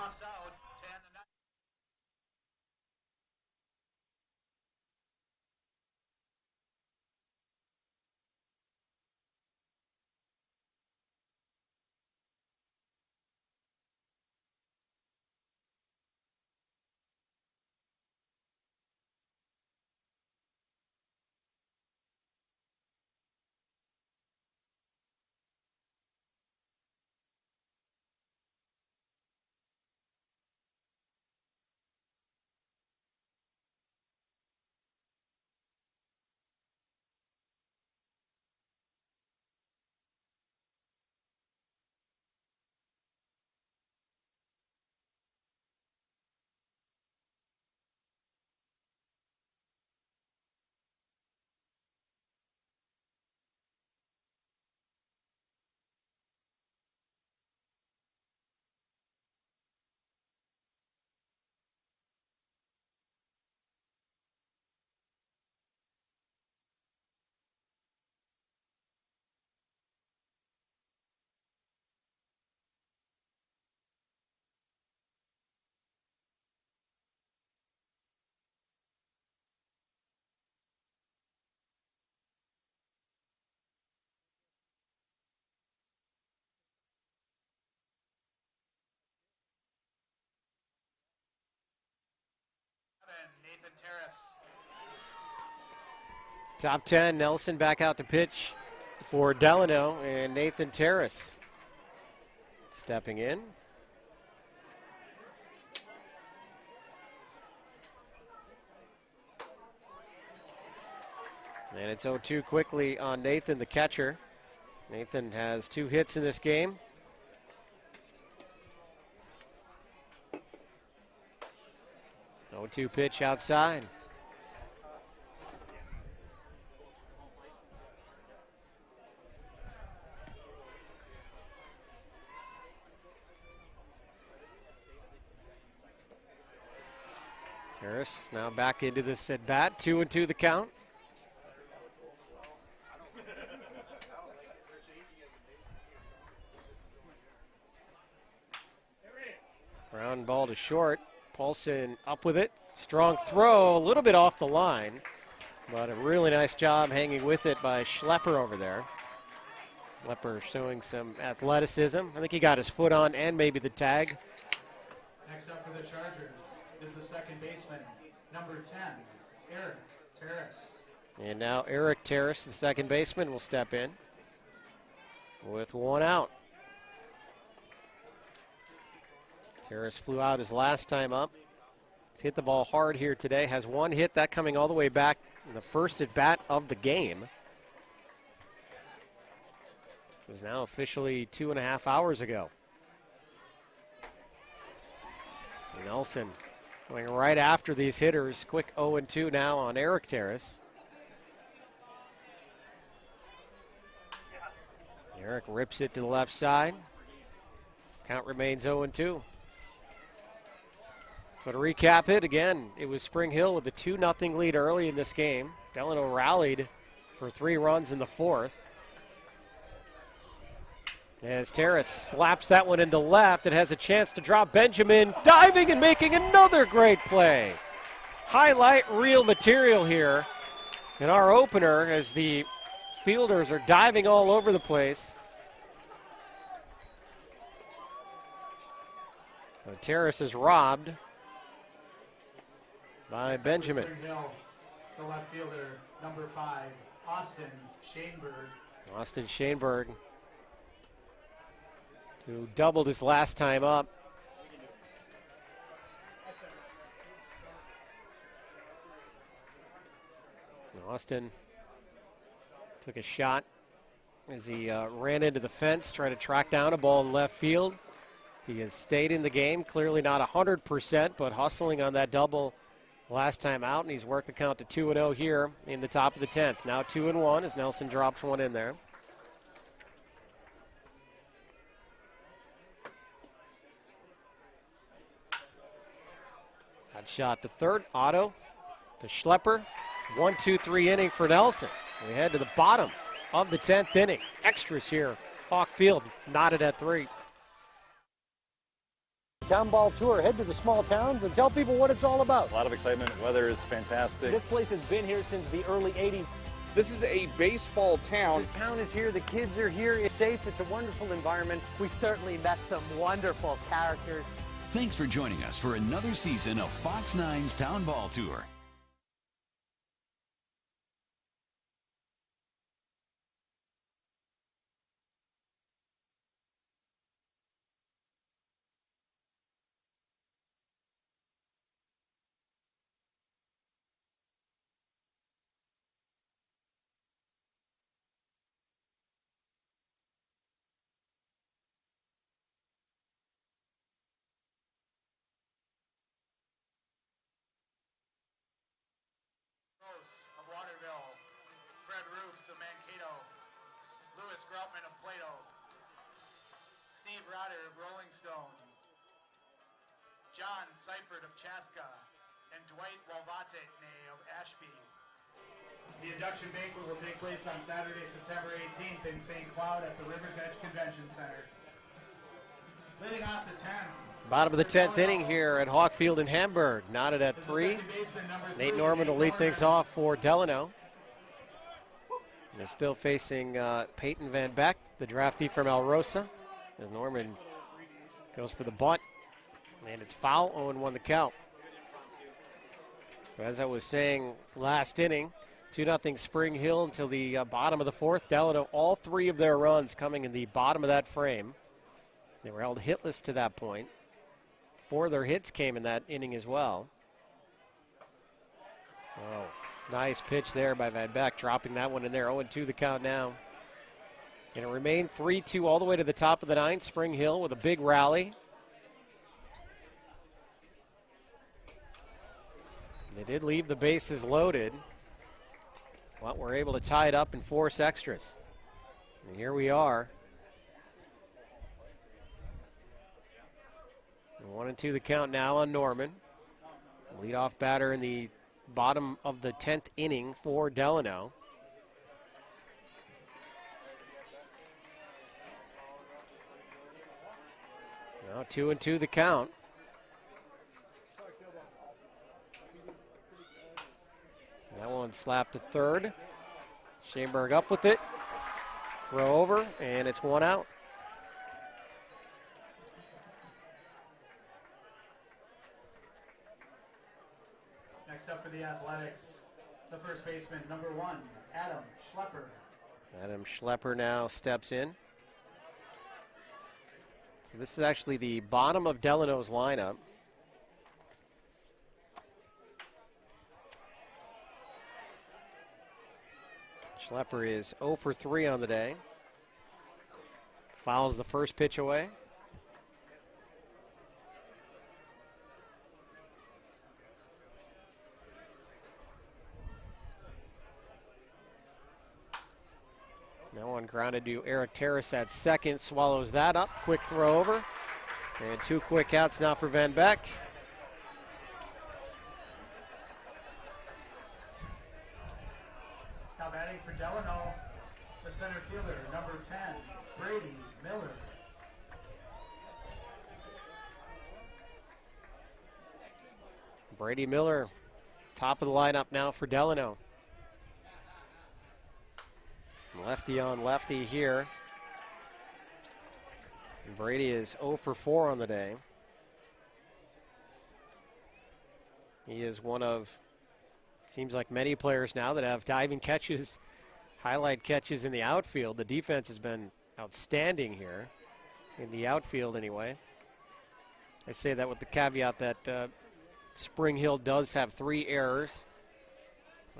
S3: Nathan Terrace.
S1: Top 10, Nelson back out to pitch for Delano, and Nathan Terrace stepping in. And it's 0-2 quickly on Nathan, the catcher. Nathan has 2 hits in this game. Oh, 2 pitch outside. Terrace now back into this at bat. 2-2 the count. Ground ball to short. Paulson up with it. Strong throw, a little bit off the line, but a really nice job hanging with it by Schlepper over there. Schlepper showing some athleticism. I think he got his foot on and maybe the tag.
S3: Next up for the Chargers is the second baseman, number 10, Eric Terrace.
S1: And now Eric Terrace, the second baseman, will step in with one out. Terrace flew out his last time up. He's hit the ball hard here today. Has one hit, that coming all the way back in the first at bat of the game. It was now officially 2.5 hours ago. Nelson going right after these hitters. Quick 0-2 now on Eric Terrace. Eric rips it to the left side. Count remains 0-2. So to recap it, again, it was Spring Hill with a 2-0 lead early in this game. Delano rallied for 3 runs in the fourth. As Terrace slaps that one into left, it has a chance to drop. Benjamin diving and making another great play. Highlight reel material here in our opener as the fielders are diving all over the place. So Terrace is robbed by Benjamin.
S3: Hill, the left fielder, number 5, Austin Shaneberg.
S1: Austin Shaneberg, who doubled his last time up. Austin took a shot as he ran into the fence, trying to track down a ball in left field. He has stayed in the game, clearly not 100%, but hustling on that double last time out, and he's worked the count to 2-0 here in the top of the 10th. Now 2-1 as Nelson drops one in there. That shot to third, Otto to Schlepper. 1-2-3 inning for Nelson. We head to the bottom of the 10th inning. Extras here. Hawk Field knotted at 3.
S5: Town ball tour. Head to the small towns and tell people what it's all about.
S6: A lot of excitement. Weather is fantastic.
S8: This place has been here since the early 80s.
S7: This is a baseball town.
S8: The town is here. The kids are here. It's safe. It's a wonderful environment. We certainly met some wonderful characters.
S9: Thanks for joining us for another season of Fox 9's Town Ball Tour.
S3: Of Waterville, Fred Roofs of Mankato, Louis Groutman of Plato, Steve Rotter of Rolling Stone, John Seifert of Chaska, and Dwight Walvatne of Ashby. The induction banquet will take place on Saturday, September 18th in St. Cloud at the River's Edge Convention Center. Leading off the 10th.
S1: Bottom of the 10th inning here at Hawk Field in Hamburg. Knotted at 3. Nate Norman will lead things off for Delano. They're still facing Peyton Van Beck, the draftee from El Rosa. As Norman goes for the bunt. And it's foul, 0-1 the count. So as I was saying last inning, 2-0 Spring Hill until the bottom of the fourth. Delano, all 3 of their runs coming in the bottom of that frame. They were held hitless to that point. 4 of their hits came in that inning as well. Oh, nice pitch there by Van Beck, dropping that one in there. 0-2 the count now. And it remained 3-2 all the way to the top of the 9th. Spring Hill with a big rally. They did leave the bases loaded, but were able to tie it up and force extras. And here we are. 1-2 the count now on Norman. Leadoff batter in the bottom of the 10th inning for Delano. Now 2-2 the count. That one slapped to third. Schoenberg up with it. Throw over, and it's one out.
S3: Next up for the Athletics, the first baseman, number 1, Adam Schlepper.
S1: Adam Schlepper now steps in. So this is actually the bottom of Delano's lineup. Schlepper is 0 for 3 on the day. Fouls the first pitch away. That one grounded to Eric Terrace at second. Swallows that up. Quick throw over. And 2 quick outs now for Van Beck.
S3: Now batting for Delano, the center fielder, number 10, Brady Miller.
S1: Brady Miller, top of the lineup now for Delano. Lefty on lefty here. And Brady is 0 for 4 on the day. He is one of, seems like many players now that have diving catches, highlight catches in the outfield. The defense has been outstanding here, in the outfield anyway. I say that with the caveat that Spring Hill does have 3 errors,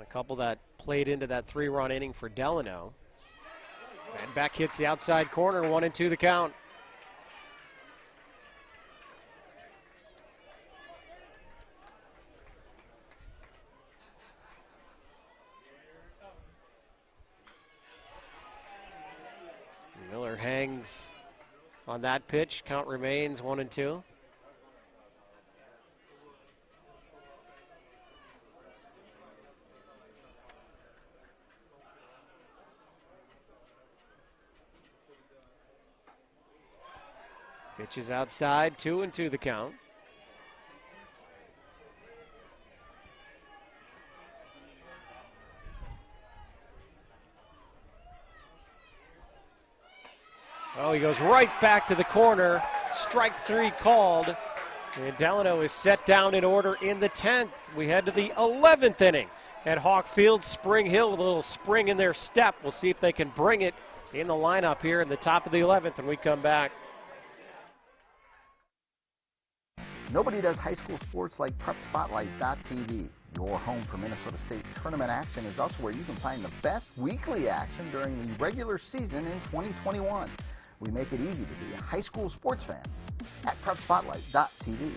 S1: a couple that played into that 3-run inning for Delano. And back hits the outside corner, 1-2 the count. Miller hangs on that pitch. Count remains 1-2. Pitch is outside, 2-2 the count. Oh, he goes right back to the corner. Strike 3 called. And Delano is set down in order in the 10th. We head to the 11th inning at Hawk Field. Spring Hill with a little spring in their step. We'll see if they can bring it in the lineup here in the top of the 11th when we come back.
S4: Nobody does high school sports like PrepSpotlight.tv. Your home for Minnesota State tournament action is also where you can find the best weekly action during the regular season in 2021. We make it easy to be a high school sports fan at PrepSpotlight.tv.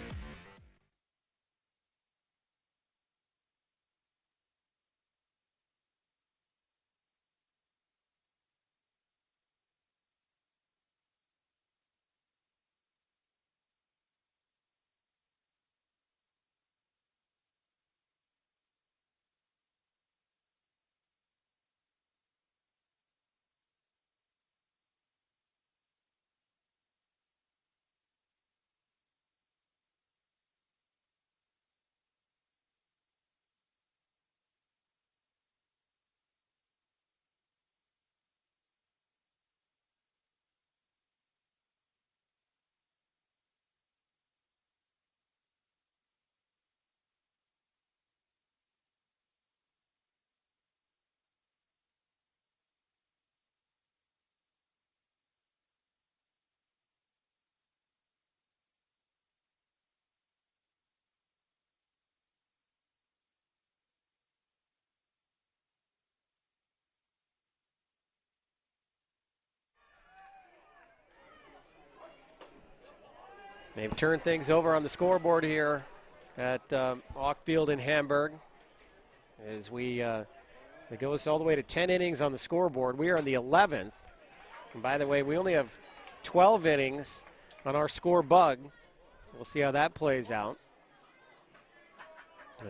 S1: They've turned things over on the scoreboard here at Hawk Field in Hamburg. As it goes all the way to 10 innings on the scoreboard. We are in the 11th. And by the way, we only have 12 innings on our score bug. So we'll see how that plays out.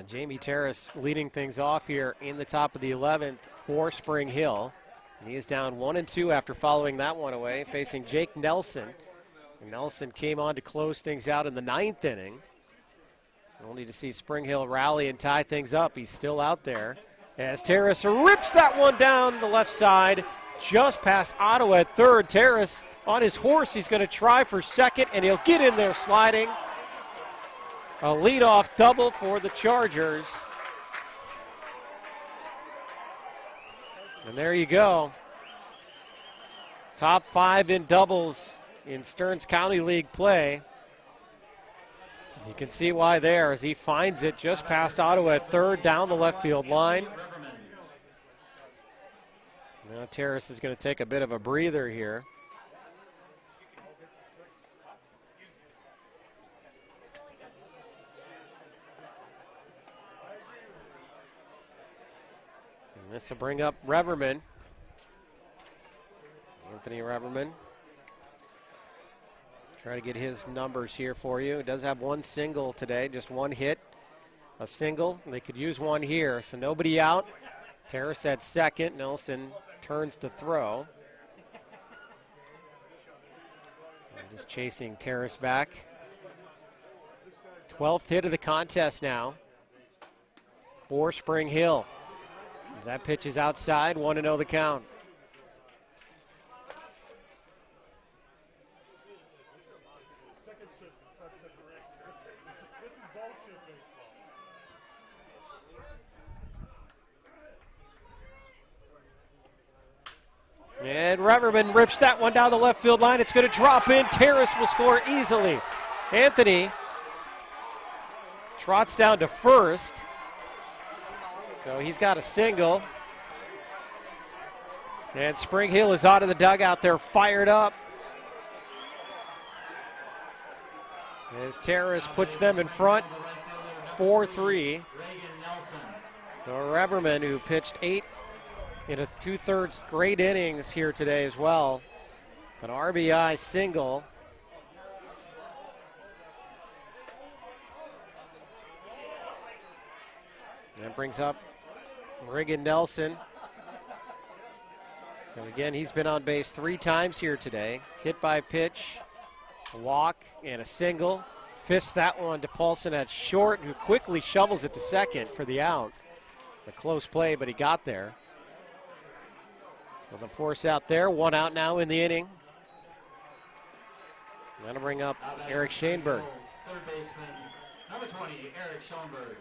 S1: Jamie Terrace leading things off here in the top of the 11th for Spring Hill. And he is down 1-2 after following that one away, facing Jake Nelson. And Nelson came on to close things out in the 9th inning. Only to see Spring Hill rally and tie things up. He's still out there. As Terrace rips that one down the left side, just past Ottawa at third. Terrace on his horse, he's going to try for second, and he'll get in there sliding. A leadoff double for the Chargers. And there you go. Top 5 in doubles in Stearns County League play. You can see why there as he finds it just past Ottawa at third down the left field line. Now Terrace is going to take a bit of a breather here. And this will bring up Reverman. Anthony Reverman. Try to get his numbers here for you. He does have one single today, just one hit. A single. They could use one here, so nobody out. Terrace at second. Nelson turns to throw. And just chasing Terrace back. 12th hit of the contest now for Spring Hill. As that pitch is outside, 1-0 the count. And Reverman rips that one down the left field line. It's going to drop in. Terrace will score easily. Anthony trots down to first. So he's got a single. And Spring Hill is out of the dugout. They're fired up. As Terrace puts them in front, 4-3. So Reverman, who pitched 8 in a 2/3 great innings here today as well. An RBI single. That brings up Reagan Nelson. And again, he's been on base 3 times here today. Hit by pitch, a walk, and a single. Fists that one to Paulson at short, who quickly shovels it to second for the out. It's a close play, but he got there. So the force out there, 1 out now in the inning. That'll bring up Eric Schoenberg.
S3: Third baseman, number 20, Eric Schoenberg.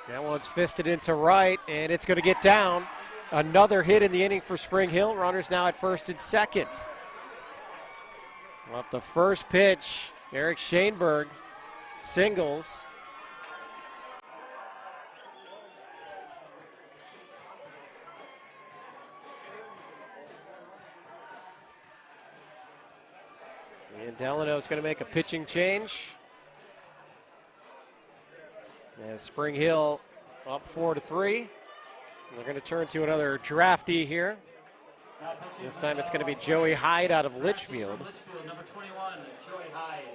S1: That one's fisted into right, and it's going to get down. Another hit in the inning for Spring Hill. Runners now at first and second. Off the first pitch, Eric Schoenberg singles. And Delano is going to make a pitching change. As Spring Hill up 4-3. They're going to turn to another draftee here. This time it's going to be Joey Hyde out of Litchfield.
S3: Number 21, Joey Hyde.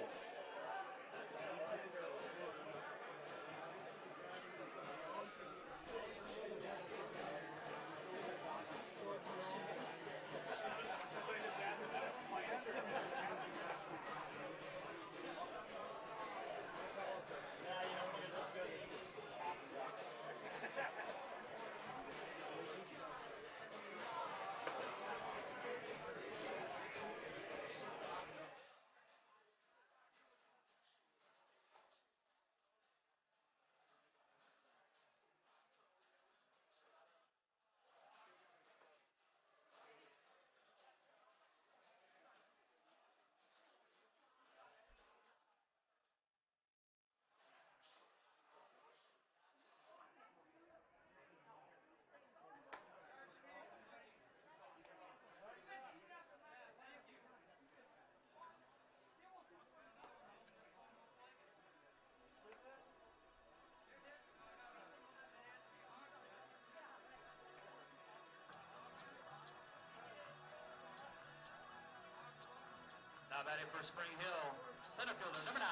S3: Now batting for Spring Hill, center fielder number 9,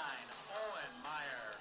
S3: Owen Meyer.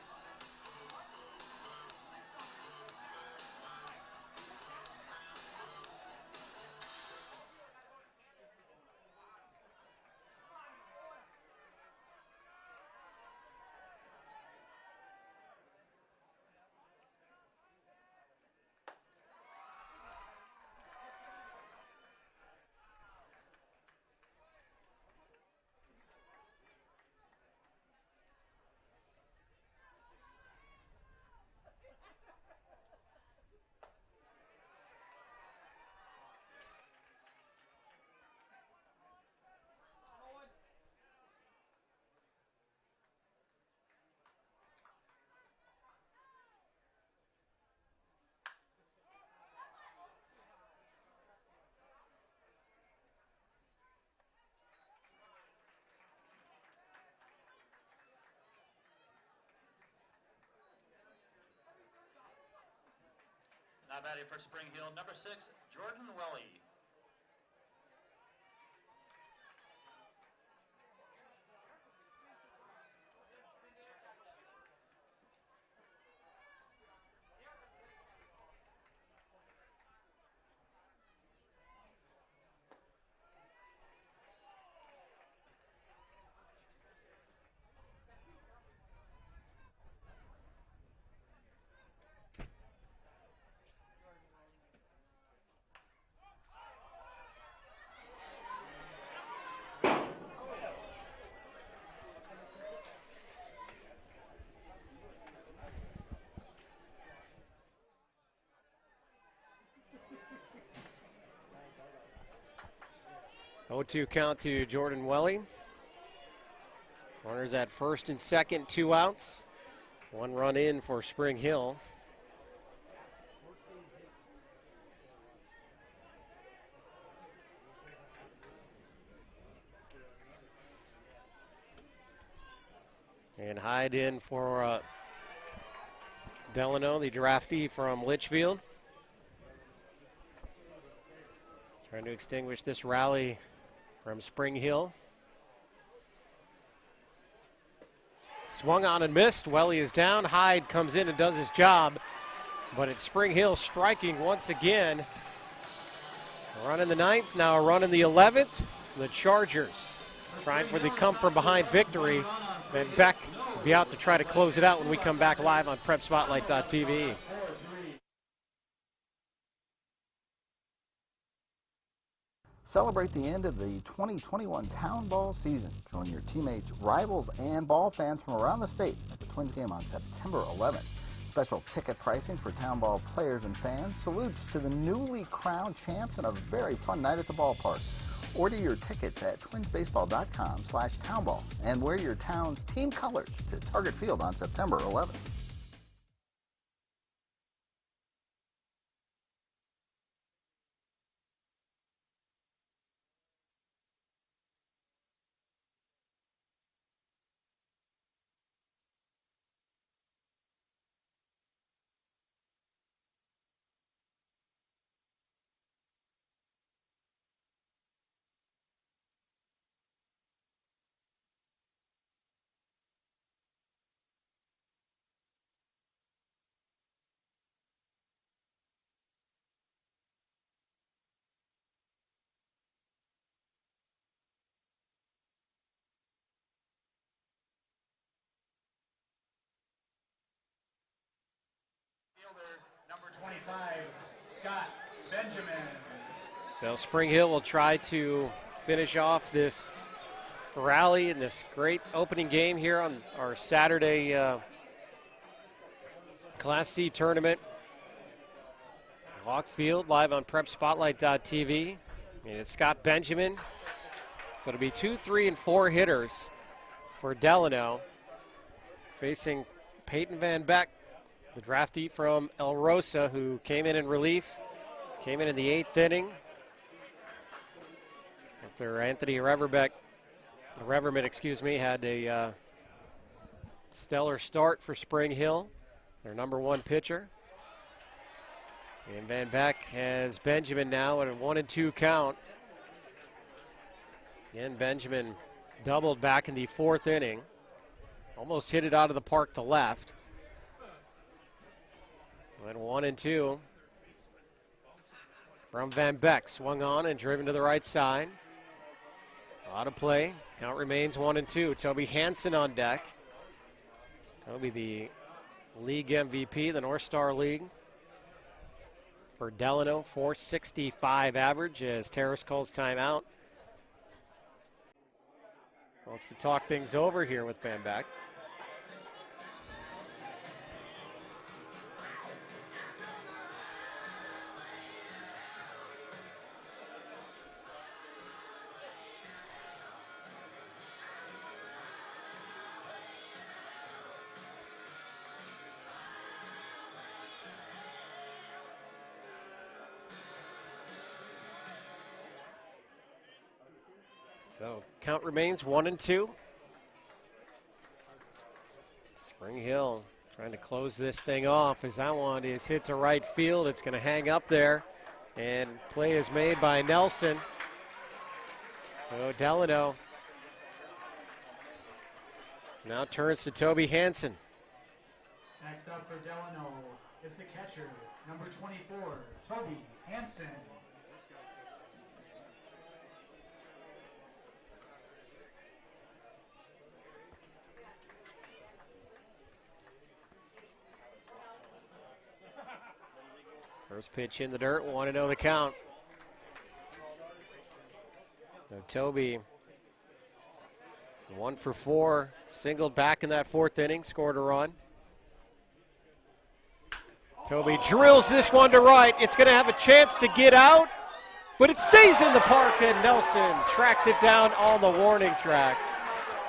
S3: Now batting for Spring Hill, number 6, Jordan Welly.
S1: Oh-2 count to Jordan Welly. Runners at first and second, 2 outs. 1 run in for Spring Hill. And Hyde in for Delano, the draftee from Litchfield. Trying to extinguish this rally from Spring Hill. Swung on and missed. Welly is down. Hyde comes in and does his job. But it's Spring Hill striking once again. A run in the 9th, now a run in the 11th. The Chargers trying for the come-from-behind victory. Van Beck will be out to try to close it out when we come back live on PrepSpotlight.tv.
S4: Celebrate the end of the 2021 Town Ball season. Join your teammates, rivals, and ball fans from around the state at the Twins game on September 11th. Special ticket pricing for Town Ball players and fans. Salutes to the newly crowned champs and a very fun night at the ballpark. Order your tickets at twinsbaseball.com/townball and wear your town's team colors to Target Field on September 11th.
S3: Number 25, Scott Benjamin.
S1: So Spring Hill will try to finish off this rally in this great opening game here on our Saturday Class C tournament. Hawk Field live on PrepSpotlight.tv. And it's Scott Benjamin. So it'll be 2, 3, and 4 hitters for Delano, facing Peyton Van Beck, the draftee from El Rosa, who came in relief, came in the 8th inning after Anthony Reverman, had a stellar start for Spring Hill, their number 1 pitcher. And Van Beck has Benjamin now at a 1-2 count. Again, Benjamin doubled back in the 4th inning. Almost hit it out of the park to left. And 1-2 from Van Beck. Swung on and driven to the right side. Out of play. Count remains 1-2. Toby Hansen on deck. Toby, the league MVP, the North Star League. For Delano, .465 average as Terrace calls timeout. Wants to talk things over here with Van Beck. So count remains 1-2. Spring Hill Trying to close this thing off as that one is hit to right field. It's going to hang up there. And play is made by Nelson. So Delano now turns to Toby Hansen.
S3: Next up for Delano is the catcher, number 24, Toby Hansen.
S1: First pitch in the dirt, 1-0 the count. So Toby, 1 for 4, singled back in that 4th inning, scored a run. Toby drills this one to right. It's going to have a chance to get out, but it stays in the park, and Nelson tracks it down on the warning track.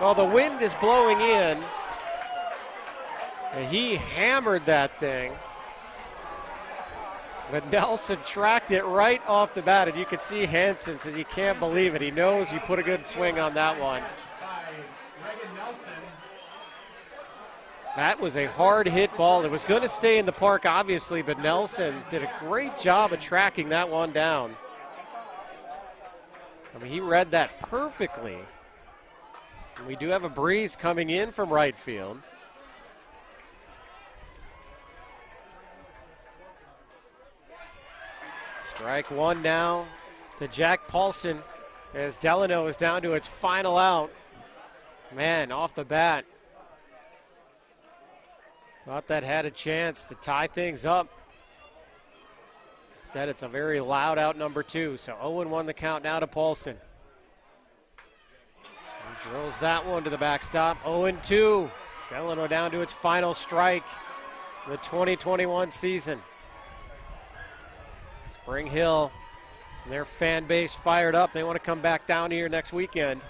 S1: Well, the wind is blowing in, and he hammered that thing. But Nelson tracked it right off the bat, and you can see Hansen says he can't believe it. He knows you put a good swing on that one. That was a hard hit ball. It was going to stay in the park, obviously, but Nelson did a great job of tracking that one down. I mean, he read that perfectly. And we do have a breeze coming in from right field. Strike one now to Jack Paulson as Delano is down to its final out. Man, off the bat. Thought that had a chance to tie things up. Instead, it's a very loud out number 2. So 0-1 the count now to Paulson. He drills that one to the backstop. 0-2. Delano down to its final strike in the 2021 season. Spring Hill and their fan base fired up. They want to come back down here next weekend.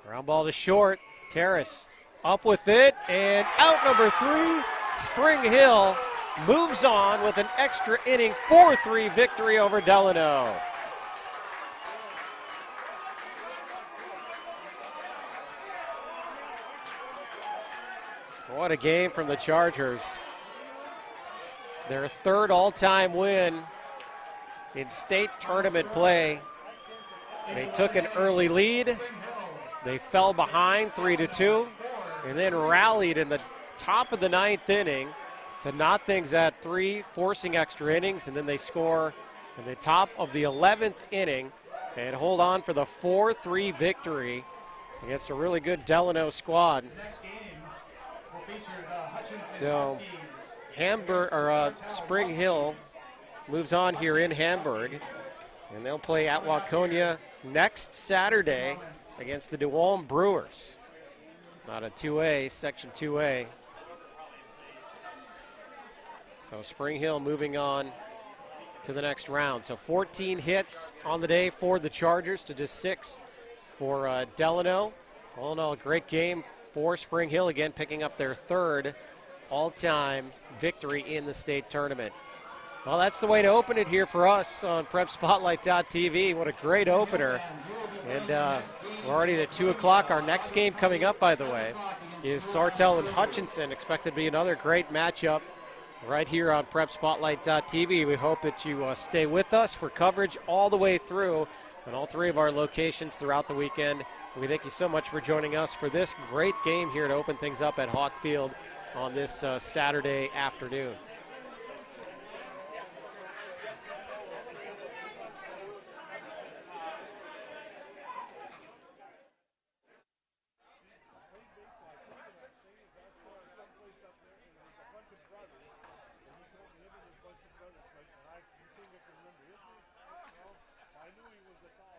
S1: Ground ball to short. Terrace up with it, and out number 3. Spring Hill moves on with an extra inning 4-3 victory over Delano. What a game from the Chargers. Their 3rd all-time win in state tournament play. They took an early lead. They fell behind 3-2 and then rallied in the top of the 9th inning to knot things at 3, forcing extra innings, and then they score in the top of the 11th inning and hold on for the 4-3 victory against a really good Delano squad. So Spring Hill moves on here in Hamburg, and they'll play at Waconia next Saturday against the DeWalm Brewers. Not a 2A, Section 2A. So Spring Hill moving on to the next round. So 14 hits on the day for the Chargers to just 6 for Delano. So all in all, a great game for Spring Hill, again picking up their 3rd all-time victory in the state tournament. Well, that's the way to open it here for us on PrepSpotlight.tv. What a great opener. And we're already at 2 o'clock. Our next game coming up, by the way, is Sartell and Hutchinson. Expected to be another great matchup right here on PrepSpotlight.tv. We hope that you stay with us for coverage all the way through on all 3 of our locations throughout the weekend. We thank you so much for joining us for this great game here to open things up at Hawk Field on this Saturday afternoon.
S10: I knew he was a